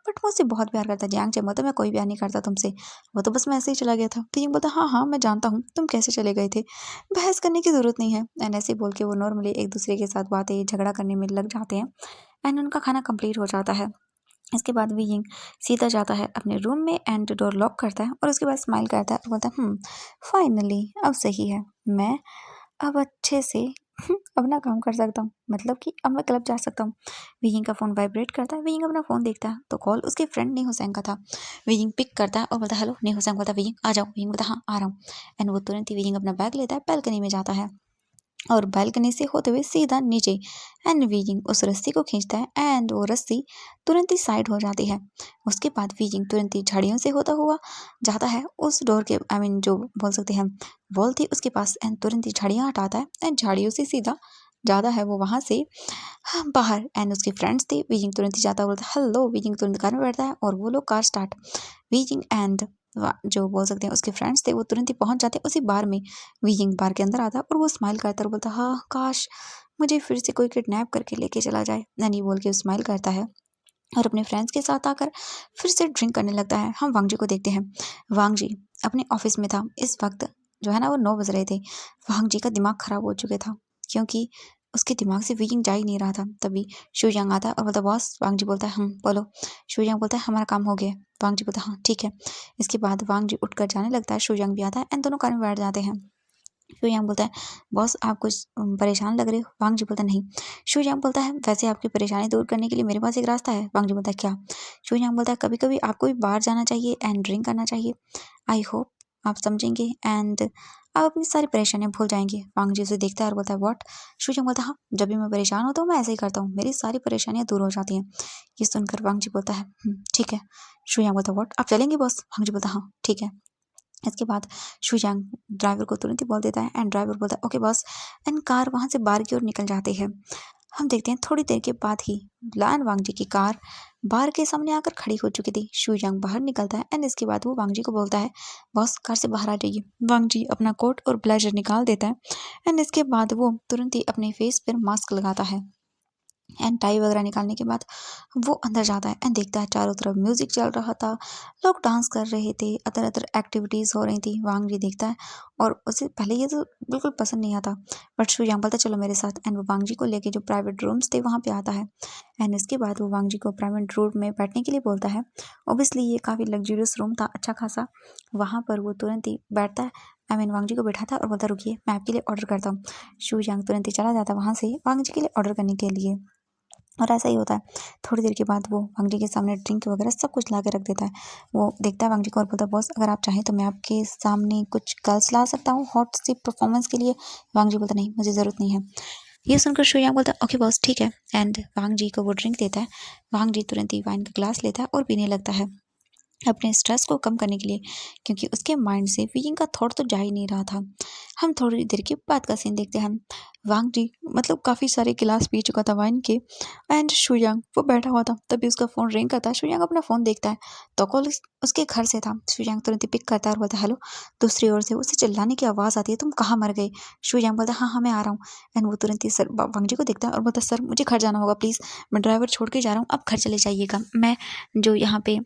बट मुझसे बहुत प्यार करता है। जियांग चैन बोलता, मैं कोई प्यार नहीं करता तुमसे, वो तो बस मैं ऐसे ही चला गया था। विजय बोलता, हाँ हाँ मैं जानता हूँ तुम कैसे चले गए थे, बहस करने की ज़रूरत नहीं है। एंड ऐसे बोल के वो नॉर्मली एक दूसरे के साथ बातें झगड़ा करने में लग जाते हैं एंड उनका खाना कंप्लीट हो जाता है। इसके बाद विजिंग सीधा जाता है अपने रूम में एंड डोर लॉक करता है और उसके बाद स्माइल करता है और बोलता है, फाइनली अब सही है, मैं अब अच्छे से अपना काम कर सकता हूँ, मतलब कि अब मैं क्लब जा सकता हूँ। विजिंग का फ़ोन वाइब्रेट करता है। विजिंग अपना फ़ोन देखता है तो कॉल उसके फ्रेंड ने हुसैन का था। विजिंग पिक करता है और बोलता है, हेलो। ने हुसैन बोलता है, विजिंग आ जाओ। विजिंग बोलता है, हाँ आ रहा हूँ। एंड वो तुरंत ही विजिंग अपना बैग लेता है, बालकनी में जाता है और बालकनी से होते हुए सीधा नीचे। एंड वीजिंग उस रस्सी को खींचता है एंड वो रस्सी तुरंत ही साइड हो जाती है। उसके बाद वीजिंग तुरंत ही झाड़ियों से होता हुआ जाता है उस डोर के, जो बोल सकते हैं वॉल थी उसके पास, एंड तुरंत ही झाड़ियाँ हटाता है एंड झाड़ियों से सीधा जाता है वो वहाँ से, हाँ, बाहर। एंड उसके फ्रेंड्स थे। वीजिंग तुरंत ही जाता है, बोलता है, हेलो। वीजिंग तुरंत कार में बैठता है और वो लोग कार स्टार्ट। वीजिंग एंड जो बोल सकते हैं उसके फ्रेंड्स थे वो तुरंत ही पहुंच जाते हैं उसी बार में। वीजिंग बार के अंदर आता है और वो स्माइल करता है और बोलता है, हाँ काश मुझे फिर से कोई किडनैप करके लेके चला जाए। ननी बोल के स्माइल करता है और अपने फ्रेंड्स के साथ आकर फिर से ड्रिंक करने लगता है। हम वांगजी को देखते हैं। वांगजी अपने ऑफिस में था इस वक्त। जो है ना वो 9 बज रहे थे। वांग जी का दिमाग खराब हो चुका था क्योंकि उसके दिमाग से वीइंग जा ही नहीं रहा था। तभी शू यांग आता है और बोलता है बॉस। वांग जी बोलता है बोलो। शू यांग बोलता है हमारा काम हो गया। वांग जी बोलता है हाँ ठीक है। इसके बाद वांग जी उठकर जाने लगता है। शू यांग भी आता है एंड दोनों कार में बैठ जाते हैं। शू यांग बोलता है बॉस आप कुछ परेशान लग रहे हो। वांग जी बोलता है नहीं। शू यांग बोलता है वैसे आपकी परेशानी दूर करने के लिए मेरे पास एक रास्ता है। वांग जी बोलता है क्या। शू यांग बोलता है कभी कभी आपको भी बाहर जाना चाहिए एंड ड्रिंक करना चाहिए। आई होप आप समझेंगे एंड आप अपनी सारी परेशानियां भूल जाएंगे। वांग जी उसे देखता है और बोलता है व्हाट। शू यांग बोलता है हाँ जब भी मैं परेशान होता हूँ मैं ऐसे ही करता हूँ, मेरी सारी परेशानियां दूर हो जाती हैं। ये सुनकर वांग जी बोलता है ठीक है। शू यांग बोलता है व्हाट आप चलेंगे बॉस। वांग जी बोलता है हाँ ठीक है। इसके बाद शू यांग ड्राइवर को तुरंत ही बोल देता है एंड ड्राइवर बोलता है ओके बॉस एंड कार वहां से बाहर की ओर निकल जाती है। हम देखते हैं थोड़ी देर के बाद ही लान वांग जी की कार बार के सामने आकर खड़ी हो चुकी थी। शू यांग बाहर निकलता है एंड इसके बाद वो वांग जी को बोलता है बॉस कार से बाहर आ जाइए। वांग जी अपना कोट और ब्लेजर निकाल देता है एंड इसके बाद वो तुरंत ही अपने फेस पर मास्क लगाता है एंड टाई वगैरह निकालने के बाद वो अंदर जाता है एंड देखता है चारों तरफ म्यूजिक चल रहा था, लोग डांस कर रहे थे, अदर अदर एक्टिविटीज हो रही थी। वांग जी देखता है और उसे पहले ये तो बिल्कुल पसंद नहीं आता बट शू यांग बोलता है चलो मेरे साथ एंड वो वांग जी को लेके जो प्राइवेट रूम्स थे वहाँ पे आता है एंड इसके बाद वो वांग जी को प्राइवेट रूम में बैठने के लिए बोलता है। ऑब्वियसली ये काफ़ी लग्जूरियस रूम था अच्छा खासा। वहाँ पर वो तुरंत ही बैठता है। वांग जी को बैठाता है और बोलता रुकिए मैं आपके लिए ऑर्डर करता हूँ। शू यांग तुरंत ही चला जाता है वहाँ से वांग जी के लिए ऑर्डर करने के लिए और ऐसा ही होता है। थोड़ी देर के बाद वो वांग जी के सामने ड्रिंक वगैरह सब कुछ ला के रख देता है। वो देखता है वांग जी को और बोलता है बॉस अगर आप चाहें तो मैं आपके सामने कुछ गर्ल्स ला सकता हूँ हॉट सी परफॉर्मेंस के लिए। वांग जी बोलता नहीं मुझे ज़रूरत नहीं है। ये सुनकर शू यांग बोलता है ओके बॉस ठीक है एंड वांग जी को वो ड्रिंक देता है। वांग जी तुरंत ही वाइन का ग्लास लेता है और पीने लगता है अपने स्ट्रेस को कम करने के लिए क्योंकि उसके माइंड से वीइंग का थॉट तो जा ही नहीं रहा था। हम थोड़ी देर के बाद का सीन देखते हैं। वांग जी मतलब काफ़ी सारे गिलास पी चुका था वाइन के एंड शुयांग वो बैठा हुआ था। तभी उसका फ़ोन रिंग करता है। शुयांग अपना फ़ोन देखता है तो कॉल उसके घर से था। शुयांग तुरंत ही पिक करता है और बोलता है हेलो। दूसरी ओर से उसे चिल्लाने की आवाज़ आती है तुम कहाँ मर गए। शुयांग बोलता है हाँ हाँ मैं आ रहा हूँ एंड वो तुरंत ही सर वांग जी को देखता है और बोलता है सर मुझे घर जाना होगा प्लीज़, मैं ड्राइवर छोड़ के जा रहा हूँ आप घर चले जाइएगा, मैं जो यहाँ पे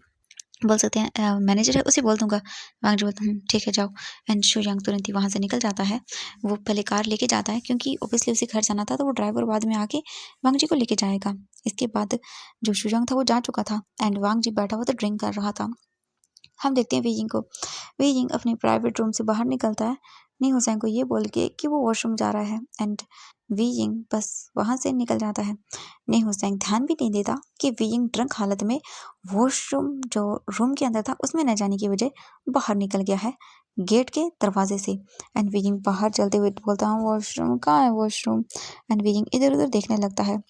बोल सकते हैं मैनेजर है उसे बोल दूंगा। वांग जी बोलता ठीक है जाओ एंड शुयांग तुरंत ही वहाँ से निकल जाता है। वो पहले कार लेके जाता है क्योंकि ऑब्वियसली उसे घर जाना था तो वो ड्राइवर बाद में आके वांग जी को लेके जाएगा। इसके बाद जो शुयांग था वो जा चुका था एंड वांग जी बैठा हुआ था ड्रिंक कर रहा था। हम देखते हैं वीइंग को। वीइंग अपने प्राइवेट रूम से बाहर निकलता है नी हुसैन को ये बोल के कि वो वॉशरूम जा रहा है एंड वीइंग बस वहां से निकल जाता है। नी हुसैन ध्यान भी नहीं देता कि वीइंग ड्रंक हालत में वॉशरूम जो रूम के अंदर था उसमें न जाने की वजह बाहर निकल गया है गेट के दरवाजे से एंड वीइंग बाहर चलते हुए बोलता हूँ वॉशरूम कहाँ है वॉशरूम एंड वीइंग इधर उधर देखने लगता है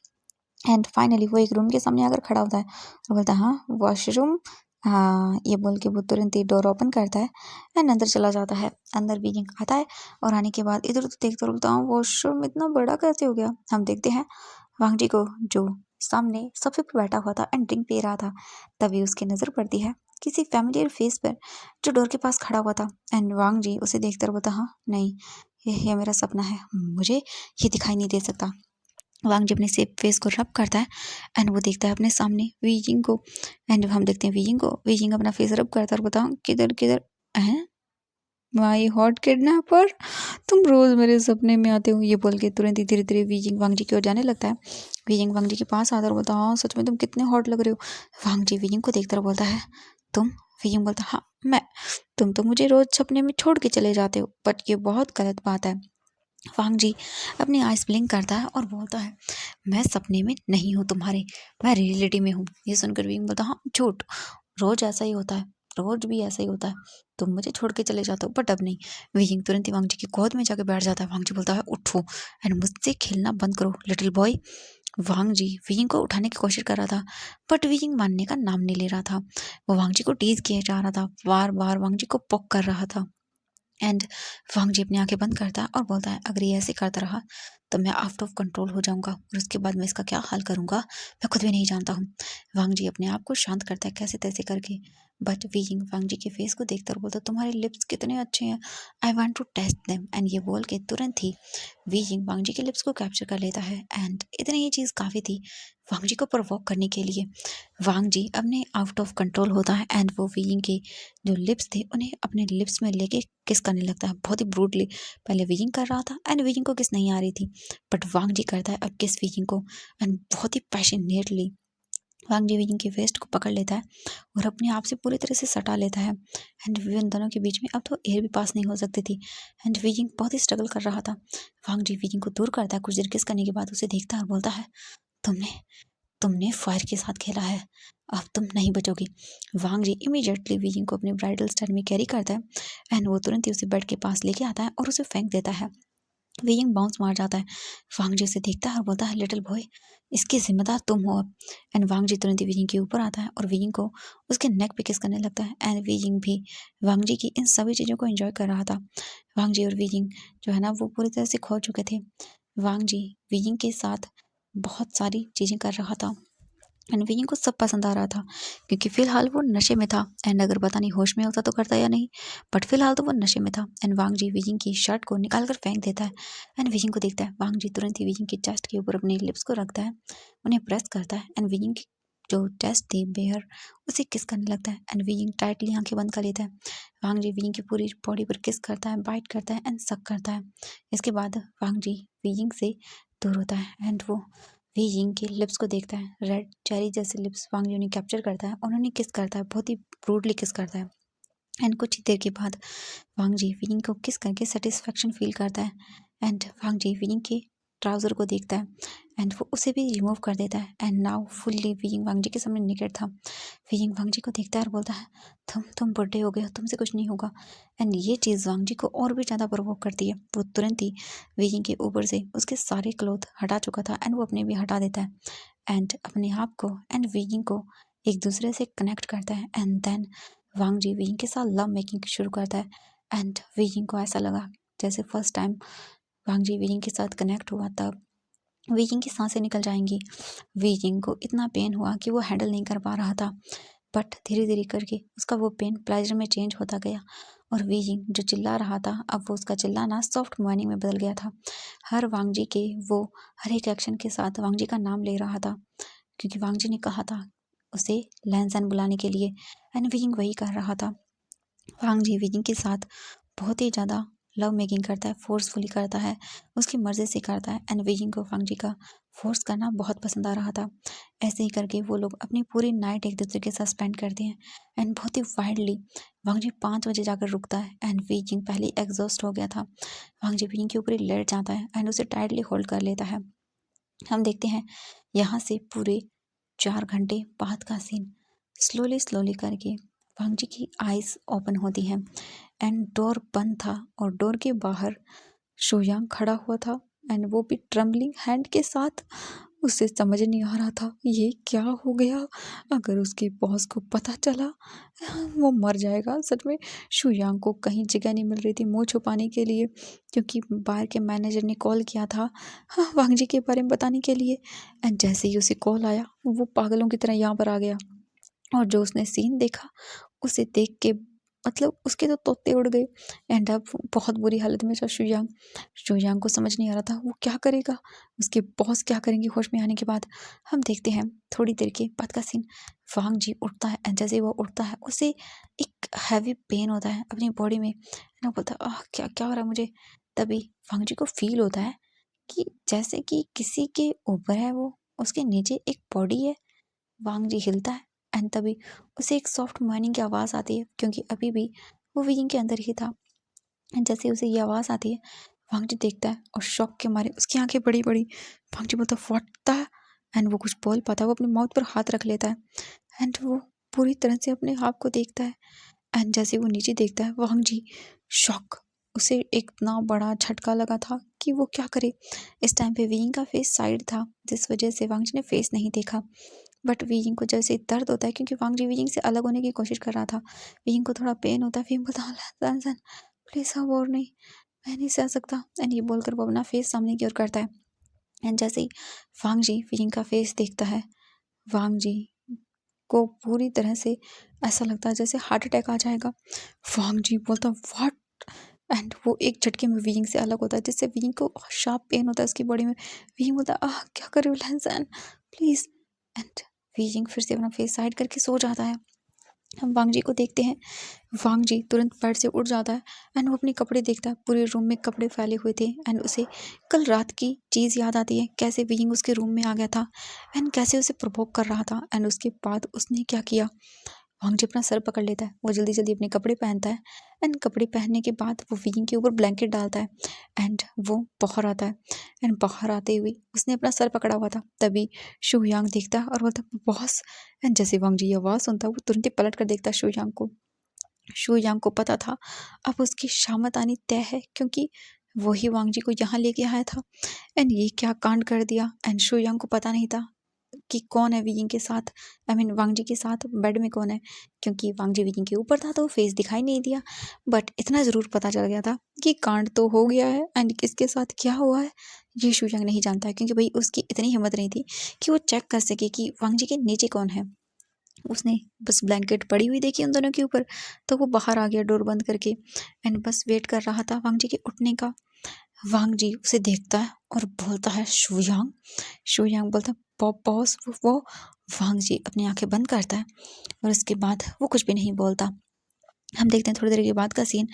एंड फाइनली वो एक रूम के सामने आकर खड़ा होता है और बोलता है हाँ वॉशरूम। हाँ ये बोल के वो तुरंत ही डोर ओपन करता है एंड अंदर चला जाता है। अंदर बीजिंग आता है और आने के बाद इधर उधर देखते बोलता हूँ वॉशरूम इतना बड़ा कैसे हो गया। हम देखते हैं वांग जी को जो सामने सोफे पर बैठा हुआ था एंड ड्रिंक पी रहा था। तभी उसकी नज़र पड़ती है किसी फैमिलियर फेस पर जो डोर के पास खड़ा हुआ था एंड वांग जी उसे देखकर बोलता हाँ नहीं ये मेरा सपना है, मुझे ये दिखाई नहीं दे सकता। वांग जी अपने सेफ फेस को रब करता है एंड वो देखता है अपने सामने वीजिंग को एंड हम देखते हैं वीजिंग को। वीजिंग अपना फेस रब करता है और बताओ किधर किधर है माई हॉट किडनैपर, तुम रोज मेरे सपने में आते हो। ये बोल के तुरंत ही धीरे धीरे वीजिंग वांग जी की ओर जाने लगता है। वीजिंग वांग जी के पास आता है और बोलता हाँ सच में तुम कितने हॉट लग रहे हो। वांग जी वीजिंग को देखता और बोलता है तुम। वीजिंग बोलता हाँ मैं। तुम तो मुझे रोज सपने में छोड़ के चले जाते हो बट ये बहुत गलत बात है। वांग जी अपनी आइस ब्लिंक करता है और बोलता है मैं सपने में नहीं हूँ तुम्हारे, मैं रियलिटी में हूँ। ये सुनकर विंग बोलता हाँ झूठ, रोज ऐसा ही होता है, रोज भी ऐसा ही होता है, तुम मुझे छोड़ के चले जाते हो बट अब नहीं। विंग तुरंत ही वांग जी की गोद में जाके बैठ जाता है। वांग जी बोलता है उठो एंड मुझसे खेलना बंद करो लिटिल बॉय। वांग जी विंग को उठाने की कोशिश कर रहा था बट विंग मानने का नाम नहीं ले रहा था। वो वांग जी को टीज किया जा रहा था, बार बार वांग जी को पोक कर रहा था एंड वांग जी अपनी आंखें बंद करता है और बोलता है अगर ये ऐसे करता रहा तो मैं आउट ऑफ कंट्रोल हो जाऊंगा और उसके बाद मैं इसका क्या हाल करूंगा मैं खुद भी नहीं जानता हूँ। वांग जी अपने आप को शांत करता है कैसे तैसे करके। बट वीइंग वांग जी के फेस को देखकर बोलता, तुम्हारे लिप्स कितने अच्छे हैं, I want to test them. And ये बोल के तुरंत ही वीइंग वांग जी के लिप्स को कैप्चर कर लेता है। एंड इतनी ये चीज़ काफ़ी थी वांग जी को प्रोवोक करने के लिए। वांग जी अपने आउट ऑफ कंट्रोल होता है एंड वो वीइंग के जो लिप्स थे उन्हें अपने लिप्स में लेके किस करने लगता है बहुत ही ब्रूटली। पहले वीइंग कर रहा था एंड वीइंग को किस नहीं आ रही थी, बट वांग जी करता है और किस वीइंग को एंड बहुत ही पैशनेटली वांग जी वीइंग के वेस्ट को पकड़ लेता है और अपने आप से पूरी तरह से सटा लेता है। एंड उन दोनों के बीच में अब तो एयर भी पास नहीं हो सकती थी एंड वीइंग बहुत ही स्ट्रगल कर रहा था। वांग जी वीइंग को दूर करता है, कुछ देर किस करने के बाद उसे देखता है और बोलता है, तुमने तुमने फायर के साथ खेला है, अब तुम नहीं बचोगी। वांग जी इमीडिएटली वीइंग को अपने ब्राइडल स्टैंड में कैरी करता है एंड वो तुरंत ही उसे बेड के पास लेके आता है और उसे फेंक देता है। वीइंग बाउंस मार जाता है। वांग जी उसे देखता है और बोलता है, लिटिल बॉय इसकी जिम्मेदार तुम हो अब। एंड वांग जी तुरंत ही वीइंग के ऊपर आता है और वीइंग को उसके नेक पे किस करने लगता है। एंड वीइंग भी वांग जी की इन सभी चीज़ों को एंजॉय कर रहा था। वांग जी और वीइंग जो है ना वो पूरी तरह से खो चुके थे। वांग जी वीइंग के साथ बहुत सारी चीज़ें कर रहा था एंड विजिंग को सब पसंद आ रहा था क्योंकि फिलहाल वो नशे में था। एंड अगर पता नहीं होश में होता तो करता या नहीं, बट फिलहाल तो वो नशे में था। एंड वांग जी विजिंग की शर्ट को निकाल कर फेंक देता है एंड विजिंग को देखता है। वांग जी तुरंत ही विजिंग की चेस्ट के ऊपर अपने लिप्स को रखता है, उन्हें प्रेस करता है एंड विजिंग की जो चेस्ट थी बेयर उसे किस करने लगता है एंड विजिंग टाइटली आंखें बंद कर लेता है। वांग जी विजिंग की पूरी बॉडी पर किस करता है, बाइट करता है एंड सक करता है। इसके बाद वांग जी विजिंग से दूर होता है एंड वो वी यिंग के लिप्स को देखता है। रेड चेरी जैसे लिप्स वांग जी उन्हें कैप्चर करता है, उन्होंने किस करता है, बहुत ही ब्रूटली किस करता है। एंड कुछ ही देर के बाद वांग जी विनिंग को किस करके सेटिस्फेक्शन फील करता है एंड वांग जी विनिंग के ट्राउज़र को देखता है एंड वो उसे भी रिमूव कर देता है। एंड नाउ फुल्ली विनिंग वांग जी के सामने नेकेड था। विनिंग वांग जी को देखता है और बोलता है, तुम बर्थडे हो गए हो, तुमसे कुछ नहीं होगा। एंड ये चीज़ वांग जी को और भी ज़्यादा प्रोवोक करती है। वो तुरंत ही विनिंग के ऊपर से उसके सारे क्लोथ हटा चुका था एंड वो अपने भी हटा देता है एंड अपने आप को एंड विनिंग को एक दूसरे से कनेक्ट करता है। And then Wang ji wing के साथ लव मेकिंग शुरू करता है एंड विंग को ऐसा लगा जैसे फर्स्ट टाइम वांग जी विंग के साथ कनेक्ट हुआ तब विंग की सांसें निकल जाएंगी। विंग को इतना पेन हुआ कि वो हैंडल नहीं कर पा रहा था, बट धीरे धीरे करके उसका वो पेन प्लेजर में चेंज होता गया और विंग जो चिल्ला रहा था अब वो उसका चिल्लाना सॉफ्ट मॉर्निंग में बदल गया था। हर वांग जी के वो हर एक एक्शन के साथ वांग जी का नाम ले रहा था क्योंकि वांग जी ने कहा था उसे लैंसन बुलाने के लिए एंड विंग वही कर रहा था। वांग जी विजिंग के साथ बहुत ही ज़्यादा लव मेकिंग करता है, फोर्सफुली करता है, उसकी मर्ज़ी से करता है एंड विजिंग को वांग जी का फोर्स करना बहुत पसंद आ रहा था। ऐसे ही करके वो लोग अपनी पूरी नाइट एक दूसरे के साथ स्पेंड करते हैं एंड बहुत ही वाइल्डली वांग जी 5 बजे जाकर रुकता है एंड विजिंग पहले एग्जॉस्ट हो गया था। वांग जी विजिंग के ऊपर ही लेट जाता है एंड उसे टाइटली होल्ड कर लेता है। हम देखते हैं यहाँ से पूरे 4 घंटे बाद का सीन। स्लोली स्लोली करके वांग जी की आइज ओपन होती हैं एंड डोर बंद था और डोर के बाहर शोयांग खड़ा हुआ था एंड वो भी ट्रम्बलिंग हैंड के साथ। उसे समझ नहीं आ रहा था ये क्या हो गया, अगर उसके बॉस को पता चला वो मर जाएगा सच में। शुयांग को कहीं जगह नहीं मिल रही थी मुंह छुपाने के लिए क्योंकि बाहर के मैनेजर ने कॉल किया था वांग जी के बारे में बताने के लिए। एंड जैसे ही उसे कॉल आया वो पागलों की तरह यहाँ पर आ गया और जो उसने सीन देखा उसे देख के मतलब उसके तो तोते उड़ गए। एंड अब बहुत बुरी हालत में था शुयांग। शुयांग को समझ नहीं आ रहा था वो क्या करेगा, उसके बॉस क्या करेंगे होश में आने के बाद। हम देखते हैं थोड़ी देर के बाद का सीन। वांग जी उठता है एंड जैसे वो उठता है उसे एक हैवी पेन होता है अपनी बॉडी में ना, बोलता है क्या क्या हो रहा है मुझे। तभी वांग जी को फील होता है कि जैसे कि किसी के ऊपर है वो, उसके नीचे एक बॉडी है। वांग जी हिलता है एंड तभी उसे एक सॉफ्ट मॉर्निंग की आवाज़ आती है क्योंकि अभी भी वो विंग के अंदर ही था। एंड जैसे उसे ये आवाज़ आती है वांग जी देखता है और शॉक के मारे उसकी आंखें बड़ी बड़ी। वांग जी बोलता व्हाट द, एंड वो कुछ बोल पाता है, वो अपने माउथ पर हाथ रख लेता है एंड वो पूरी तरह से अपने आप को देखता है। एंड जैसे वो नीचे देखता है वांग जी शॉक, उसे एक इतना बड़ा झटका लगा था कि वो क्या करे। इस टाइम पे विंग का फेस साइड था जिस वजह से वांग जी ने फेस नहीं देखा। बट वीइंग को जैसे दर्द होता है क्योंकि वांग जी वीइंग से अलग होने की कोशिश कर रहा था, वीइंग को थोड़ा पेन होता है। वीइंग बोलता है सन प्लीज़ अब और नहीं, मैं नहीं सह सकता। एंड ये बोलकर वो अपना फेस सामने की ओर करता है। एंड जैसे ही वांग जी वियिंग का फेस देखता है, वांग जी को पूरी तरह से ऐसा लगता है जैसे हार्ट अटैक आ जाएगा। वांग जी बोलता व्हाट, एंड वो एक झटके में वियिंग से अलग होता है, जिससे वियिंग को शार्प पेन होता है उसकी बॉडी में। वियिंग बोलता है आह क्या कर रहे हो लैंसन, प्लीज। एंड वियिंग फिर से अपना फेस साइड करके सो जाता है। हम वांग जी को देखते हैं, वांग जी तुरंत बेड से उठ जाता है। एंड वो अपने कपड़े देखता है, पूरे रूम में कपड़े फैले हुए थे। एंड उसे कल रात की चीज़ याद आती है, कैसे वियिंग उसके रूम में आ गया था एंड कैसे उसे प्रवोक कर रहा था। एंड उसके बाद उसने क्या किया, वांग जी अपना सर पकड़ लेता है, वो जल्दी जल्दी अपने कपड़े पहनता है। एंड कपड़े पहनने के बाद वो वियिंग के ऊपर ब्लैंकेट डालता है। एंड वो बाहर आता है। एंड बाहर आते हुए उसने अपना सर पकड़ा हुआ था, तभी शू यांग देखता है और बोलता है बॉस। एंड जैसे वांग जी ये आवाज़ सुनता है, वो तुरंत ही पलट कर देखता है शू यांग को। शू यांग को पता था अब उसकी शामत आनी तय है, क्योंकि वही वांग जी को यहाँ लेके आया था। एंड ये क्या कांड कर दिया। एंड शू यांग को पता नहीं था कि कौन है वियिंग के साथ, आई मीन वांग जी के साथ बेड में कौन है, क्योंकि वांग जी वियिंग के ऊपर था तो फेस दिखाई नहीं दिया। बट इतना ज़रूर पता चल गया था कि कांड तो हो गया है। एंड किसके साथ क्या हुआ है ये शू यांग नहीं जानता है, क्योंकि भाई उसकी इतनी हिम्मत नहीं थी कि वो चेक कर सके कि वांग जी के नीचे कौन है। उसने बस ब्लैंकेट पड़ी हुई देखी उन दोनों के ऊपर, तो वो बाहर आ गया डोर बंद करके। एंड बस वेट कर रहा था वांग जी के उठने का। वांग जी उसे देखता है और बोलता है शू यांग। शू यांग बोलता है बॉस वो। वांग जी अपनी आंखें बंद करता है और उसके बाद वो कुछ भी नहीं बोलता। हम देखते हैं थोड़ी देर के बाद का सीन।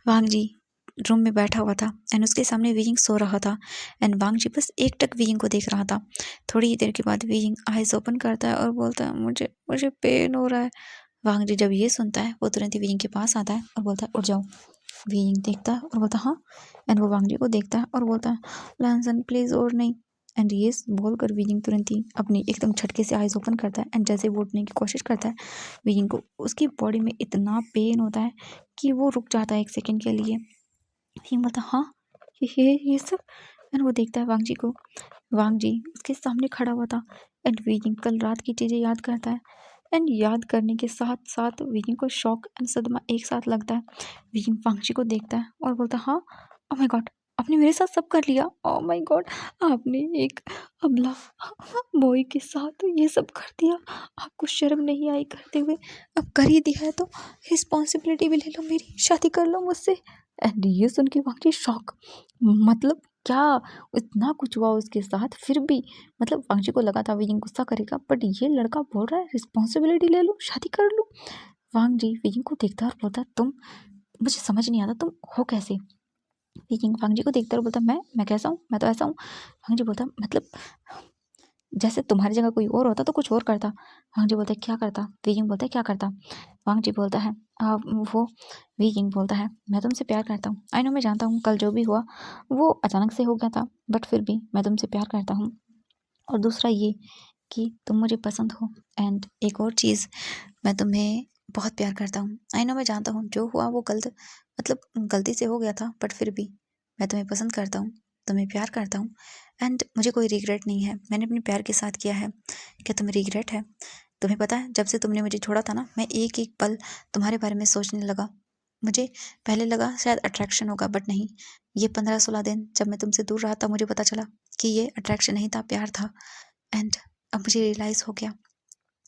वांग जी रूम में बैठा हुआ था एंड उसके सामने वियिंग सो रहा था। एंड वांग जी बस एकटक वियिंग को देख रहा था। थोड़ी ही देर के बाद वियिंग आइज ओपन करता है और बोलता है मुझे मुझे पेन हो रहा है। वांग जी जब ये सुनता है, वो तुरंत ही वियिंग के पास आता है और बोलता है उठ जाओ। वियिंग देखता है और बोलता है हाँ। एंड वो वांग जी को देखता है और बोलता है लैंसन प्लीज और नहीं। एंड ये बोलकर वियिंग तुरंत ही अपनी एकदम झटके से आइज ओपन करता है। एंड जैसे वो उठने की कोशिश करता है, वियिंग को उसकी बॉडी में इतना पेन होता है कि वो रुक जाता है एक सेकंड के लिए। वियिंग बोलता है हाँ ये सब। एंड वो देखता है वांग जी को, वांग जी उसके सामने खड़ा हुआ था। एंड वियिंग कल रात की चीज़ें याद करता है। एंड याद करने के साथ साथ वियिंग को शॉक एंड सदमा एक साथ लगता है। वियिंग वांग जी को देखता है और बोलता है हाँ ओह माय गॉड, आपने मेरे साथ सब कर लिया। ओह माय गॉड, आपने एक अबला बॉय के साथ ये सब कर दिया, आपको शर्म नहीं आई करते हुए। अब कर ही दिया है तो रिस्पॉन्सिबिलिटी भी ले लो, मेरी शादी कर लो मुझसे। एंड ये सुन के वांग जी शॉक, मतलब क्या, इतना कुछ हुआ उसके साथ फिर भी, मतलब वांग जी को लगा था वियिंग गुस्सा करेगा, बट ये लड़का बोल रहा है रिस्पॉन्सिबिलिटी ले लो शादी कर लो। वांग जी वियिंग को देखता है और बोलता है तुम, मुझे समझ नहीं आता तुम हो कैसे। वियिंग वांग जी को देखता है और बोलता है मैं कैसा हूँ, मैं तो ऐसा हूँ। वांग जी बोलता है मतलब जैसे तुम्हारी जगह कोई और होता तो कुछ और करता। वांग जी बोलता है क्या करता। वियिंग बोलता है क्या करता। वांग जी बोलता है वो वियिंग बोलता है मैं तुमसे प्यार करता हूँ। आई नो, मैं जानता हूँ कल जो भी हुआ वो अचानक से हो गया था, बट फिर भी मैं तुमसे प्यार करता हूँ। और दूसरा ये कि तुम मुझे पसंद हो। एंड एक और चीज़, मैं तुम्हें बहुत प्यार करता हूँ। आई नो, मैं जानता हूँ जो हुआ वो गलत, मतलब गलती से हो गया था, बट फिर भी मैं तुम्हें पसंद करता हूँ, तुम्हें प्यार करता हूँ। एंड मुझे कोई रिग्रेट नहीं है, मैंने अपने प्यार के साथ किया है। क्या तुम्हें रिग्रेट है? तुम्हें पता है जब से तुमने मुझे छोड़ा था ना, मैं एक एक पल तुम्हारे बारे में सोचने लगा। मुझे पहले लगा शायद अट्रैक्शन होगा, बट नहीं। ये 15-16 दिन जब मैं तुमसे दूर रहा था, मुझे पता चला कि ये अट्रैक्शन नहीं था, प्यार था। एंड अब मुझे रियलाइज़ हो गया,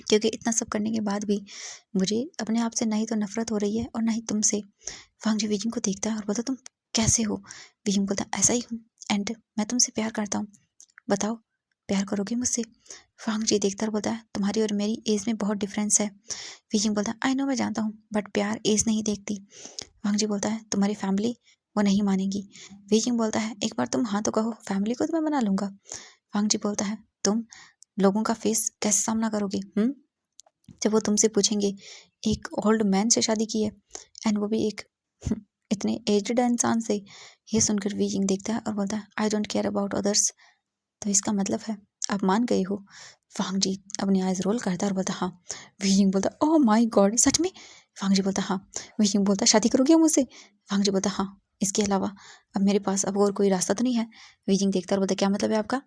क्योंकि इतना सब करने के बाद भी मुझे अपने आप से नहीं तो नफरत हो रही है और ना ही तुमसे। वांग जी वियिंग को देखता है और बोलता तुम कैसे हो। वियिंग बोलता ऐसा ही हूँ, एंड मैं तुमसे प्यार करता हूँ, बताओ प्यार करोगे मुझसे। वांग जी देखता और बोलता है तुम्हारी और मेरी एज में बहुत डिफरेंस है। वियिंग बोलता है आई नो, मैं जानता हूँ, बट प्यार एज नहीं देखती। वांग जी बोलता है तुम्हारी फैमिली वो नहीं मानेगी। वियिंग बोलता है एक बार तुम हाँ तो कहो, फैमिली को तो मैं मना लूंगा। वांग जी बोलता है तुम लोगों का फेस कैसे सामना करोगे, जब वो तुमसे पूछेंगे एक ओल्ड मैन से शादी की है, एंड वो भी एक इतने एज्ड इंसान से। ये सुनकर वियिंग देखता है और बोलता है I don't care about others. तो इसका मतलब है आप मान गए हो। वांग जी अपनी आइज रोल करता है और बोलता हाँ। वियिंग बोलता ओह माय गॉड, सच में। वांग जी बोलता हाँ। वियिंग बोलता शादी करोगे मुझसे। वांग जी बोलता हाँ, इसके अलावा अब मेरे पास अब और कोई रास्ता तो नहीं है। वीजिंग देखता है और बोलता है क्या मतलब है आपका?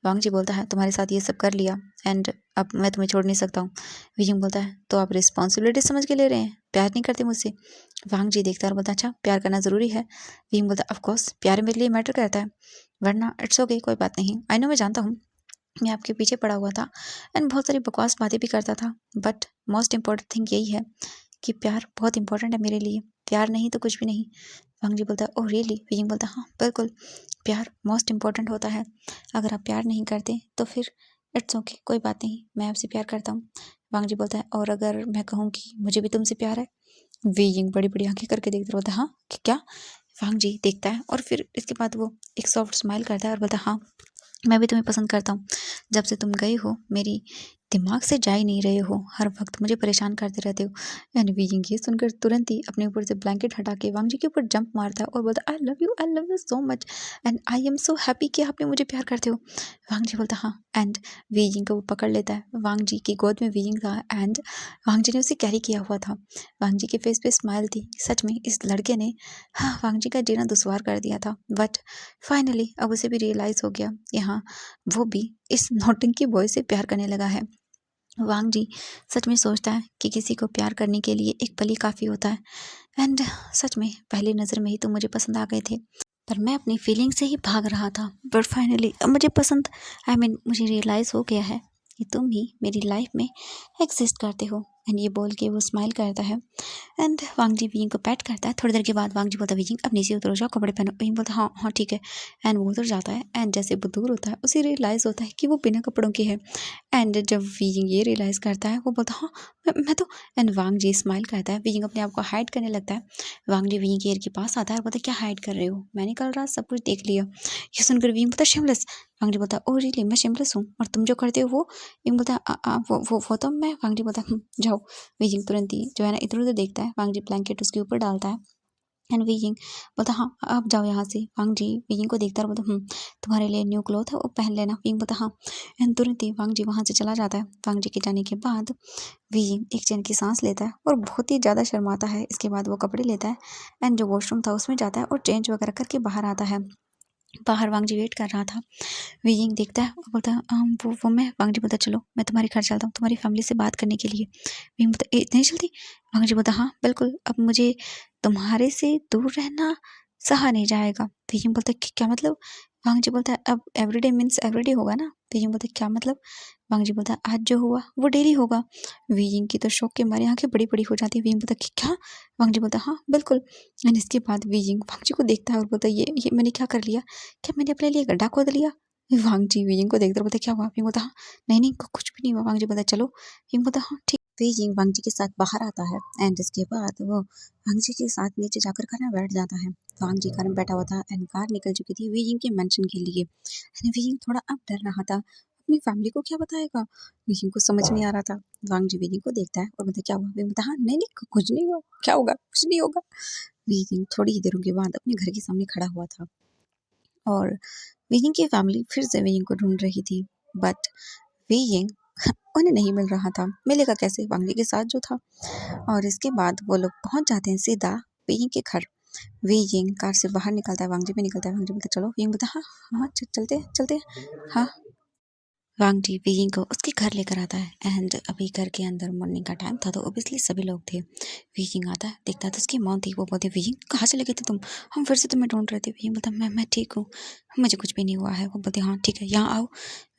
वांग जी बोलता है तुम्हारे साथ ये सब कर लिया एंड अब मैं तुम्हें छोड़ नहीं सकता हूँ। वीजिंग बोलता है तो आप रिस्पॉन्सिबिलिटी समझ के ले रहे हैं, प्यार नहीं करते मुझसे? वांग जी देखता है और बोलता है अच्छा प्यार करना ज़रूरी है? वीजिंग बोलता है ऑफ कोर्स प्यार मेरे लिए मैटर करता है, वरना इट्स ओके कोई बात नहीं। आई नो मैं जानता हूँ मैं आपके पीछे पड़ा हुआ था एंड बहुत सारी बकवास बातें भी करता था, बट मोस्ट इम्पॉर्टेंट थिंग यही है कि प्यार बहुत इंपॉर्टेंट है मेरे लिए। प्यार नहीं तो कुछ भी नहीं। वांग जी बोलता है ओह रियली? विजिंग बोलता है हाँ बिल्कुल, प्यार मोस्ट इम्पॉर्टेंट होता है। अगर आप प्यार नहीं करते तो फिर इट्स ओके कोई बात नहीं, मैं आपसे प्यार करता हूँ। वांग जी बोलता है और अगर मैं कहूँ कि मुझे भी तुमसे प्यार है? वीइंग बड़ी बड़ी आंखें करके देखता बोलता है हाँ क्या? वांग जी देखता है और फिर इसके बाद वो एक सॉफ्ट स्माइल करता है और बोलता है हाँ मैं भी तुम्हें पसंद करता हूँ। जब से तुम गई हो मेरी दिमाग से जा ही नहीं रहे हो, हर वक्त मुझे परेशान करते रहते हो। एंड वीजिंग ये सुनकर तुरंत ही अपने ऊपर से ब्लैंकेट हटा के वांग जी के ऊपर जंप मारता है और बोलता है I love you so much and I am so happy कि आपने मुझे प्यार करते हो। वांग जी बोलता हाँ एंड वीजिंग को वो पकड़ लेता है। वांग जी की गोद में वीजिंग था एंड वांग जी ने उसे कैरी किया हुआ था। वांग जी के फेस पे स्माइल थी। सच में इस लड़के ने हाँ वांग जी का जीना दुश्वार कर दिया था, बट फाइनली अब उसे भी रियलाइज़ हो गया कि हाँ वो भी इस नौटंकी बॉय से प्यार करने लगा है। वांग जी सच में सोचता है कि किसी को प्यार करने के लिए एक पल ही काफ़ी होता है एंड सच में पहली नज़र में ही तुम मुझे पसंद आ गए थे, पर मैं अपनी फीलिंग से ही भाग रहा था। बट फाइनली अब मुझे पसंद मुझे रियलाइज़ हो गया है कि तुम ही मेरी लाइफ में एग्जिस्ट करते हो। एंड ये बोल के वो स्माइल करता है एंड वांग जी विंग को पैट करता है। थोड़ी देर के बाद वांग जी बोलता है विंग अब नीचे उतरो जाओ कपड़े पहनो। विंग बोलता है हाँ हाँ ठीक है एंड वो उतर जाता है एंड जैसे वो दूर होता है उसे रियलाइज़ होता है कि वो बिना कपड़ों के है। एंड जब विंग ये रियलाइज़ करता है वो बोलता है हाँ मैं तो एंड वांग जी स्माइल करता है। विंग अपने आप को हाइड करने लगता है। वांग जी विंग के ईयर के पास आता है और बोलता है क्या हाइड कर रहे हो, मैंने कल रात सब कुछ देख लिया। ये सुनकर विंग बोलता है शेमलेस। वांग जी बोलता है ओ रियली मैं शेमलेस हूँ और तुम जो करते हो वो? विंग बोलता है वो तो मैं। वांग जी बोलता है जाओ। वीजिंग तुरंत ही जो है ना इधर उधर देखता है। वांग जी ब्लैंकेट उसके ऊपर डालता है एंड वीजिंग बोलता हाँ आप जाओ यहाँ से। वांग जी वीजिंग को देखता है और बोलता तुम्हारे लिए न्यू क्लॉथ है वो पहन लेना। वीजिंग बोलता हाँ एंड तुरंत ही वांग जी वहाँ से चला जाता है। वांग जी के जाने के बाद वीजिंग एक चैन की सांस लेता है और बहुत ही ज़्यादा शर्माता है। इसके बाद वो कपड़े लेता है एंड जो वॉशरूम था उसमें जाता है और चेंज वगैरह करके बाहर आता है। बाहर वांग जी वेट कर रहा था। वीजिंग देखता है और बोलता है वो मैं। वांग जी बोलता है चलो मैं तुम्हारे घर चलता हूँ तुम्हारी फैमिली से बात करने के लिए। वीजिंग बोलता है इतनी जल्दी? वांग जी बोलता है हाँ बिल्कुल अब मुझे तुम्हारे से दूर रहना सहा नहीं जाएगा। वीजिंग बोलता है क्या मतलब? वांग जी बोलता है अब एवरीडे मीन्स एवरीडे होगा ना? वीजिंग बोलता है क्या मतलब? वांग जी बोलता है आज जो हुआ वो डेली होगा। वीजिंग की तो शौक के मारे आंखें बड़ी बड़ी हो जाती है। वीजिंग बोलता है क्या? वांग जी बोलता है हाँ बिल्कुल। एंड इसके बाद वीजिंग वांग जी को देखता है और बोलता है ये मैंने क्या कर लिया? क्या मैंने अपने लिए गड्ढा खोद लिया? वांग जी वीजिंग को देखकर बोलता है क्या हुआ? वीजिंग बोलता है हाँ नहीं कुछ भी नहीं हुआ। वांग जी बोलता है चलो। वीजिंग बोलता है हाँ ठीक। वीजिंग वांग जी के साथ बाहर आता है एंड इसके बाद वो वांग जी के साथ नीचे जाकर कार में बैठ जाता है। वांग जी कार में बैठा हुआ था एंड कार निकल चुकी थी वीजिंग के मेंशन के लिए। एंड वीजिंग थोड़ा अब डर रहा था अपनी फैमिली को क्या बताएगा। वीजिंग को समझ नहीं आ रहा था। वांग जी वीजिंग को देखता है और बोलता है क्या हुआ? वीजिंग बोलता है हाँ नहीं कुछ नहीं हुआ। क्या होगा? कुछ नहीं होगा। वीजिंग थोड़ी ही देरों के बाद अपने घर के सामने खड़ा हुआ था और वियिंग की फैमिली फिर से वियिंग को ढूंढ रही थी, बट वियिंग उन्हें नहीं मिल रहा था। मिलेगा कैसे? वांग ली के साथ जो था। और इसके बाद वो लोग पहुंच जाते हैं सीधा वियिंग के घर। वियिंग कार से बाहर निकलता है। वांग जी भी निकलता है। वांग जी बोलता है चलो। वियिंग बोलता है हाँ हाँ चलते हैं हाँ। वांग जी वियिंग को उसके घर लेकर आता है एंड अभी घर के अंदर मॉर्निंग का टाइम था तो ऑब्वियसली सभी लोग थे। वियिंग आता है देखता है तो उसकी मॉम थी। वो बोलती वियिंग कहाँ चले गए थे तुम? हम फिर से तुम्हें ढूंढ रहे थे। वियिंग बोलता मैं ठीक हूँ, मुझे कुछ भी नहीं हुआ है। वो बोलते हाँ ठीक है यहाँ आओ।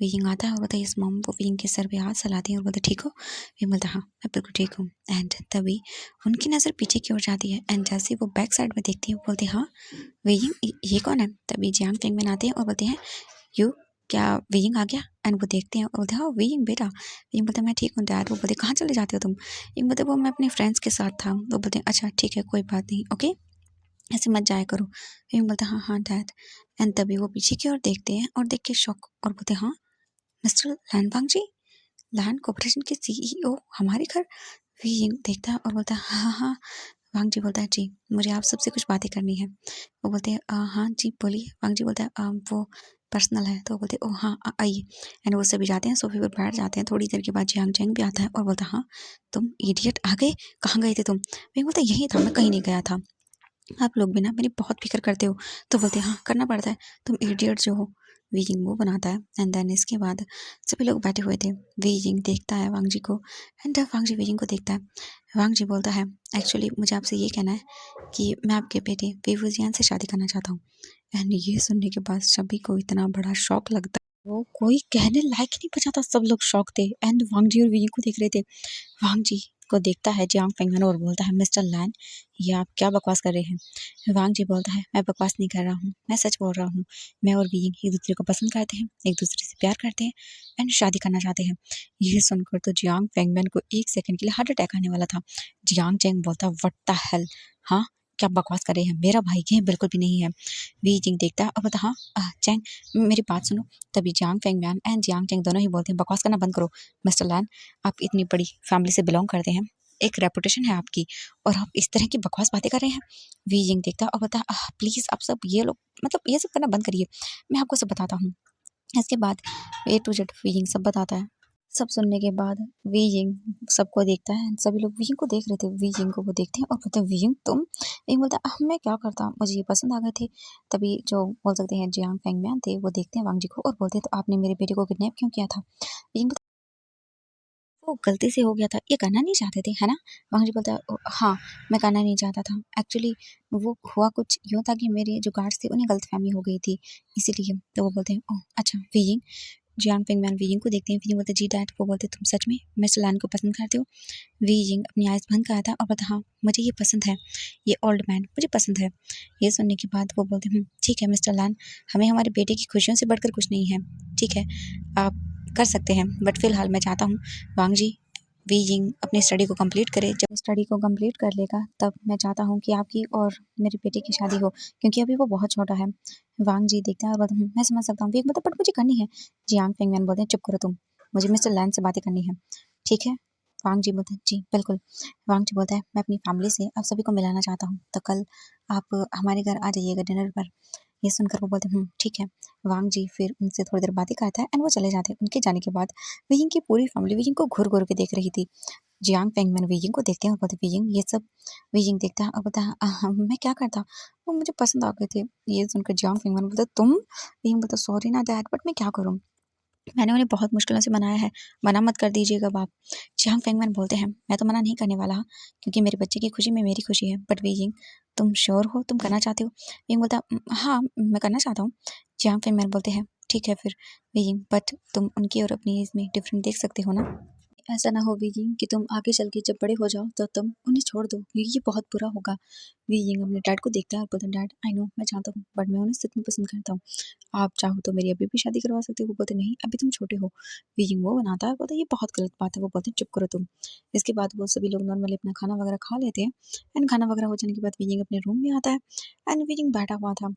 वियिंग आता है और बोलता है इस मॉम वो वियिंग के सर पे हाथ चलाती है और बोलते ठीक हो? वियिंग बोलता हाँ मैं बिल्कुल ठीक हूँ। एंड तभी उनकी नज़र पीछे की ओर जाती है एंड जैसे वो बैक साइड में देखती है बोलते हाँ वियिंग ये कौन है? तभी जियांग फिंगमिन आते हैं और बोलते हैं यू क्या वियिंग आ गया? एंड वो देखते हैं और बोलते हैं हाँ वियिंग बेटा। वियिंग बोलता है मैं ठीक हूँ डैड। वो बोलते कहाँ चले जाते हो तुम? वियिंग बोलते वो मैं अपने फ्रेंड्स के साथ था। वो बोलते हैं अच्छा ठीक है कोई बात नहीं ओके ऐसे मत जाया करो। वियिंग बोलता है हाँ हाँ डैड। एंड तभी वो पीछे की ओर देखते हैं और देख के शॉक और बोलते हैं हाँ मिस्टर लैनवांग जी, लैंड कॉर्पोरेशन के सीईओ हमारे घर। वियिंग देखता है और बोलता है हाँ वांग जी बोलता है जी मुझे आप सबसे कुछ बातें करनी है। वो बोलते हैं हाँ जी बोलिए। वांग जी बोलता है वो पर्सनल है। तो वो बोलते हैं ओ हाँ आइए। एंड वो सभी जाते हैं सोफे पर बैठ जाते हैं। थोड़ी देर के बाद जियांग चैंग भी आता है और बोलता है हाँ तुम इडियट आ गए, कहाँ गए थे तुम? मैं बोलता यही था मैं कहीं नहीं गया था। आप लोग भी ना मेरी बहुत फ़िक्र करते हो। तो बोलते हैं हाँ, करना पड़ता है, तुम इडियट जो हो। वी जिंग वो बनाता है एंड देन इसके बाद सभी लोग बैठे हुए थे। वी जिंग देखता है वांग जी को एंड वांग जी वी जिंग को देखता है। वांग जी बोलता है एक्चुअली मुझे आपसे ये कहना है कि मैं आपके बेटे वी वुजियान से शादी करना चाहता हूँ। एंड ये सुनने के बाद सभी को इतना बड़ा शॉक लगता है, वो कोई कहने लायक ही नहीं बचा था। सब लोग शॉक थे एंड वांग जी और वी जिंग को देख रहे थे। वांग जी को देखता है जियांग फेंगन और बोलता है मिस्टर लैन, ये आप क्या बकवास कर रहे हैं। वांग जी बोलता है मैं बकवास नहीं कर रहा हूँ, मैं सच बोल रहा हूँ। मैं और बीइंग एक दूसरे को पसंद करते हैं, एक दूसरे से प्यार करते हैं एंड शादी करना चाहते हैं। ये सुनकर तो जियांग फेंगमैन को एक सेकंड के लिए हार्ट अटैक आने वाला था। जियांग चेंग बोलता व्हाट द हेल, हाँ क्या बकवास कर रहे हैं, मेरा भाई है बिल्कुल भी नहीं है। वी जिंग देखता है और बोलता हाँ चेंग मेरी बात सुनो। तभी जियांग फेंगमैन एंड जियांग चेंग दोनों ही बोलते हैं बकवास करना बंद करो। मिस्टर लैन, आप इतनी बड़ी फैमिली से बिलोंग करते हैं, एक रेपुटेशन है आपकी, और आप इस तरह की बकवास बातें कर रहे हैं। वी जिंग देखता है और बोलता है प्लीज़ आप सब ये लोग मतलब ये सब करना बंद करिए, मैं आपको सब बताता हूँ। इसके बाद ए टू जेड वी जिंग सब बताता है। सब सुनने के बाद वी जिंग सबको देखता है, सभी लोग वी जिंग को देख रहे थे। वी जिंग को वो देखते हैं और बोलते हैं वी जिंग तुम। वी जिंग बोलता है मैं क्या करता, मुझे ये पसंद आ गए थे। तभी जो बोल सकते हैं जियांग फेंगमैन थे वो देखते हैं वांग जी को और बोलते हैं तो आपने मेरे बेटे को किडनैप क्यों किया था। वी जिंग वो गलती से हो गया था, ये करना नहीं चाहते थे, है ना? वहाँ जी बोलता है हाँ, मैं करना नहीं चाहता था। एक्चुअली वो हुआ कुछ यूँ था कि मेरे जो गार्ड्स थे उन्हें गलतफ़हमी हो गई थी, इसीलिए। तो वो बोलते हैं ओह! अच्छा वीइंग, जियांग पिंगमैन वीइंग को देखते हैं, वीइंग बोलते हैं जी डैड, वो बोलते हैं तुम सच में मिस्टर लैन को पसंद करते हो? वीइंग अपनी आइज़ बंद कराता है और बोलता है हाँ, मुझे ये पसंद है, ये ओल्ड मैन मुझे पसंद है। ये सुनने के बाद वो बोलते हैं ठीक है मिस्टर लैन, हमें हमारे बेटे की खुशियों से बढ़कर कुछ नहीं है, ठीक है? आप कर सकते हैं, बट फ़िलहाल मैं चाहता हूँ वांग जी वी जिंग अपनी स्टडी को कंप्लीट करे। जब स्टडी को कंप्लीट कर लेगा तब मैं चाहता हूँ कि आपकी और मेरे बेटे की शादी हो, क्योंकि अभी वो बहुत छोटा है। वांग जी देखता है और बोलता है मैं समझ सकता हूँ वीक मतलब बट मुझे करनी है। जियांग फेंगमैन बोलते हैं चुप करो तुम, मुझे मिस्टर लैन से बातें करनी है, ठीक है? वांग जी बोलते हैं जी बिल्कुल। वांग जी बोलता है मैं अपनी फैमिली से आप सभी को मिलाना चाहता हूँ, तो कल आप हमारे घर आ जाइएगा डिनर पर। ये सुनकर वो बोलते हैं ठीक है। वांग जी फिर उनसे थोड़ी देर बातें करता है एंड वो चले जाते हैं। उनके जाने के बाद वियिंग की पूरी फैमिली वियिंग को घूर-घूर के देख रही थी। जियांग फेंगमैन वियिंग को देखते हैं और बोलते हैं वियिंग ये सब। वियिंग देखता है और बोलता है मैं क्या करता, वो मुझे पसंद आ गए थे। ये सुनकर जियांग फेंगमैन बोलता है तुम। वियिंग बोलता सॉरी ना डैड, बट मैं क्या करूँ, मैंने उन्हें बहुत मुश्किलों से मनाया है, मना मत कर दीजिएगा आप। जियांग फेंगमैन बोलते हैं मैं तो मना नहीं करने वाला, क्योंकि मेरे बच्चे की खुशी में मेरी खुशी है। बट वीइंग तुम श्योर हो तुम करना चाहते हो? वीइंग बोलता हाँ मैं करना चाहता हूँ। जियांग फेंगमैन बोलते हैं ठीक है फिर। वीइंग बट तुम उनकी और अपनी एज में डिफरेंट देख सकते हो ना? ऐसा ना हो वीइंग कि तुम आगे चल के जब बड़े हो जाओ तो तुम उन्हें छोड़ दो, क्योंकि ये बहुत बुरा होगा। वीइंग अपने डैड को देखता है और बोलता है डैड आई नो मैं चाहता हूँ, बट मैं उन्हें सच में पसंद करता हूँ। आप चाहो तो मेरी अभी भी शादी करवा सकते हो। वो बोलते नहीं अभी तुम छोटे हो। वीइंग वो बनाता है, बोलता है ये बहुत गलत बात है। वो बोलते हैं चुप करो तुम। इसके बाद वो सभी लोग नॉर्मली अपना खाना वगैरह खा लेते हैं एंड खाना वगैरह हो जाने के बाद वीइंग अपने रूम में आता है एंड वीइंग बैठा हुआ था।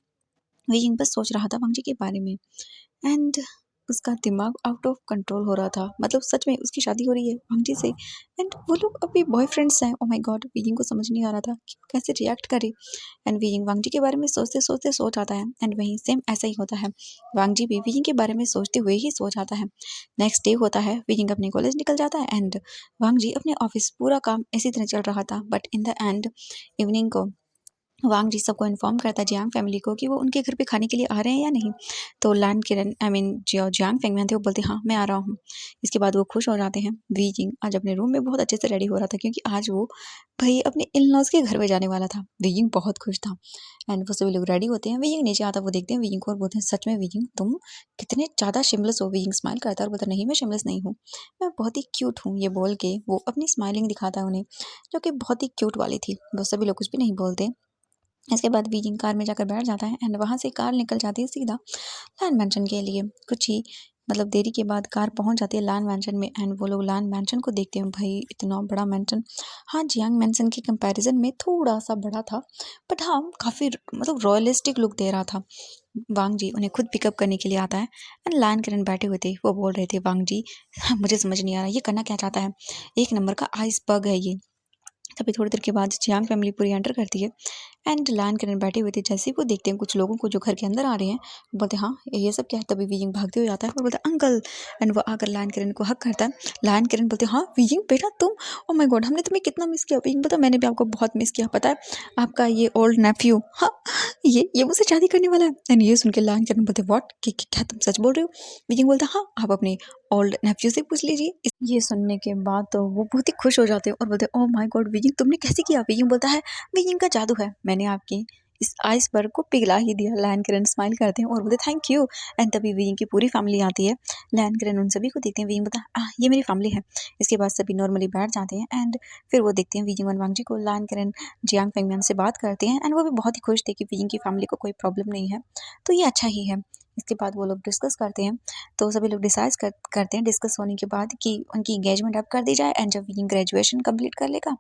वीइंग बस सोच रहा था वांगजी के बारे में एंड उसका दिमाग आउट ऑफ कंट्रोल हो रहा था। मतलब सच में उसकी शादी हो रही है वांगजी से एंड वो लोग अभी बॉयफ्रेंड्स हैं। ओह माय गॉड, वीइंग को समझ नहीं आ रहा था कि कैसे रिएक्ट करे। एंड वीइंग वांगजी के बारे में सोचते सोचते सो जाता है एंड वहीं सेम ऐसा ही होता है। वांगजी भी वीइंग के बारे में सोचते हुए ही सो जाता है। नेक्स्ट डे होता है, वीइंग अपने कॉलेज निकल जाता है एंड वांगजी अपने ऑफिस। पूरा काम इसी तरह चल रहा था, but in the end evening को वांग जी सबको इन्फॉर्म करता है जियांग फैमिली को कि वो उनके घर पे खाने के लिए आ रहे हैं या नहीं। तो लान किरण आई मीन जो जियांग फेंगमैन थे वो बोलते हैं हाँ मैं आ रहा हूँ। इसके बाद वो खुश हो जाते हैं। वी जिंग आज अपने रूम में बहुत अच्छे से रेडी हो रहा था, क्योंकि आज वो भाई अपने इन लॉज के घर पे जाने वाला था। वी जिंग बहुत खुश था एंड वो सभी लोग रेडी होते हैं। वी जिंग नीचे आता, वो देखते हैं वी जिंग को और बोलते हैं सच में वी जिंग तुम कितने ज़्यादा शिमलेस हो। वी जिंग स्माइल करता है और बोलता नहीं मैं शिमलेस नहीं हूँ, मैं बहुत ही क्यूट हूँ। ये बोल के वो अपनी स्माइलिंग दिखाता है उन्हें, जो कि बहुत ही क्यूट वाली थी। वो सभी लोग कुछ भी नहीं बोलते। इसके बाद बीजिंग कार में जाकर बैठ जाता है एंड वहाँ से कार निकल जाती है सीधा लैन मैंशन के लिए। कुछ ही मतलब देरी के बाद कार पहुँच जाती है लैन मैंशन में एंड वो लोग लैन मैंशन को देखते हैं। भाई इतना बड़ा मैंशन, हाँ जियांग मैंशन के कंपैरिजन में थोड़ा सा बड़ा था, बट हाँ काफ़ी मतलब रॉयलिस्टिक लुक दे रहा था। वांग जी उन्हें खुद पिकअप करने के लिए आता है एंड लैन किरण बैठे हुए थे। वो बोल रहे थे वांग जी मुझे समझ नहीं आ रहा ये करना क्या चाहता है, एक नंबर का आइसबर्ग है ये। तभी थोड़ी देर के बाद जियांग फैमिली पूरी एंटर करती है एंड लायन किरण बैठे हुए थे। जैसे ही वो देखते हैं कुछ लोगों को जो घर के अंदर आ रहे हैं, बोलते हैं हाँ ये सब क्या है। तभी वियिंग भागते हुए आता है और बोलता है अंकल, एंड वो आकर लायन किरण को हक करता है। लायन किरण बोलते हैं हाँ वियिंग बेटा तुम, ओ माय गॉड हमने तुम्हें कितना मिस किया। वियिंग बोलता मैंने भी आपको बहुत मिस किया, पता है आपका ये ओल्ड नेफ्यू, हाँ ये मुझसे शादी करने वाला है। एंड ये सुन के लायन किरण बोलते व्हाट, क्या तुम सच बोल रहे हो। वियिंग बोलता हाँ आप अपने ओल्ड नेफ्यू से पूछ लीजिए। ये सुनने के बाद तो वो बहुत ही खुश हो जाते हैं और बोलते ओह माय गॉड वियिंग तुमने कैसे किया। वियिंग बोलता है वियिंग का जादू है, मैंने आपकी इस आइसबर्ग को पिघला ही दिया। लायन किरण स्माइल करते हैं और बोलते थैंक यू। एंड तभी वियिंग की पूरी फैमिली आती है। लायन किरण उन सभी को देखते हैं। वियिंग बोलता ये मेरी फैमिली है। इसके बाद सभी नॉर्मली बैठ जाते हैं एंड फिर वो देखते हैं वियिंग और वांगजी को। लायन किरण जियांग फेंगमियान से बात करते हैं एंड वो भी बहुत ही खुश थे कि वियिंग की फैमिली को कोई प्रॉब्लम नहीं है, तो ये अच्छा ही है। इसके बाद वो लोग डिस्कस करते हैं, तो सभी लोग डिसाइड करते हैं डिस्कस होने के बाद कि उनकी एंगेजमेंट अब कर दी जाए। एंड जब वियिंग ग्रेजुएशन कंप्लीट कर लेगा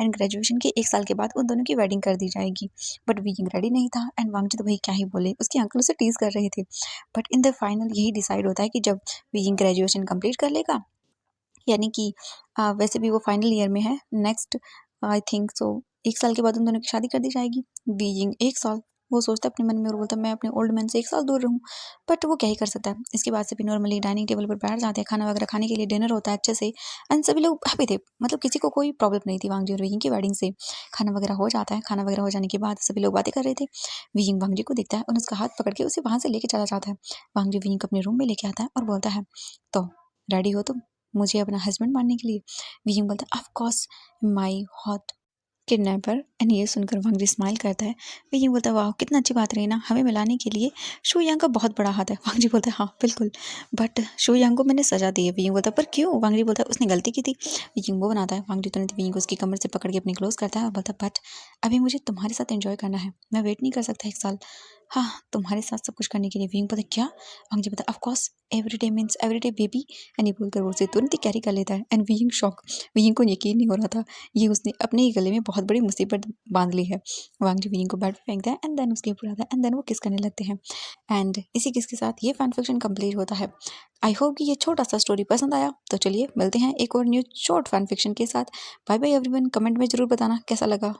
एंड ग्रेजुएशन के 1 साल के बाद उन दोनों की वेडिंग कर दी जाएगी। बट वियिंग रेडी नहीं था एंड वांगजी तो भाई क्या ही बोले, उसके अंकल उसे टीज कर रहे थे। बट इन द फाइनल यही डिसाइड होता है कि जब वियिंग ग्रेजुएशन कंप्लीट कर लेगा, यानी कि वैसे भी वो फाइनल ईयर में है, नेक्स्ट आई थिंक सो 1 साल के बाद उन दोनों की शादी कर दी जाएगी। बीइंग 1 साल, वो सोचता है अपने मन में और बोलता है मैं अपने ओल्ड मैन से 1 साल दूर रहूँ, बट वो क्या ही कर सकता है। इसके बाद से भी नॉर्मली डाइनिंग टेबल पर बैठ जाते हैं, खाना वगैरह खाने के लिए, डिनर होता है अच्छे से एंड सभी लोग हैप्पी थे, मतलब किसी को कोई प्रॉब्लम नहीं थी वांगजी और वियिंग की वेडिंग से। खाना वगैरह हो जाता है, खाना वगैरह हो जाने के बाद सभी लोग बातें कर रहे थे। वियिंग वांगजी को देखता है और उसका हाथ पकड़ के उसे वहाँ से लेके चला जाता है। वांगजी वियिंग को अपने रूम में लेके आता है और बोलता है तो रेडी हो तुम मुझे अपना हस्बैंड मानने के लिए। वियिंग बोलता है of course my hot kidnapper. And ये सुनकर वांगजी स्माइल करता है। वियिंग बोलता है वाह कितना अच्छी बात रही ना, हमें मिलाने के लिए शू यांग का बहुत बड़ा हाथ है। वांगजी बोलता है हाँ बिल्कुल, बट शू यांग को मैंने सजा दी है। वियिंग बोलता है पर क्यों। वांगजी बोलता है उसने गलती की थी। वियिंग वो बनाता है। वांगजी तुरंत वियिंग को उसकी कमर से पकड़ के अपने क्लोज करता है और बोलता है बट अभी मुझे तुम्हारे साथ एंजॉय करना है, मैं वेट नहीं कर सकता 1 साल, हाँ तुम्हारे साथ सब कुछ करने के लिए। वियिंग बोलता है क्या। वांगजी बोलता है of course everyday means everyday baby. And ये बोलकर वो उसे तुरंत ही कैरी कर लेता है। एंड वियिंग शॉक, वियिंग को यकीन नहीं हो रहा था, ये उसने अपने ही गले में बहुत बड़ी मुसीबत बांध ली है। वांगजी वियिंग को बेड पे फेंकता है एंड देन उसके ऊपर आता है एंड देन वो किस करने लगते हैं। एंड इसी किस के साथ ये फैन फिक्शन कंप्लीट होता है। आई होप कि ये छोटा सा स्टोरी पसंद आया, तो चलिए मिलते हैं एक और न्यू शॉर्ट फैन फिक्शन के साथ। बाय बाय एवरीवन, कमेंट में जरूर बताना कैसा लगा।